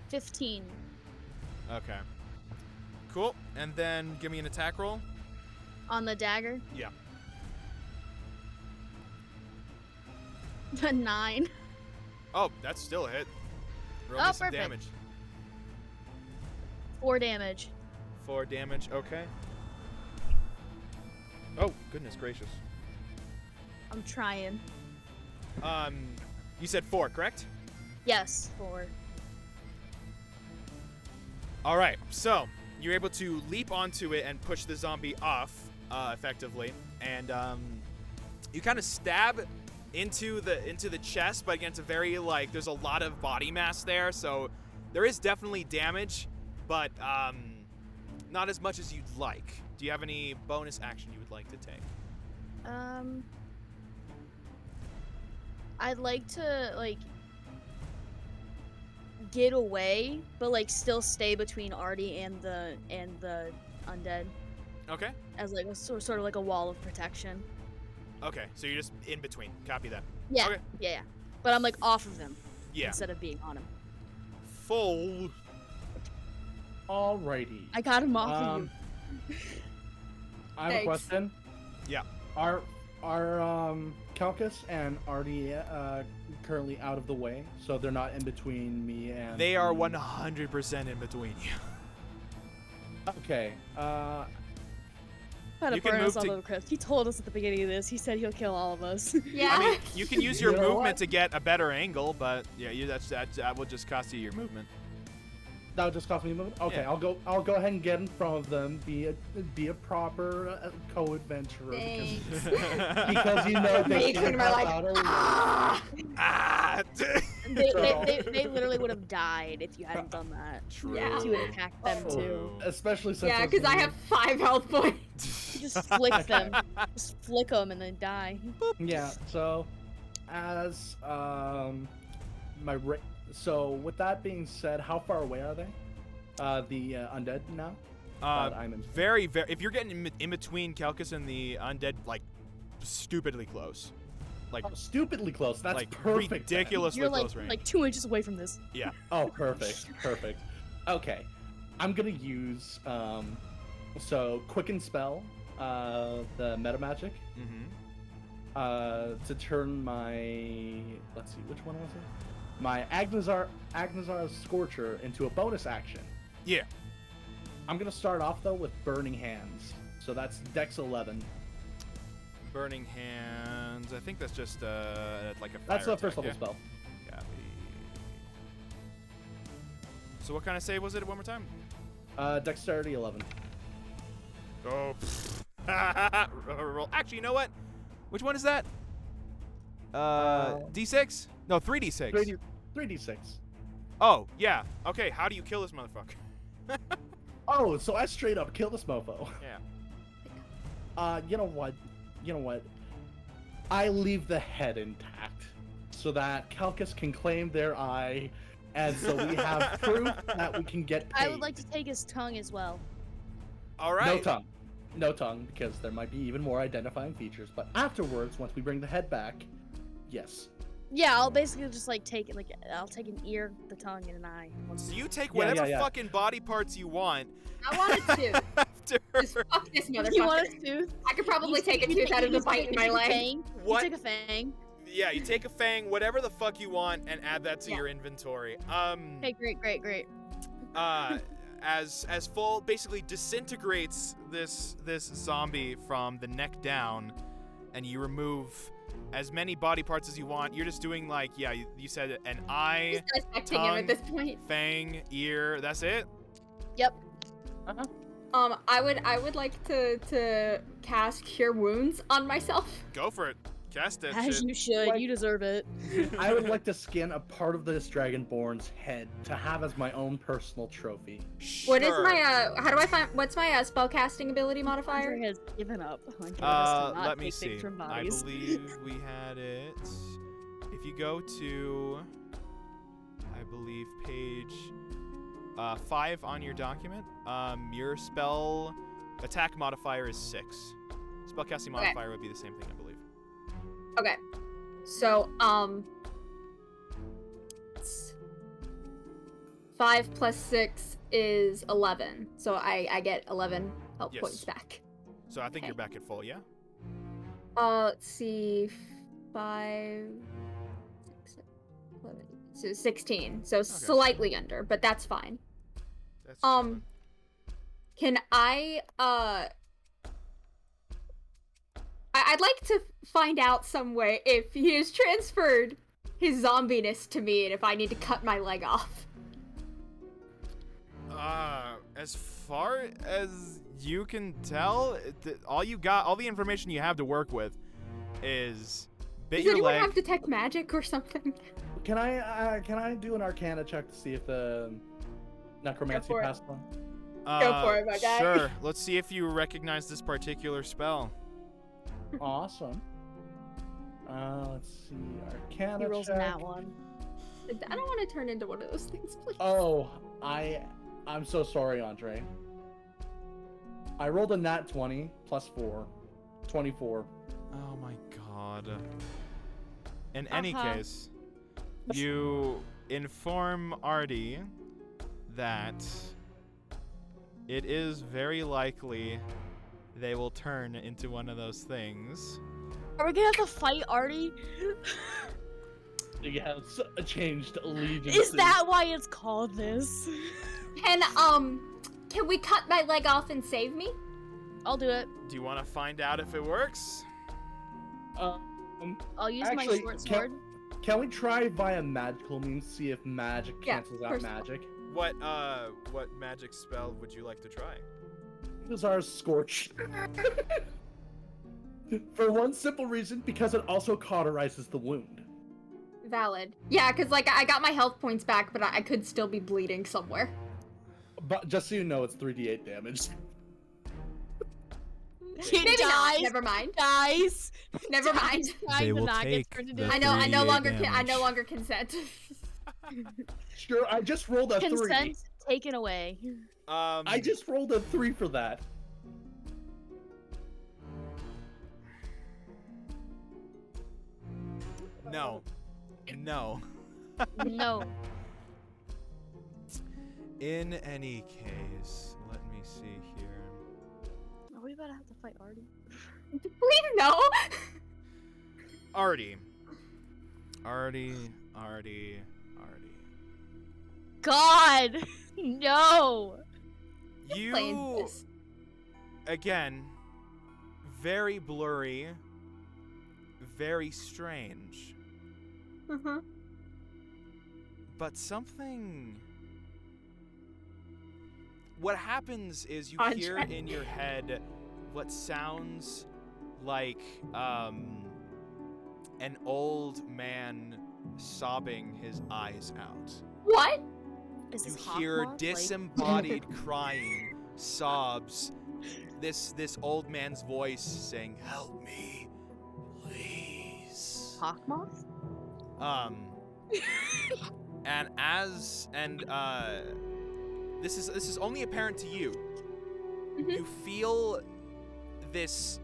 B: 15.
A: Okay. Cool. And then give me an attack roll.
B: On the dagger?
A: Yeah.
B: A 9.
A: Oh, that's still a hit. Roll
B: Oh,
A: me some
B: perfect.
A: damage.
B: 4 damage.
A: 4 damage. Okay. Oh, goodness gracious.
B: I'm trying.
A: You said 4, correct?
B: Yes, 4.
A: All right. So you're able to leap onto it and push the zombie off effectively, and you kind of stab into the chest, but again, it's a very there's a lot of body mass there, so there is definitely damage, but not as much as you'd like. Do you have any bonus action you would like to take?
B: I'd like to get away, but still stay between Artie and the undead
A: Okay.
B: as a sort of like a wall of protection.
A: Okay. So you're just in between. Copy that.
B: Yeah,
A: Okay.
B: yeah. But I'm off of them
A: Yeah.
B: instead of being on him.
A: Full.
C: Alrighty.
B: I got him off of you.
C: I have a
D: Thanks.
C: question.
A: Yeah.
C: Are Kalkus and Artie currently out of the way, so they're not in between me and?
A: They are
C: the-
A: 100% in between you.
C: Okay.
B: Trying to
A: You can
B: burn us
A: move
B: all
A: to-
B: over Chris. He told us at the beginning of this. He said he'll kill all of us.
D: Yeah.
A: I mean, you can use your
C: You know
A: movement
C: what?
A: to get a better angle, but yeah, that will just cost you your movement.
C: That would just cost me a moment. Okay,
A: Yeah.
C: I'll go ahead and get in front of them. Be a proper co-adventurer
D: Thanks.
C: because you know they
D: Me and
C: can't
D: Quinn are like,
C: out alone.
A: Ah!
B: they literally would have died if you hadn't done that.
A: True.
D: Yeah.
B: You would have attacked them too.
C: Especially since
D: Yeah,
C: it's
D: because I
C: me.
D: have 5 health points.
B: You just flick them. Just flick them and then die.
C: Yeah. So, as so with that being said, how far away are they? The undead now. that I'm in.
A: Very, very. If you're getting in between Kelkus and the undead, stupidly close.
C: Oh, stupidly close. That's
A: Like
C: perfect. then.
A: ridiculously
B: You're
A: close range.
B: 2 inches away from this.
A: Yeah.
C: Oh, perfect, perfect. Okay, I'm gonna use so quicken spell, the meta magic,
A: Mm-hmm.
C: to turn my. Let's see, which one was it? my Agnazar's Scorcher into a bonus action.
A: Yeah.
C: I'm gonna start off though with Burning Hands. So that's Dex 11.
A: Burning Hands. I think that's just like a fire
C: That's a
A: attack,
C: first level
A: yeah?
C: spell.
A: Copy. So what kind of save was it one more time?
C: Dexterity 11.
A: Oh. Roll. Actually, you know what? Which one is that? D6? No, 3d6.
C: 3d6.
A: Oh, yeah. Okay, how do you kill this motherfucker?
C: Oh, so I straight up kill this mofo.
A: Yeah.
C: You know what? I leave the head intact so that Calcus can claim their eye, and so we have proof that we can get paid.
B: I would like to take his tongue as well.
A: All right.
C: No tongue, because there might be even more identifying features. But afterwards, once we bring the head back, yes.
B: Yeah, I'll basically just like take it. Like I'll take an ear, the tongue, and an eye.
A: So you take whatever fucking body parts you want.
D: I wanted to.
A: After.
D: Just fuck this motherfucker.
B: You want a tooth?
D: I could probably take a tooth out of the bite in my leg.
A: What?
B: You take a fang.
A: Yeah, you take a fang, whatever the fuck you want, and add that to
D: Yeah.
A: your inventory.
B: Okay, great.
A: As full basically disintegrates this zombie from the neck down, and you remove as many body parts as you want. You're just doing like, yeah, you said an eye,
D: Just dissecting him at this point.
A: fang, ear. That's it.
B: Yep.
D: I would like to cast Cure Wounds on myself.
A: Go for it. Cast that
B: As
A: shit.
B: you should.
C: Like-
B: You deserve it.
C: I would like to skin a part of this Dragonborn's head to have as my own personal trophy.
D: What is
A: Sure.
D: my how do I find what's my spellcasting ability modifier?
B: Andre has given up on getting us to not
A: Let me
B: take
A: see.
B: things from
A: I
B: bodies.
A: believe we had it. If you go to, I believe page 5 on your document, your spell attack modifier is 6. Spellcasting modifier would be the same thing, I believe.
D: Okay. So 5 plus 6 is 11. So I get 11 health
A: Yes.
D: points back.
A: So I think
D: Okay.
A: you're back at full, yeah?
D: Let's see, 5, 6, 11, so 16. So slightly under, but that's fine.
A: That's
D: Can I I'd like to find out some way if he has transferred his zombiness to me and if I need to cut my leg off.
A: As far as you can tell, all the information you have to work with is bit
D: Does
A: your
D: anyone
A: leg.
D: have detect magic or something?
C: Can I do an Arcana check to see if the necromancy
D: for it.
C: passed on?
D: Go for it, my guy.
A: Sure. Let's see if you recognize this particular spell.
C: Awesome. Let's see, Arcana
B: He rolls
C: check.
B: in that one.
D: I don't want to turn into one of those things, please.
C: Oh, I'm so sorry, Andre. I rolled a nat 20 plus 4, 24.
A: Oh my god. In any
B: Uh-huh.
A: case, you inform Artie that it is very likely they will turn into one of those things.
B: Are we gonna have to fight Artie?
C: Yes, a changed allegiance.
B: Is that why it's called this?
D: Can we cut my leg off and save me?
B: I'll do it.
A: Do you want to find out if it works?
B: I'll use
C: Actually,
B: my short sword.
C: Can we try via magical means, see if magic
D: Yeah,
C: cancels
D: of
C: out
D: course.
C: magic?
A: What magic spell would you like to try?
C: This is our Scorch. For one simple reason, because it also cauterizes the wound.
D: Valid. Yeah, because like I got my health points back, but I could still be bleeding somewhere.
C: But just so you know, it's 3d8 damage.
B: He
D: Maybe not.
B: dies.
D: Never mind.
B: Guys.
D: Never mind.
A: They will take the
D: I know. I no
A: 3d8
D: longer I no
A: damage.
D: longer consent.
C: Sure, I just rolled a 3.
B: Consent taken away.
C: I just rolled a 3 for that.
A: No. No.
B: No.
A: In any case, let me see here.
B: Are we about to have to fight Artie?
D: Please no.
A: Artie. Alrighty.
B: God, no.
D: Playing
A: You
D: this.
A: again, very blurry, very strange.
D: Mm-hmm.
A: But something. What happens is you
D: Andre.
A: hear in your head what sounds like an old man sobbing his eyes out.
D: What?
B: Is
A: You
B: this
A: hear
B: Hawkmoth? Like-
A: disembodied crying, sobs. This old man's voice saying, "Help me, please."
B: Hawkmoth?
A: And this is only apparent to you.
D: Mhm.
A: You feel this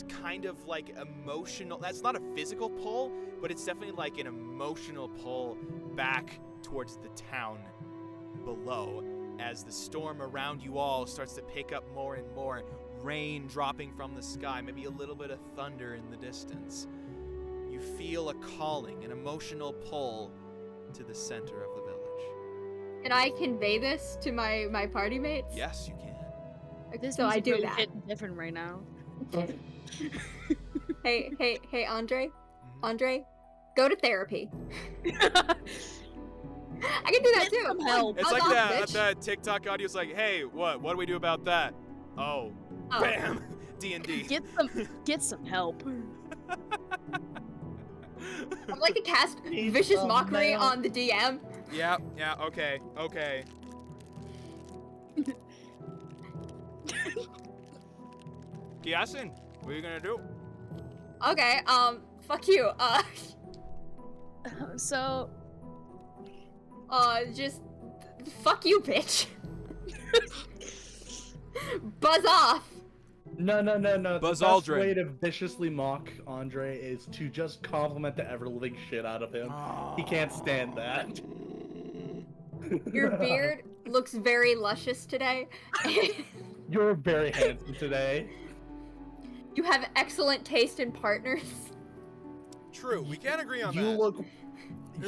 A: kind of like emotional. That's not a physical pull, but it's definitely like an emotional pull back towards the town below as the storm around you all starts to pick up more and more, rain dropping from the sky, maybe a little bit of thunder in the distance. You feel a calling, an emotional pull to the center of the village.
D: Can I convey this to my party mates?
A: Yes, you can.
B: This
D: So I
B: music
D: do
B: really
D: that.
B: hitting different right now.
D: Hey, Andre.
A: Mhm.
D: Andre, go to therapy. I can do that
B: Get
D: too.
B: some help.
A: It's
D: Fuck
A: like
D: off,
A: that
D: bitch.
A: that TikTok audio's like, "Hey, what do we do about that?" Oh,
D: Oh.
A: bam, D&D.
B: Get some help.
D: I'd like to cast
C: Need
D: vicious
C: some
D: mockery
C: mail.
D: on the DM.
A: Yeah, okay. Yasin, what are you gonna do?
D: Okay, fuck you.
B: So,
D: Just fuck you, bitch. Buzz off.
C: No.
A: Buzz
C: The best
A: Aldrin.
C: way to viciously mock Andre is to just compliment the ever-living shit out of him. He can't stand that.
D: Your beard looks very luscious today.
C: You're very handsome today.
D: You have excellent taste in partners.
A: True, we can't agree on
C: You
A: that.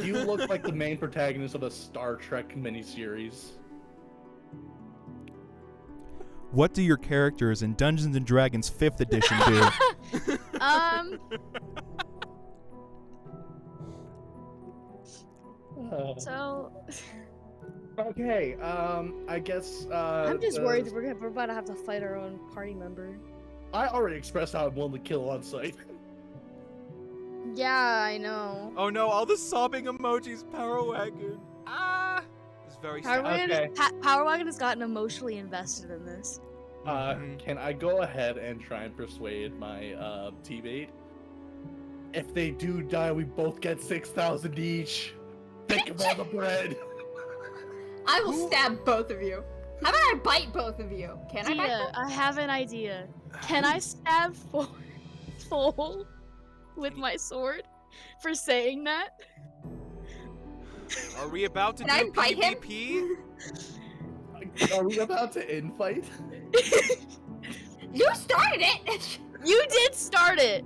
C: You look like the main protagonist of a Star Trek miniseries.
A: What do your characters in Dungeons and Dragons 5th edition do?
B: so
C: Okay, I guess,
B: I'm just worried that we're about to have to fight our own party member.
C: I already expressed how I'm willing to kill on sight.
B: Yeah, I know.
A: Oh no, all the sobbing emojis, Power Wagon. It's very
B: Power
A: sad.
B: Wagon,
C: Okay.
B: Power Wagon has gotten emotionally invested in this.
A: Mhm.
C: Can I go ahead and try and persuade my teammate? If they do die, we both get 6,000 each. Think of all the bread.
D: I will stab both of you. How about I bite both of you? Can I bite
B: Idea,
D: both?
B: I have an idea. Can I stab Full with my sword for saying that?
A: Are we about to
D: Can I
A: do
D: bite him?
A: PvP?
C: Are we about to infight?
D: You started it!
B: You did start it.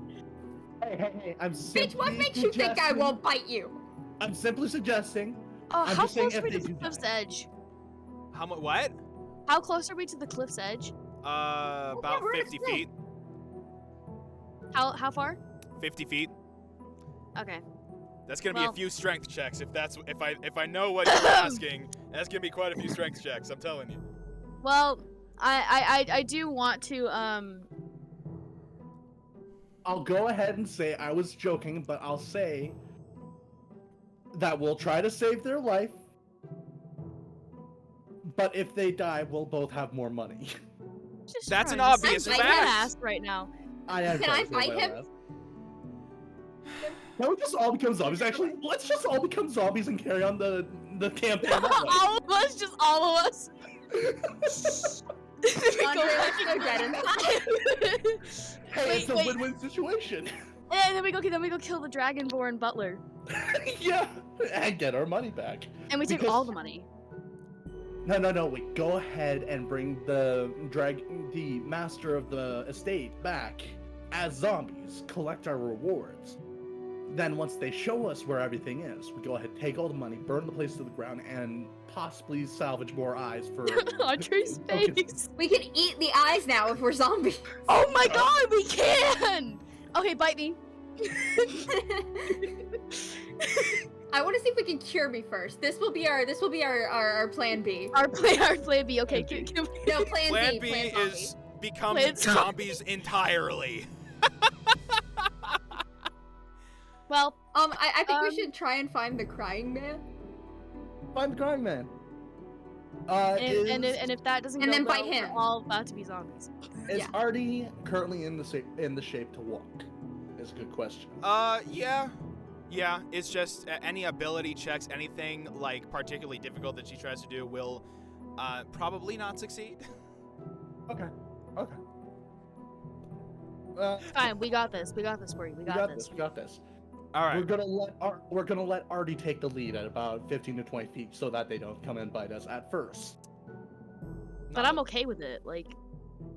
C: Hey, I'm
D: Bitch, what
C: simply
D: makes you think I
C: suggesting-
D: won't bite you?
C: I'm simply suggesting.
B: Oh,
C: I'm
B: how
C: just saying
B: close are we
C: if
B: to
C: they
B: the
C: do
B: cliff's
C: die.
B: edge?
A: How much? What?
B: How close are we to the cliff's edge?
A: About
D: we're
A: 50
D: still-
A: feet.
B: How far?
A: 50 feet.
B: Okay.
A: That's gonna be
B: Well-
A: a few strength checks. If I know what you're asking, that's gonna be quite a few strength checks. I'm telling you.
B: Well, I do want to
C: I'll go ahead and say I was joking, but I'll say that we'll try to save their life. But if they die, we'll both have more money.
B: just
A: That's an
B: trying to
A: obvious
B: save my
A: fact.
B: ass right now.
C: I am.
D: Can
C: trying
D: I
C: to save
D: bite
C: my
D: him?
C: life. Can we just all become zombies? Actually, let's just all become zombies and carry on the campaign. that way.
B: All of us, just all of us.
D: Andre, let's go dead inside.
C: Hey, it's a
B: wait.
C: win-win situation.
B: And then we go kill the dragonborn butler,
C: Yeah, and get our money back.
B: and we take
C: Because-
B: all the money.
C: No. Wait. Go ahead and bring the master of the estate back as zombies. Collect our rewards. Then once they show us where everything is, we go ahead, take all the money, burn the place to the ground, and possibly salvage more eyes for
B: Andre's face.
D: We can eat the eyes now if we're zombies.
B: Oh my god, we can! Okay, bite me.
D: I want to see if we can cure me first. This will be our plan B.
B: Our plan B. Okay,
C: Plan B.
D: No, plan
A: Plan
D: B.
A: B
D: Plan zombie.
A: is become
B: Plan zombie.
A: zombies entirely.
B: Well,
D: I think we should try and find the crying man.
C: Find the crying man.
B: and if that doesn't
D: And
B: go
D: then bite
B: well,
D: him.
B: we're all about to be zombies.
C: Is
D: Yeah.
C: Artie currently in the shape to walk? Is a good question.
A: Yeah, it's just any ability checks, anything like particularly difficult that she tries to do will probably not succeed.
C: Okay.
B: Fine, we got this. We got this for you. We got this.
C: We got this.
A: All right.
C: We're gonna let Artie take the lead at about 15 to 20 feet, so that they don't come and bite us at first.
B: But I'm okay with it. Like,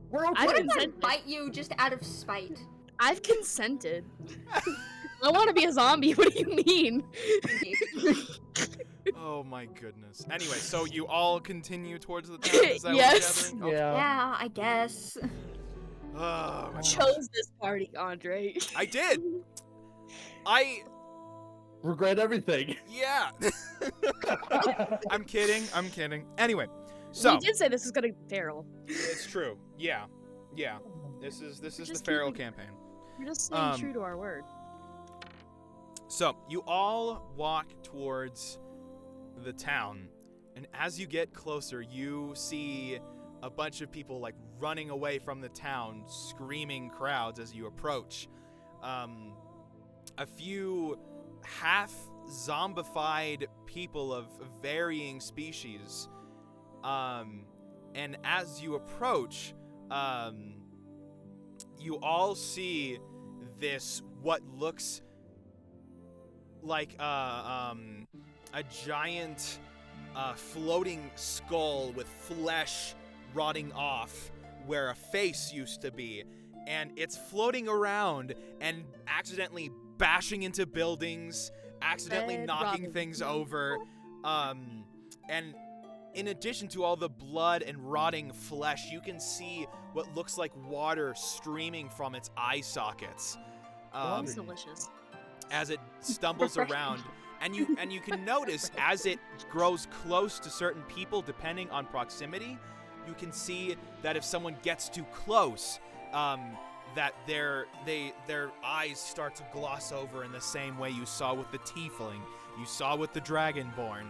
C: We're okay.
B: I
D: What if I
B: consented.
D: bite you just out of spite?
B: I've consented. I want to be a zombie. What do you mean?
A: Oh my goodness. Anyway, so you all continue towards the town? Is that
B: Yes.
A: what we're gathering?
C: Yeah.
D: Yeah, I guess.
A: Oh, my gosh.
B: Chose this party, Andre.
A: I did.
C: Regret everything.
A: Yeah. I'm kidding. Anyway, so
B: We did say this is gonna be feral.
A: it's true. Yeah. This is the
B: Just
A: feral
B: keeping-
A: campaign.
B: We're just staying true to our word.
A: So you all walk towards the town, and as you get closer, you see a bunch of people like running away from the town, screaming crowds as you approach. A few half zombified people of varying species. And as you approach, you all see this what looks like a giant floating skull with flesh rotting off where a face used to be, and it's floating around and accidentally bashing into buildings, accidentally
B: Red
A: knocking
B: Robin.
A: things over, and in addition to all the blood and rotting flesh, you can see what looks like water streaming from its eye sockets.
B: It's delicious.
A: As it stumbles
D: Refreshing.
A: around, and you can notice as it grows close to certain people, depending on proximity, you can see that if someone gets too close, that their eyes start to gloss over in the same way you saw with the tiefling, you saw with the dragonborn,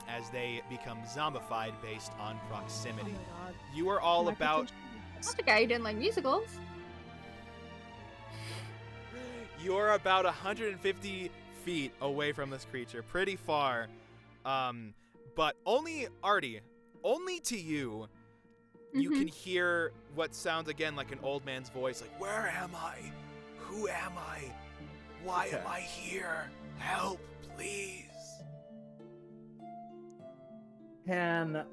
A: as they become zombified based on
B: Oh
A: proximity.
B: my god.
A: You are all
B: My
A: about
B: potential-
D: That's the guy who didn't like musicals.
A: You're about 150 feet away from this creature, pretty far. But only Artie, only to you, you
D: Mhm.
A: can hear what sounds again like an old man's voice, like, "Where am I? Who am I? Why am
C: Okay.
A: I here? Help, please."
C: Can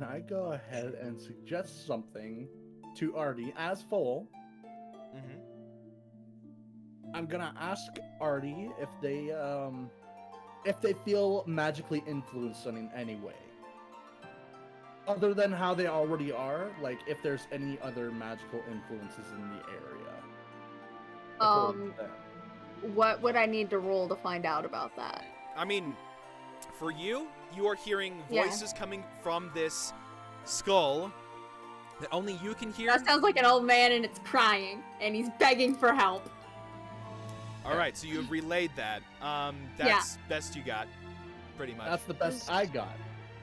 C: I go ahead and suggest something to Artie as full?
A: Mm-hmm.
C: I'm gonna ask Artie if they feel magically influenced in any way. Other than how they already are, like if there's any other magical influences in the area. according to them.
D: What would I need to roll to find out about that?
A: I mean, for you, you are hearing
D: Yeah.
A: voices coming from this skull that only you can hear.
D: That sounds like an old man and it's crying and he's begging for help.
A: All right, so you have relayed that. That's best you got, pretty much.
C: That's the best I got.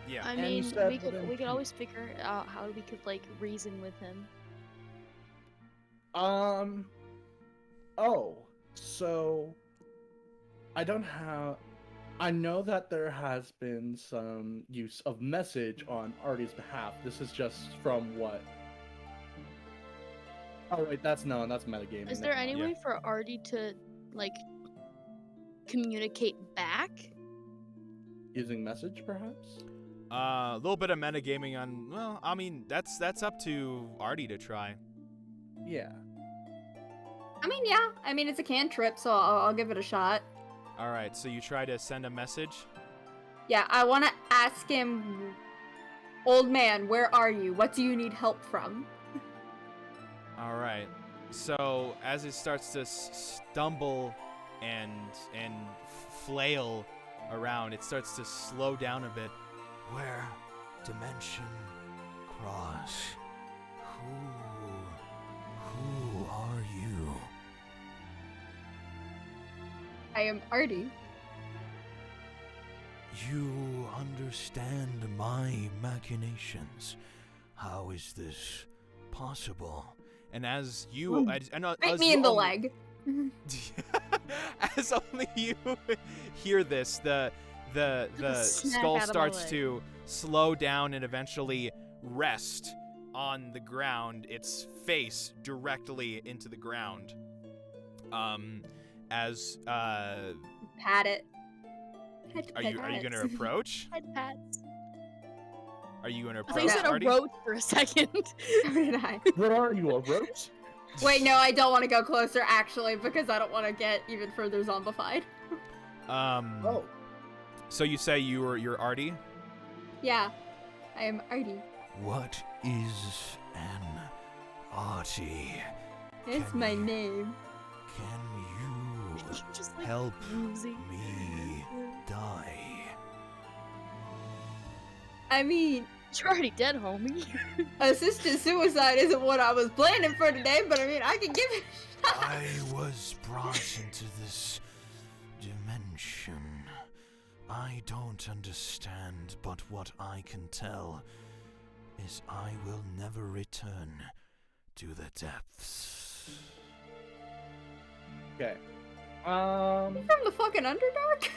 A: Yeah.
B: I
C: And you
B: mean,
C: said
B: we
C: that
B: could always figure out how we could like reason with him.
C: Oh, so I don't have. I know that there has been some use of message on Artie's behalf. This is just from what. Oh wait, that's metagaming.
B: Is there any
A: Yeah.
B: way for Artie to like communicate back?
C: using message, perhaps?
A: A little bit of metagaming on. Well, I mean, that's up to Artie to try.
C: Yeah.
D: I mean, yeah. I mean, it's a cantrip, so I'll give it a shot.
A: All right, so you try to send a message.
D: Yeah, I want to ask him, old man, where are you? What do you need help from?
A: All right. So as it starts to stumble and flail around, it starts to slow down a bit. Where dimension cross? Who are you?
D: I am Artie.
A: You understand my machinations. How is this possible? And as you,
D: Bite me in the leg.
A: as only you hear this, the
B: Snack
A: skull
B: out of my
A: starts
B: leg.
A: to slow down and eventually rest on the ground, its face directly into the ground. As
D: Pat it.
A: are you gonna approach?
B: Head pats.
A: Are you gonna
B: I thought you
A: approach,
B: said a
A: Artie?
B: roach for a second.
D: So did I.
C: What are you, a roach?
D: Wait, no, I don't want to go closer, actually, because I don't want to get even further zombified.
C: Oh.
A: So you say you're Artie?
D: Yeah, I am Artie.
A: What is an Artie?
D: It's
A: Can
D: my
A: you-
D: name.
A: Can you
B: Just like
A: help
B: losing.
A: me die?
D: I mean,
B: You're already dead, homie.
D: assisted suicide isn't what I was planning for today, but I mean, I can give it a shot.
A: I was brought into this dimension. I don't understand, but what I can tell is I will never return to the depths.
C: Okay.
D: From the fucking Underdark?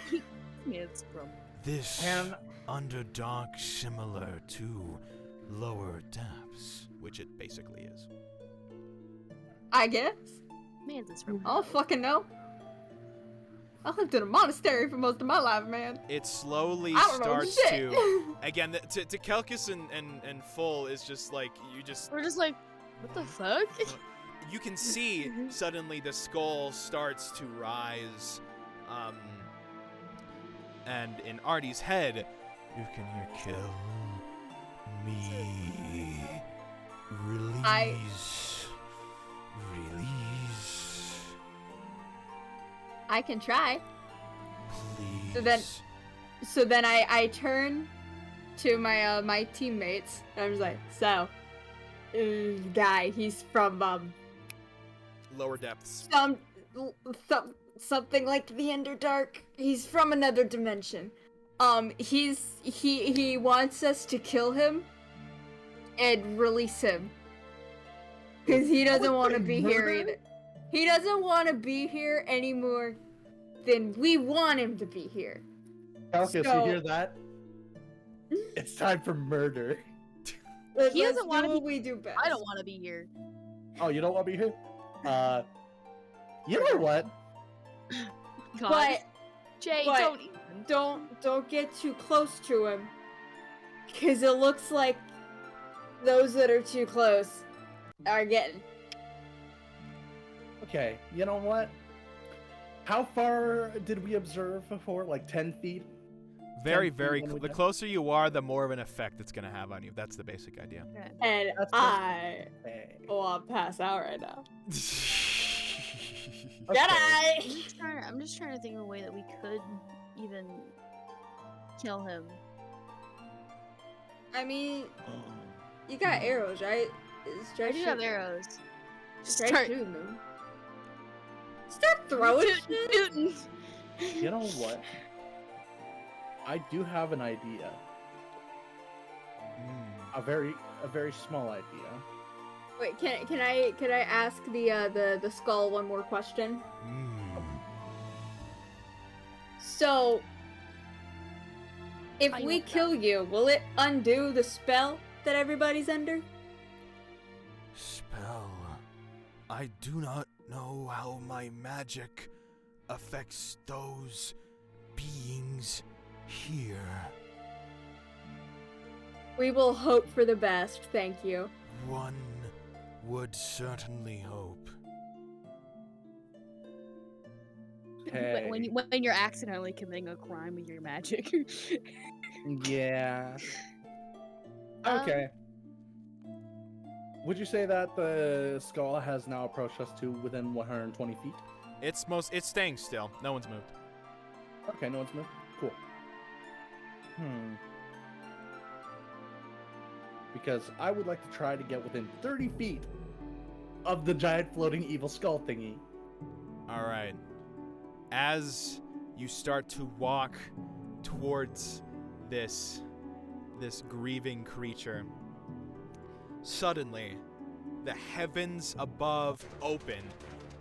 B: It's from.
A: This
C: Can
A: Underdark similar to lower depths, which it basically is.
D: I guess.
B: Man's is from.
D: I don't fucking know. I lived in a monastery for most of my life, man.
A: It slowly
D: I don't know
A: starts
D: shit.
A: to again to Kelkus and Full is just like you just
B: We're just like, what the fuck?
A: you can see suddenly the skull starts to rise, and in Artie's head you can hear kill me, release.
D: I can try.
A: Please.
D: So then I turn to my my teammates and I'm just like, so, guy, he's from
A: Lower depths.
D: something like the Underdark. He's from another dimension. He wants us to kill him and release him. Cause he doesn't want to be here either. He doesn't want to be here any more than we want him to be here.
C: Calcus,
D: So-
C: you hear that? It's time for murder.
D: Let's
B: doesn't wanna
D: do what
B: be-
D: we do best.
B: I don't want to be here.
C: Oh, you don't want me here? You know what?
B: God.
D: But
B: Jay,
D: but-
B: don't even.
D: don't get too close to him, cause it looks like those that are too close are getting.
C: Okay, you know what? How far did we observe before? Like 10 feet?
A: Very,
C: 10 feet
A: very.
C: when we
A: The
C: get-
A: closer you are, the more of an effect it's gonna have on you. That's the basic idea.
D: And
C: That's
D: I
C: Hey.
D: want to pass out right now.
C: Okay.
B: I'm just trying to think of a way that we could even kill him.
D: I mean, you got arrows, right?
B: I do have arrows.
D: Start
B: Start
D: shooting them. Start throwing shit.
B: shooting.
C: You know what? I do have an idea. A very small idea.
D: Wait, can I ask the skull one more question? So, if
B: How you
D: we
B: want that?
D: kill you, will it undo the spell that everybody's under?
A: Spell. I do not know how my magic affects those beings here.
D: We will hope for the best, thank you.
A: One would certainly hope.
C: Okay.
B: When you're accidentally committing a crime with your magic.
C: Yeah. Okay. Would you say that the skull has now approached us to within 120 feet?
A: It's staying still. No one's moved.
C: Okay, no one's moved. Cool. Because I would like to try to get within 30 feet of the giant floating evil skull thingy.
A: All right. As you start to walk towards this grieving creature, suddenly the heavens above open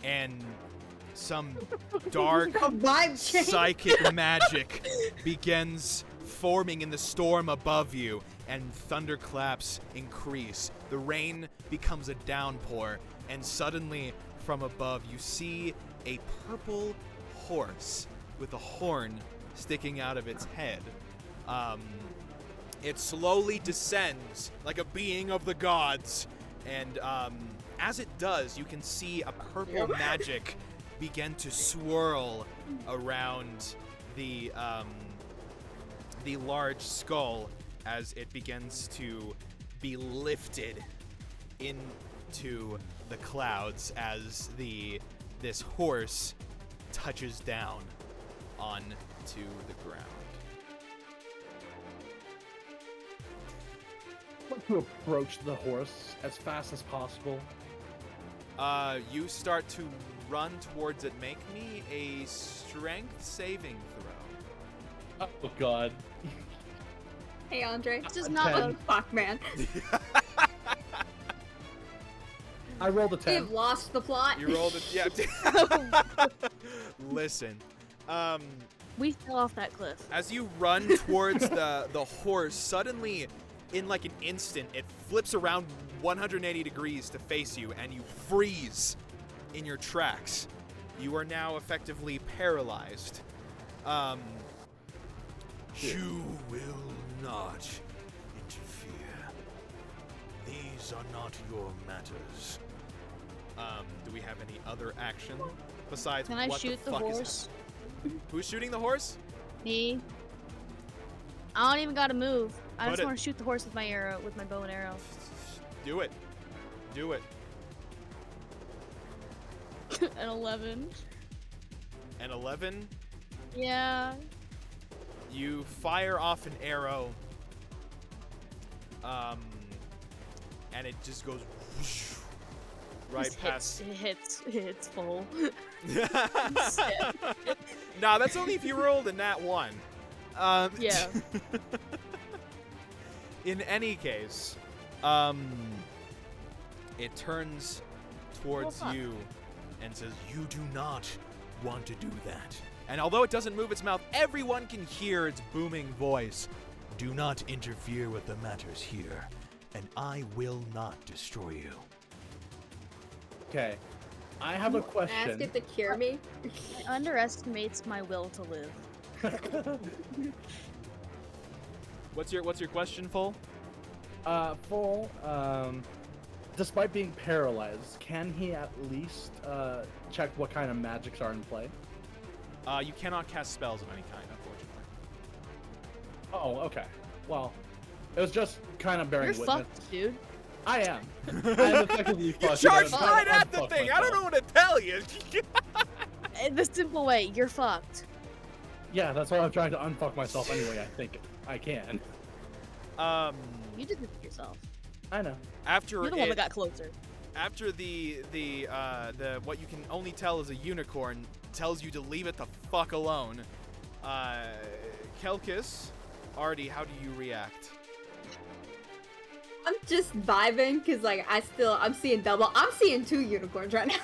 A: and some dark
D: Vibe change.
A: psychic magic begins forming in the storm above you, and thunderclaps increase. The rain becomes a downpour, and suddenly from above you see a purple horse with a horn sticking out of its head. It slowly descends like a being of the gods, and as it does, you can see a purple magic begin to swirl around the large skull as it begins to be lifted into the clouds as this horse touches down onto the ground.
C: I want to approach the horse as fast as possible.
A: You start to run towards it. Make me a strength saving throw.
C: Oh god.
D: Hey, Andre.
B: This is not
C: Ten.
B: what
D: Fuck, man.
C: I rolled a
D: We
C: 10.
D: have lost the plot.
A: You rolled it. Yeah. Listen.
B: we fell off that cliff.
A: As you run towards the horse, suddenly, in like an instant, it flips around 180 degrees to face you, and you freeze in your tracks. You are now effectively paralyzed. You will not interfere. These are not your matters. Do we have any other action besides
B: Can I
A: what
B: shoot
A: the
B: the
A: fuck is
B: horse?
A: happening? Who's shooting the horse?
B: Me. I don't even gotta move. I
A: Put
B: just
A: it.
B: want to shoot the horse with my arrow, with my bow and arrow.
A: Do it. Do it.
B: An 11.
A: An 11.
B: Yeah.
A: You fire off an arrow, and it just goes whoosh, right
B: Just
A: past.
B: hits full.
A: Nah, that's only if you rolled a nat 1.
B: Yeah.
A: In any case, it turns towards
B: fuck.
A: you and says, "You do not want to do that." And although it doesn't move its mouth, everyone can hear its booming voice. "Do not interfere with the matters here, and I will not destroy you."
C: Okay. I have a
D: Ask
C: question.
D: it to cure me.
B: It underestimates my will to live.
A: What's your question, Full?
C: Full, despite being paralyzed, can he at least check what kind of magics are in play?
A: You cannot cast spells of any kind, unfortunately.
C: Oh, okay. Well, it was just kind of bearing
B: You're
C: witness.
B: fucked, dude.
C: I am. I'm effectively
A: You
C: fucked.
A: charged
C: I'm trying
A: right
C: to
A: at the
C: unfuck
A: thing. I don't know
C: myself.
A: what to tell you.
B: In the simple way, you're fucked.
C: Yeah, that's why I'm trying to unfuck myself anyway. I think I can.
B: You did this to yourself.
C: I know.
A: After
B: You're the one that got closer.
A: after the what you can only tell is a unicorn tells you to leave it the fuck alone. Kelkis, Artie, how do you react?
D: I'm just vibing because like I'm seeing double. I'm seeing 2 unicorns right now.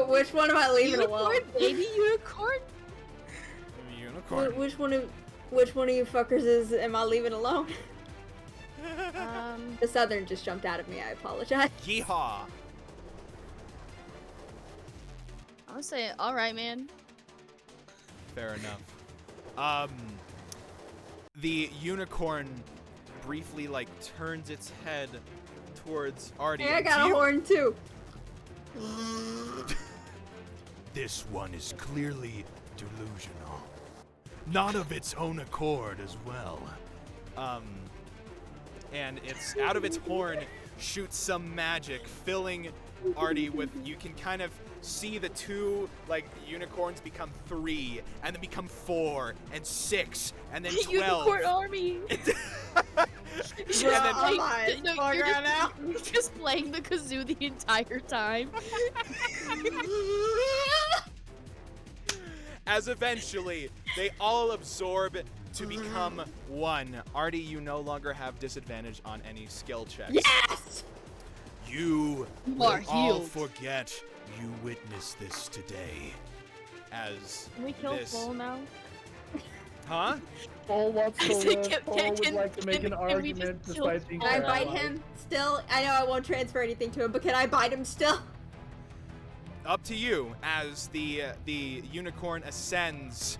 D: Which one am I leaving alone?
B: Unicorn, baby unicorn.
A: Unicorn.
D: Which one of you fuckers am I leaving alone? The southern just jumped out of me. I apologize.
A: Yeehaw.
B: I would say, all right, man.
A: Fair enough. The unicorn briefly like turns its head towards Artie.
D: Hey, I
A: and
D: got
A: to
D: a
A: you-
D: horn too.
A: This one is clearly delusional. Not of its own accord as well. And it's out of its horn shoots some magic, filling Artie with, you can kind of see the two unicorns become 3, and then become 4 and 6 and then 12.
B: Unicorn army. You're just playing the kazoo the entire time.
A: As eventually they all absorb to become 1. Artie, you no longer have disadvantage on any skill checks.
D: Yes!
A: You
B: You
A: will
B: are
A: all
B: healed.
A: forget you witnessed this today. As
B: Can we kill
A: this...
B: Full now?
A: Huh?
C: Paul wants
B: I
C: to
B: said,
C: live. Paul would like to make an
B: can we just
C: argument
B: kill
C: despite being
B: Paul?
D: Can I bite
C: paralyzed.
D: him still? I know I won't transfer anything to him, but can I bite him still?
A: Up to you as the unicorn ascends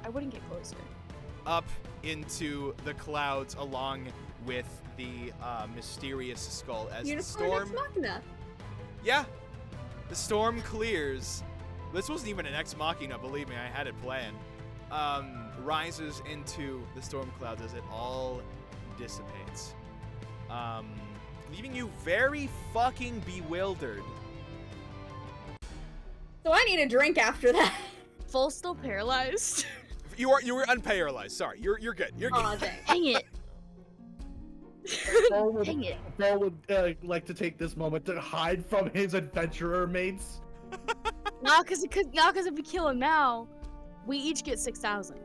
B: I wouldn't get closer.
A: up into the clouds along with the mysterious skull as the
D: Unicorn
A: storm.
D: Ex Machina.
A: Yeah, the storm clears. This wasn't even an Ex Machina, believe me, I had it planned. Rises into the storm clouds as it all dissipates, leaving you very fucking bewildered.
D: So I need a drink after that.
B: Full still paralyzed.
A: You were unparalyzed. Sorry, you're good. You're good.
D: Aw, dang.
B: Dang it.
C: Paul would,
B: Dang it.
C: Paul would like to take this moment to hide from his adventurer mates.
B: Not because if we kill him now, we each get 6,000.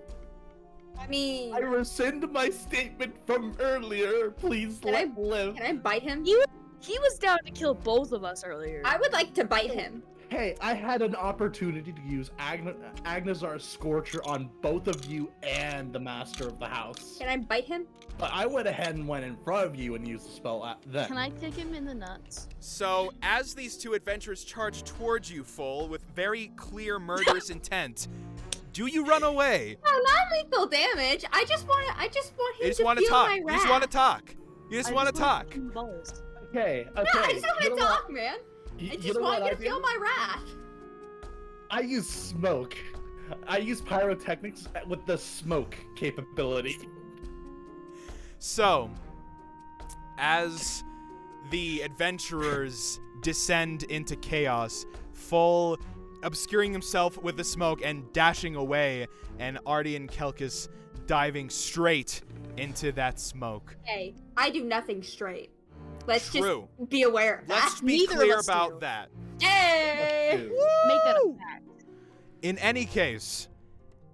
D: I mean,
C: I rescind my statement from earlier. Please
D: Can
C: let live.
D: can I bite him?
B: He was down to kill both of us earlier.
D: I would like to bite him.
C: Hey, I had an opportunity to use Agnazar's Scorcher on both of you and the Master of the House.
D: Can I bite him?
C: But I went ahead and went in front of you and used the spell at them.
B: Can I kick him in the nuts?
A: So, as these two adventurers charge towards you, Full, with very clear murderous intent, do you run away?
D: No, not lethal damage. I just want him
A: You just
D: to
A: want to
D: feel
A: talk.
D: my
A: You
D: wrath.
A: just want to talk. You just
B: I
A: want to
B: wanna
A: talk.
B: kick him in the balls.
C: Okay, okay.
D: No, I just want
C: you
D: to
C: know what?
D: talk, man.
C: You
D: I
C: know
D: just want
C: what
D: you to
C: I
D: feel
C: do?
D: my wrath.
C: I use smoke. I use pyrotechnics with the smoke capability.
A: So, as the adventurers descend into chaos, Full obscuring himself with the smoke and dashing away, and Artie and Kelkis diving straight into that smoke.
D: Hey, I do nothing straight. Let's
A: True.
D: just be aware of
A: Let's
D: that.
A: be
B: Neither of
A: clear
B: us
A: about
B: do.
A: that.
D: Hey!
C: Dude.
B: Make that a fact.
A: In any case,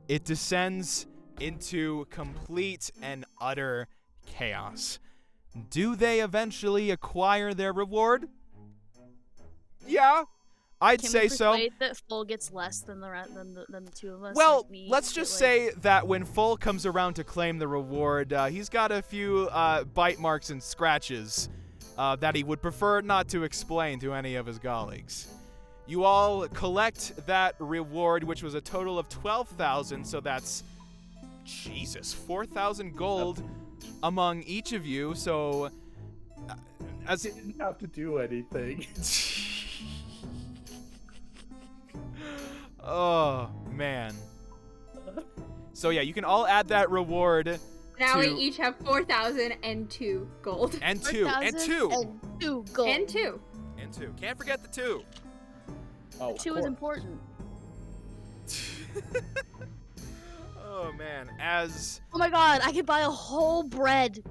A: it descends into complete and utter chaos. Do they eventually acquire their reward? Yeah, I'd
B: Can
A: say
B: we
A: so.
B: persuade that Full gets less than the two of us?
A: Well,
B: like we
A: let's
B: get,
A: just
B: like-
A: say that when Full comes around to claim the reward, he's got a few bite marks and scratches that he would prefer not to explain to any of his colleagues. You all collect that reward, which was a total of 12,000, so that's, Jesus, 4,000 gold among each of you, so... as
C: Didn't have to do anything.
A: Oh, man. So yeah, you can all add that reward.
D: Now we
A: to-
D: each have 4,002 gold.
A: And 2, and 2,
B: 2 gold.
D: And 2.
A: and 2. Can't forget the 2.
C: Oh,
B: 2 is important.
A: Oh man, as
B: Oh my god, I could buy a whole bread.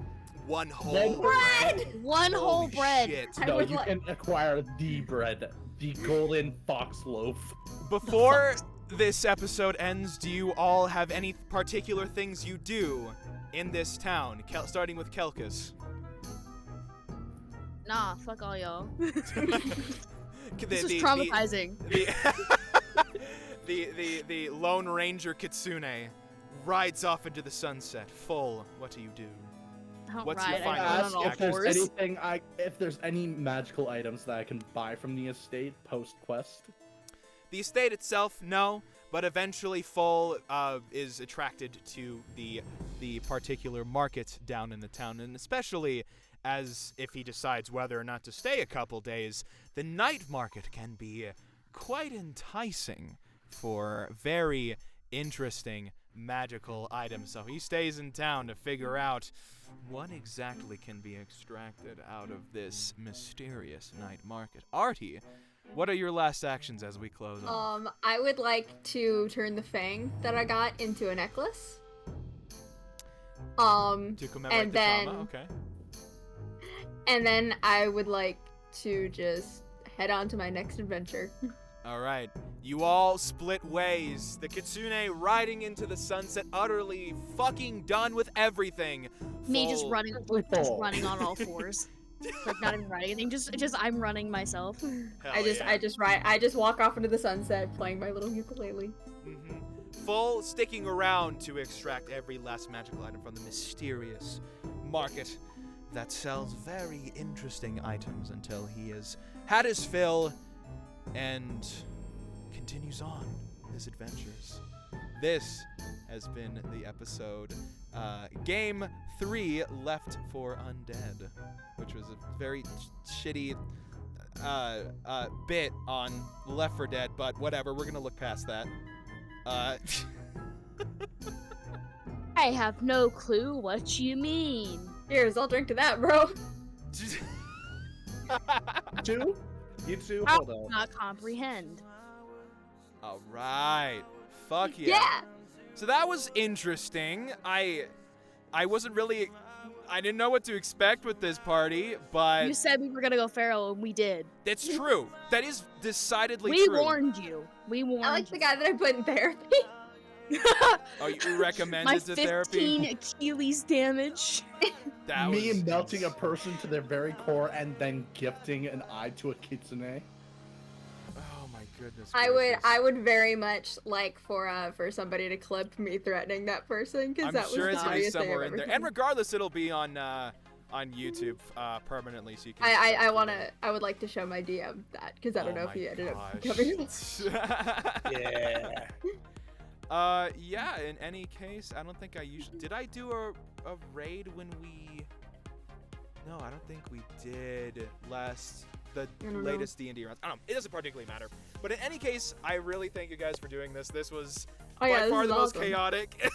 A: one whole
C: Then-
D: Bread!
B: One whole
A: Holy
B: bread.
A: shit.
D: I
C: No,
D: would
C: you
D: like-
C: can acquire the bread, the golden fox loaf.
A: Before this episode ends, do you all have any particular things you do in this town? Starting with Kelkis.
B: Nah, fuck all y'all.
A: The-
B: This was
A: the-
B: traumatizing.
A: The Lone Ranger Kitsune rides off into the sunset. Full. What do you do?
B: I don't
A: What's
B: ride,
A: your
B: I
A: final
B: ride
C: Ask
B: on a
C: if there's
B: horse.
C: anything if there's any magical items that I can buy from the estate post quest.
A: The estate itself, no, but eventually Full is attracted to the particular market down in the town, and especially as if he decides whether or not to stay a couple days, the night market can be quite enticing for very interesting magical items. So he stays in town to figure out what exactly can be extracted out of this mysterious night market. Artie, what are your last actions as we close on?
D: I would like to turn the fang that I got into a necklace.
A: To commemorate
D: and
A: the
D: then,
A: trauma, okay.
D: And then I would like to just head on to my next adventure.
A: All right, you all split ways. The Kitsune riding into the sunset, utterly fucking done with everything.
B: Me just
A: Full-
B: running on all fours. Like not even riding anything, just I'm running myself.
A: Hell
D: I just walk off into the sunset playing my little ukulele.
A: Mm-hmm. Full sticking around to extract every last magical item from the mysterious market that sells very interesting items until he has had his fill and continues on his adventures. This has been the episode Game 3 Left for Undead, which was a very shitty bit on Left 4 Dead, but whatever, we're gonna look past that.
B: I have no clue what you mean.
D: Cheers, I'll drink to that, bro.
C: Two? You two?
B: I
C: Hold
B: do
C: on.
B: not comprehend.
A: All right. Fuck yeah.
D: Yeah.
A: So that was interesting. I wasn't really, I didn't know what to expect with this party, but
B: You said we were gonna go feral, and we did.
A: that's true. That is decidedly
B: We
A: true.
B: warned you. We warned
D: I like the
B: you.
D: guy that I put in therapy.
A: Oh, you recommended
B: My
A: the therapy?
B: 15 Achilles damage.
A: That
C: Me
A: was
C: melting a person to their very core and then gifting an eye to a kitsune.
A: Oh my goodness.
D: I
A: gracious.
D: would very much like for somebody to clip me threatening that person because
A: I'm
D: that was
A: sure
D: the
A: it's gonna be
D: funniest thing
A: somewhere
D: I've
A: in
D: ever
A: there.
D: seen.
A: And regardless, it'll be on YouTube permanently, so you can.
D: I would like to show my DM that because I don't know if he ended up covering it.
C: Yeah.
A: Yeah, in any case, I don't think I usually... Did I do a raid when we... No, I don't think we did the
D: don't
A: latest D&D rounds. I don't know. It doesn't particularly matter. But in any case, I really thank you guys for doing this. This was
D: Oh, yeah,
A: by
D: this
A: far
D: is
A: the most
D: awesome.
A: chaotic.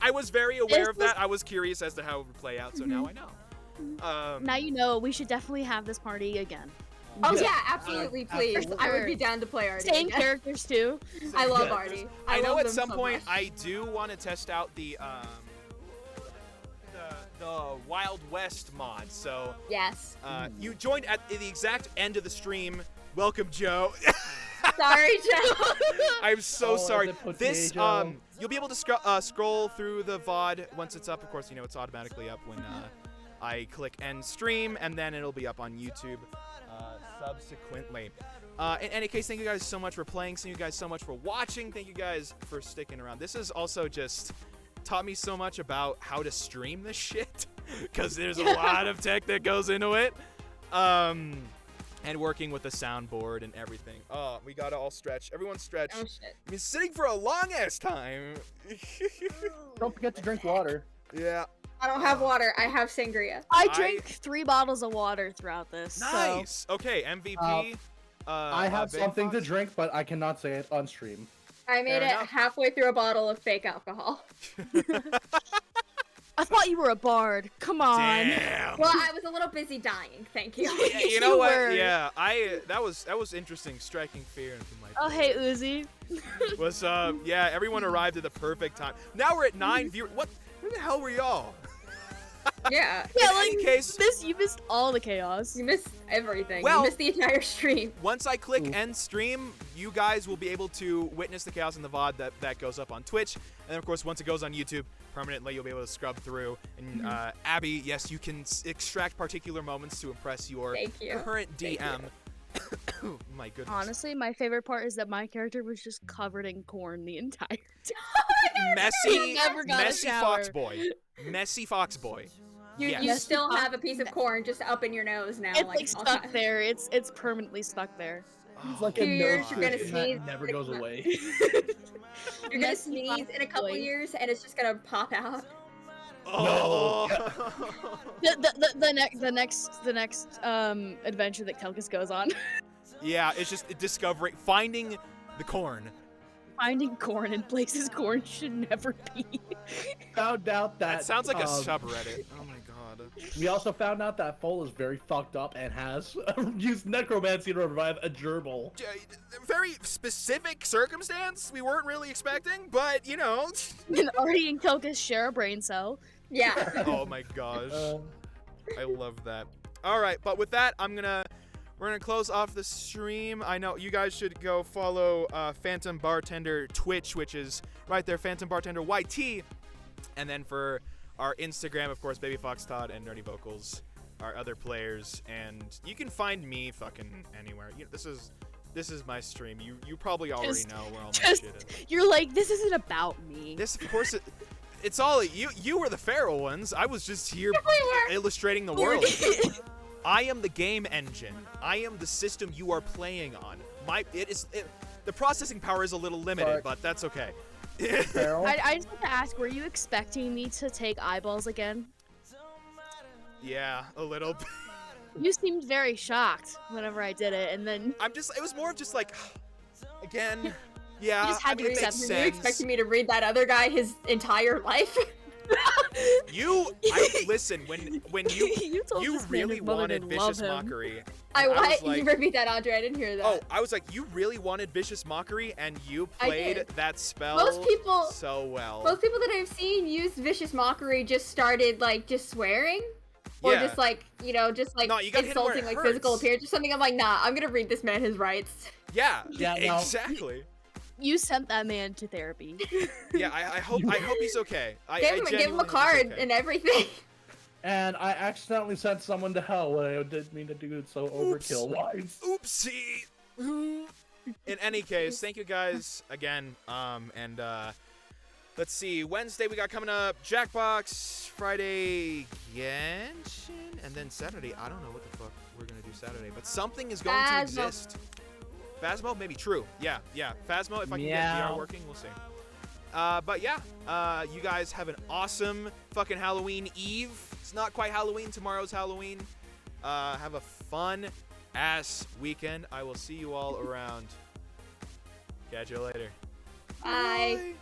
A: I was very aware
B: This
A: of
B: was-
A: that. I was curious as to how it would play out, so now I know.
B: Now you know. We should definitely have this party again.
D: Oh
C: Yeah.
D: yeah, absolutely, please.
C: absolutely.
D: I would be down to play Artie.
B: Same
D: again.
B: characters too.
D: I love
A: Yeah.
D: Artie.
A: I know
D: love
A: at
D: them
A: some
D: so
A: point
D: much.
A: I do want to test out the Wild West mod. So
D: Yes.
A: you joined at the exact end of the stream. Welcome, Joe.
D: Sorry, Joe.
A: I'm so
C: Oh,
A: sorry.
C: the
A: This
C: potato.
A: you'll be able to scroll through the VOD once it's up. Of course, you know it's automatically up when I click end stream, and then it'll be up on YouTube subsequently. In any case, thank you guys so much for playing. Thank you guys so much for watching. Thank you guys for sticking around. This has also just taught me so much about how to stream this shit, because there's a lot of tech that goes into it. And working with the soundboard and everything. Oh, we gotta all stretch. Everyone stretch.
D: Oh shit.
A: I've been sitting for a long ass time.
C: Don't forget to drink water.
A: Yeah.
D: I don't have water. I have sangria.
B: I drank 3 bottles of water throughout this.
A: Nice. Okay, MVP.
C: I have
A: Big
C: something to
A: Fox?
C: drink, but I cannot say it on stream.
D: I made
A: Fair
D: it
A: enough.
D: halfway through a bottle of fake alcohol.
B: I thought you were a bard. Come on.
A: Damn.
D: Well, I was a little busy dying. Thank you.
A: Yeah, you know
B: You
A: what?
B: were.
A: Yeah, that was interesting. Striking fear into my.
B: Oh hey Uzi.
A: What's up? Yeah, everyone arrived at the perfect time. Now we're at 9 viewers. What? Where the hell were y'all?
D: Yeah.
B: Yeah,
A: In
B: like
A: any case-
B: you missed all the chaos.
D: You missed everything.
A: Well-
D: you missed the entire stream.
A: Once I click end stream, you guys will be able to witness the chaos in the VOD that goes up on Twitch. And then, of course, once it goes on YouTube, permanently you'll be able to scrub through. And Abby, yes, you can extract particular moments to impress your
D: Thank you.
A: current
D: Thank
A: DM. My goodness.
B: Honestly, my favorite part is that my character was just covered in corn the entire time.
A: Messy,
B: He never got a
A: messy
B: shower.
A: fox boy. Messy fox boy.
D: You
A: Yes.
D: still have a piece of corn just up in your nose now.
B: It's
D: like
B: like
D: all
B: stuck
D: time.
B: there. It's permanently stuck there.
C: It's like
D: Few
C: a
D: years,
C: nose
D: you're gonna
C: twist, and that
D: sneeze.
C: never goes away.
D: You're gonna
B: Messy
D: sneeze
B: fox
D: in a couple
B: boy.
D: years and it's just gonna pop out.
A: Oh.
B: The next adventure that Kelkus goes on.
A: Yeah, it's just discovering, finding the corn.
B: Finding corn in places corn should never be.
C: Found out
A: That sounds like a
C: um,
A: subreddit. Oh my god.
C: We also found out that Foal is very fucked up and has used necromancy to revive a gerbil.
A: Very specific circumstance we weren't really expecting, but you know.
B: And Artie and Kelkus share a brain cell.
D: Yeah.
A: Oh my gosh. I love that. All right, but with that, we're gonna close off the stream. I know you guys should go follow Phantom Bartender Twitch, which is right there, PhantomBartenderYT, and then for our Instagram, of course, Baby Fox Todd and Nerdy Vocals, our other players, and you can find me fucking anywhere. This is my stream. You probably already know where all my shit is.
B: You're like, this isn't about me.
A: This, of course, it's all you. You were the feral ones. I was just here illustrating the world. I am the game engine. I am the system you are playing on. The processing power is a little limited,
C: Sorry.
A: but that's okay.
B: I just have to ask, were you expecting me to take eyeballs again?
A: Yeah, a little bit.
B: You seemed very shocked whenever I did it, and then
A: It was more of just like, again, yeah,
B: You just had
A: I mean,
B: to
A: it makes
B: accept it.
D: Were you
A: sense.
D: expecting me to read that other guy his entire life?
A: Listen, when you
B: told
A: you
B: this man
A: really
B: his mother
A: wanted
B: didn't love
A: vicious
B: him.
A: mockery.
D: I
A: was
D: what?
A: like,
D: You repeat that, Andre. I didn't hear that.
A: oh, I was like, you really wanted vicious mockery, and you
D: I
A: played
D: did.
A: that spell
D: Most people-
A: so well.
D: Most people that I've seen use vicious mockery just started like just swearing. Or
A: Yeah.
D: just like, just like
A: No, you gotta hit him where
D: insulting
A: it
D: like physical
A: hurts.
D: appearance or something. I'm like, nah, I'm gonna read this man his rights.
A: Yeah,
C: Yeah, no.
A: exactly.
B: you sent that man to therapy.
A: Yeah, I hope he's okay. I
D: Gave him a
A: genuinely hope he's
D: card
A: okay.
D: and everything.
C: And I accidentally sent someone to hell when I didn't mean to do it so overkill wise.
A: Oopsie. In any case, thank you guys again. Let's see. Wednesday we got coming up Jackbox, Friday Genshin, and then Saturday. I don't know what the fuck we're gonna do Saturday, but something is going to
D: Phasmo.
A: exist. Phasmo, maybe true. Yeah. Phasmo, if I can get
C: Meow.
A: VR working, we'll see. But yeah, you guys have an awesome fucking Halloween Eve. It's not quite Halloween. Tomorrow's Halloween. Have a fun ass weekend. I will see you all around. Catch you later.
D: Bye.
A: Bye.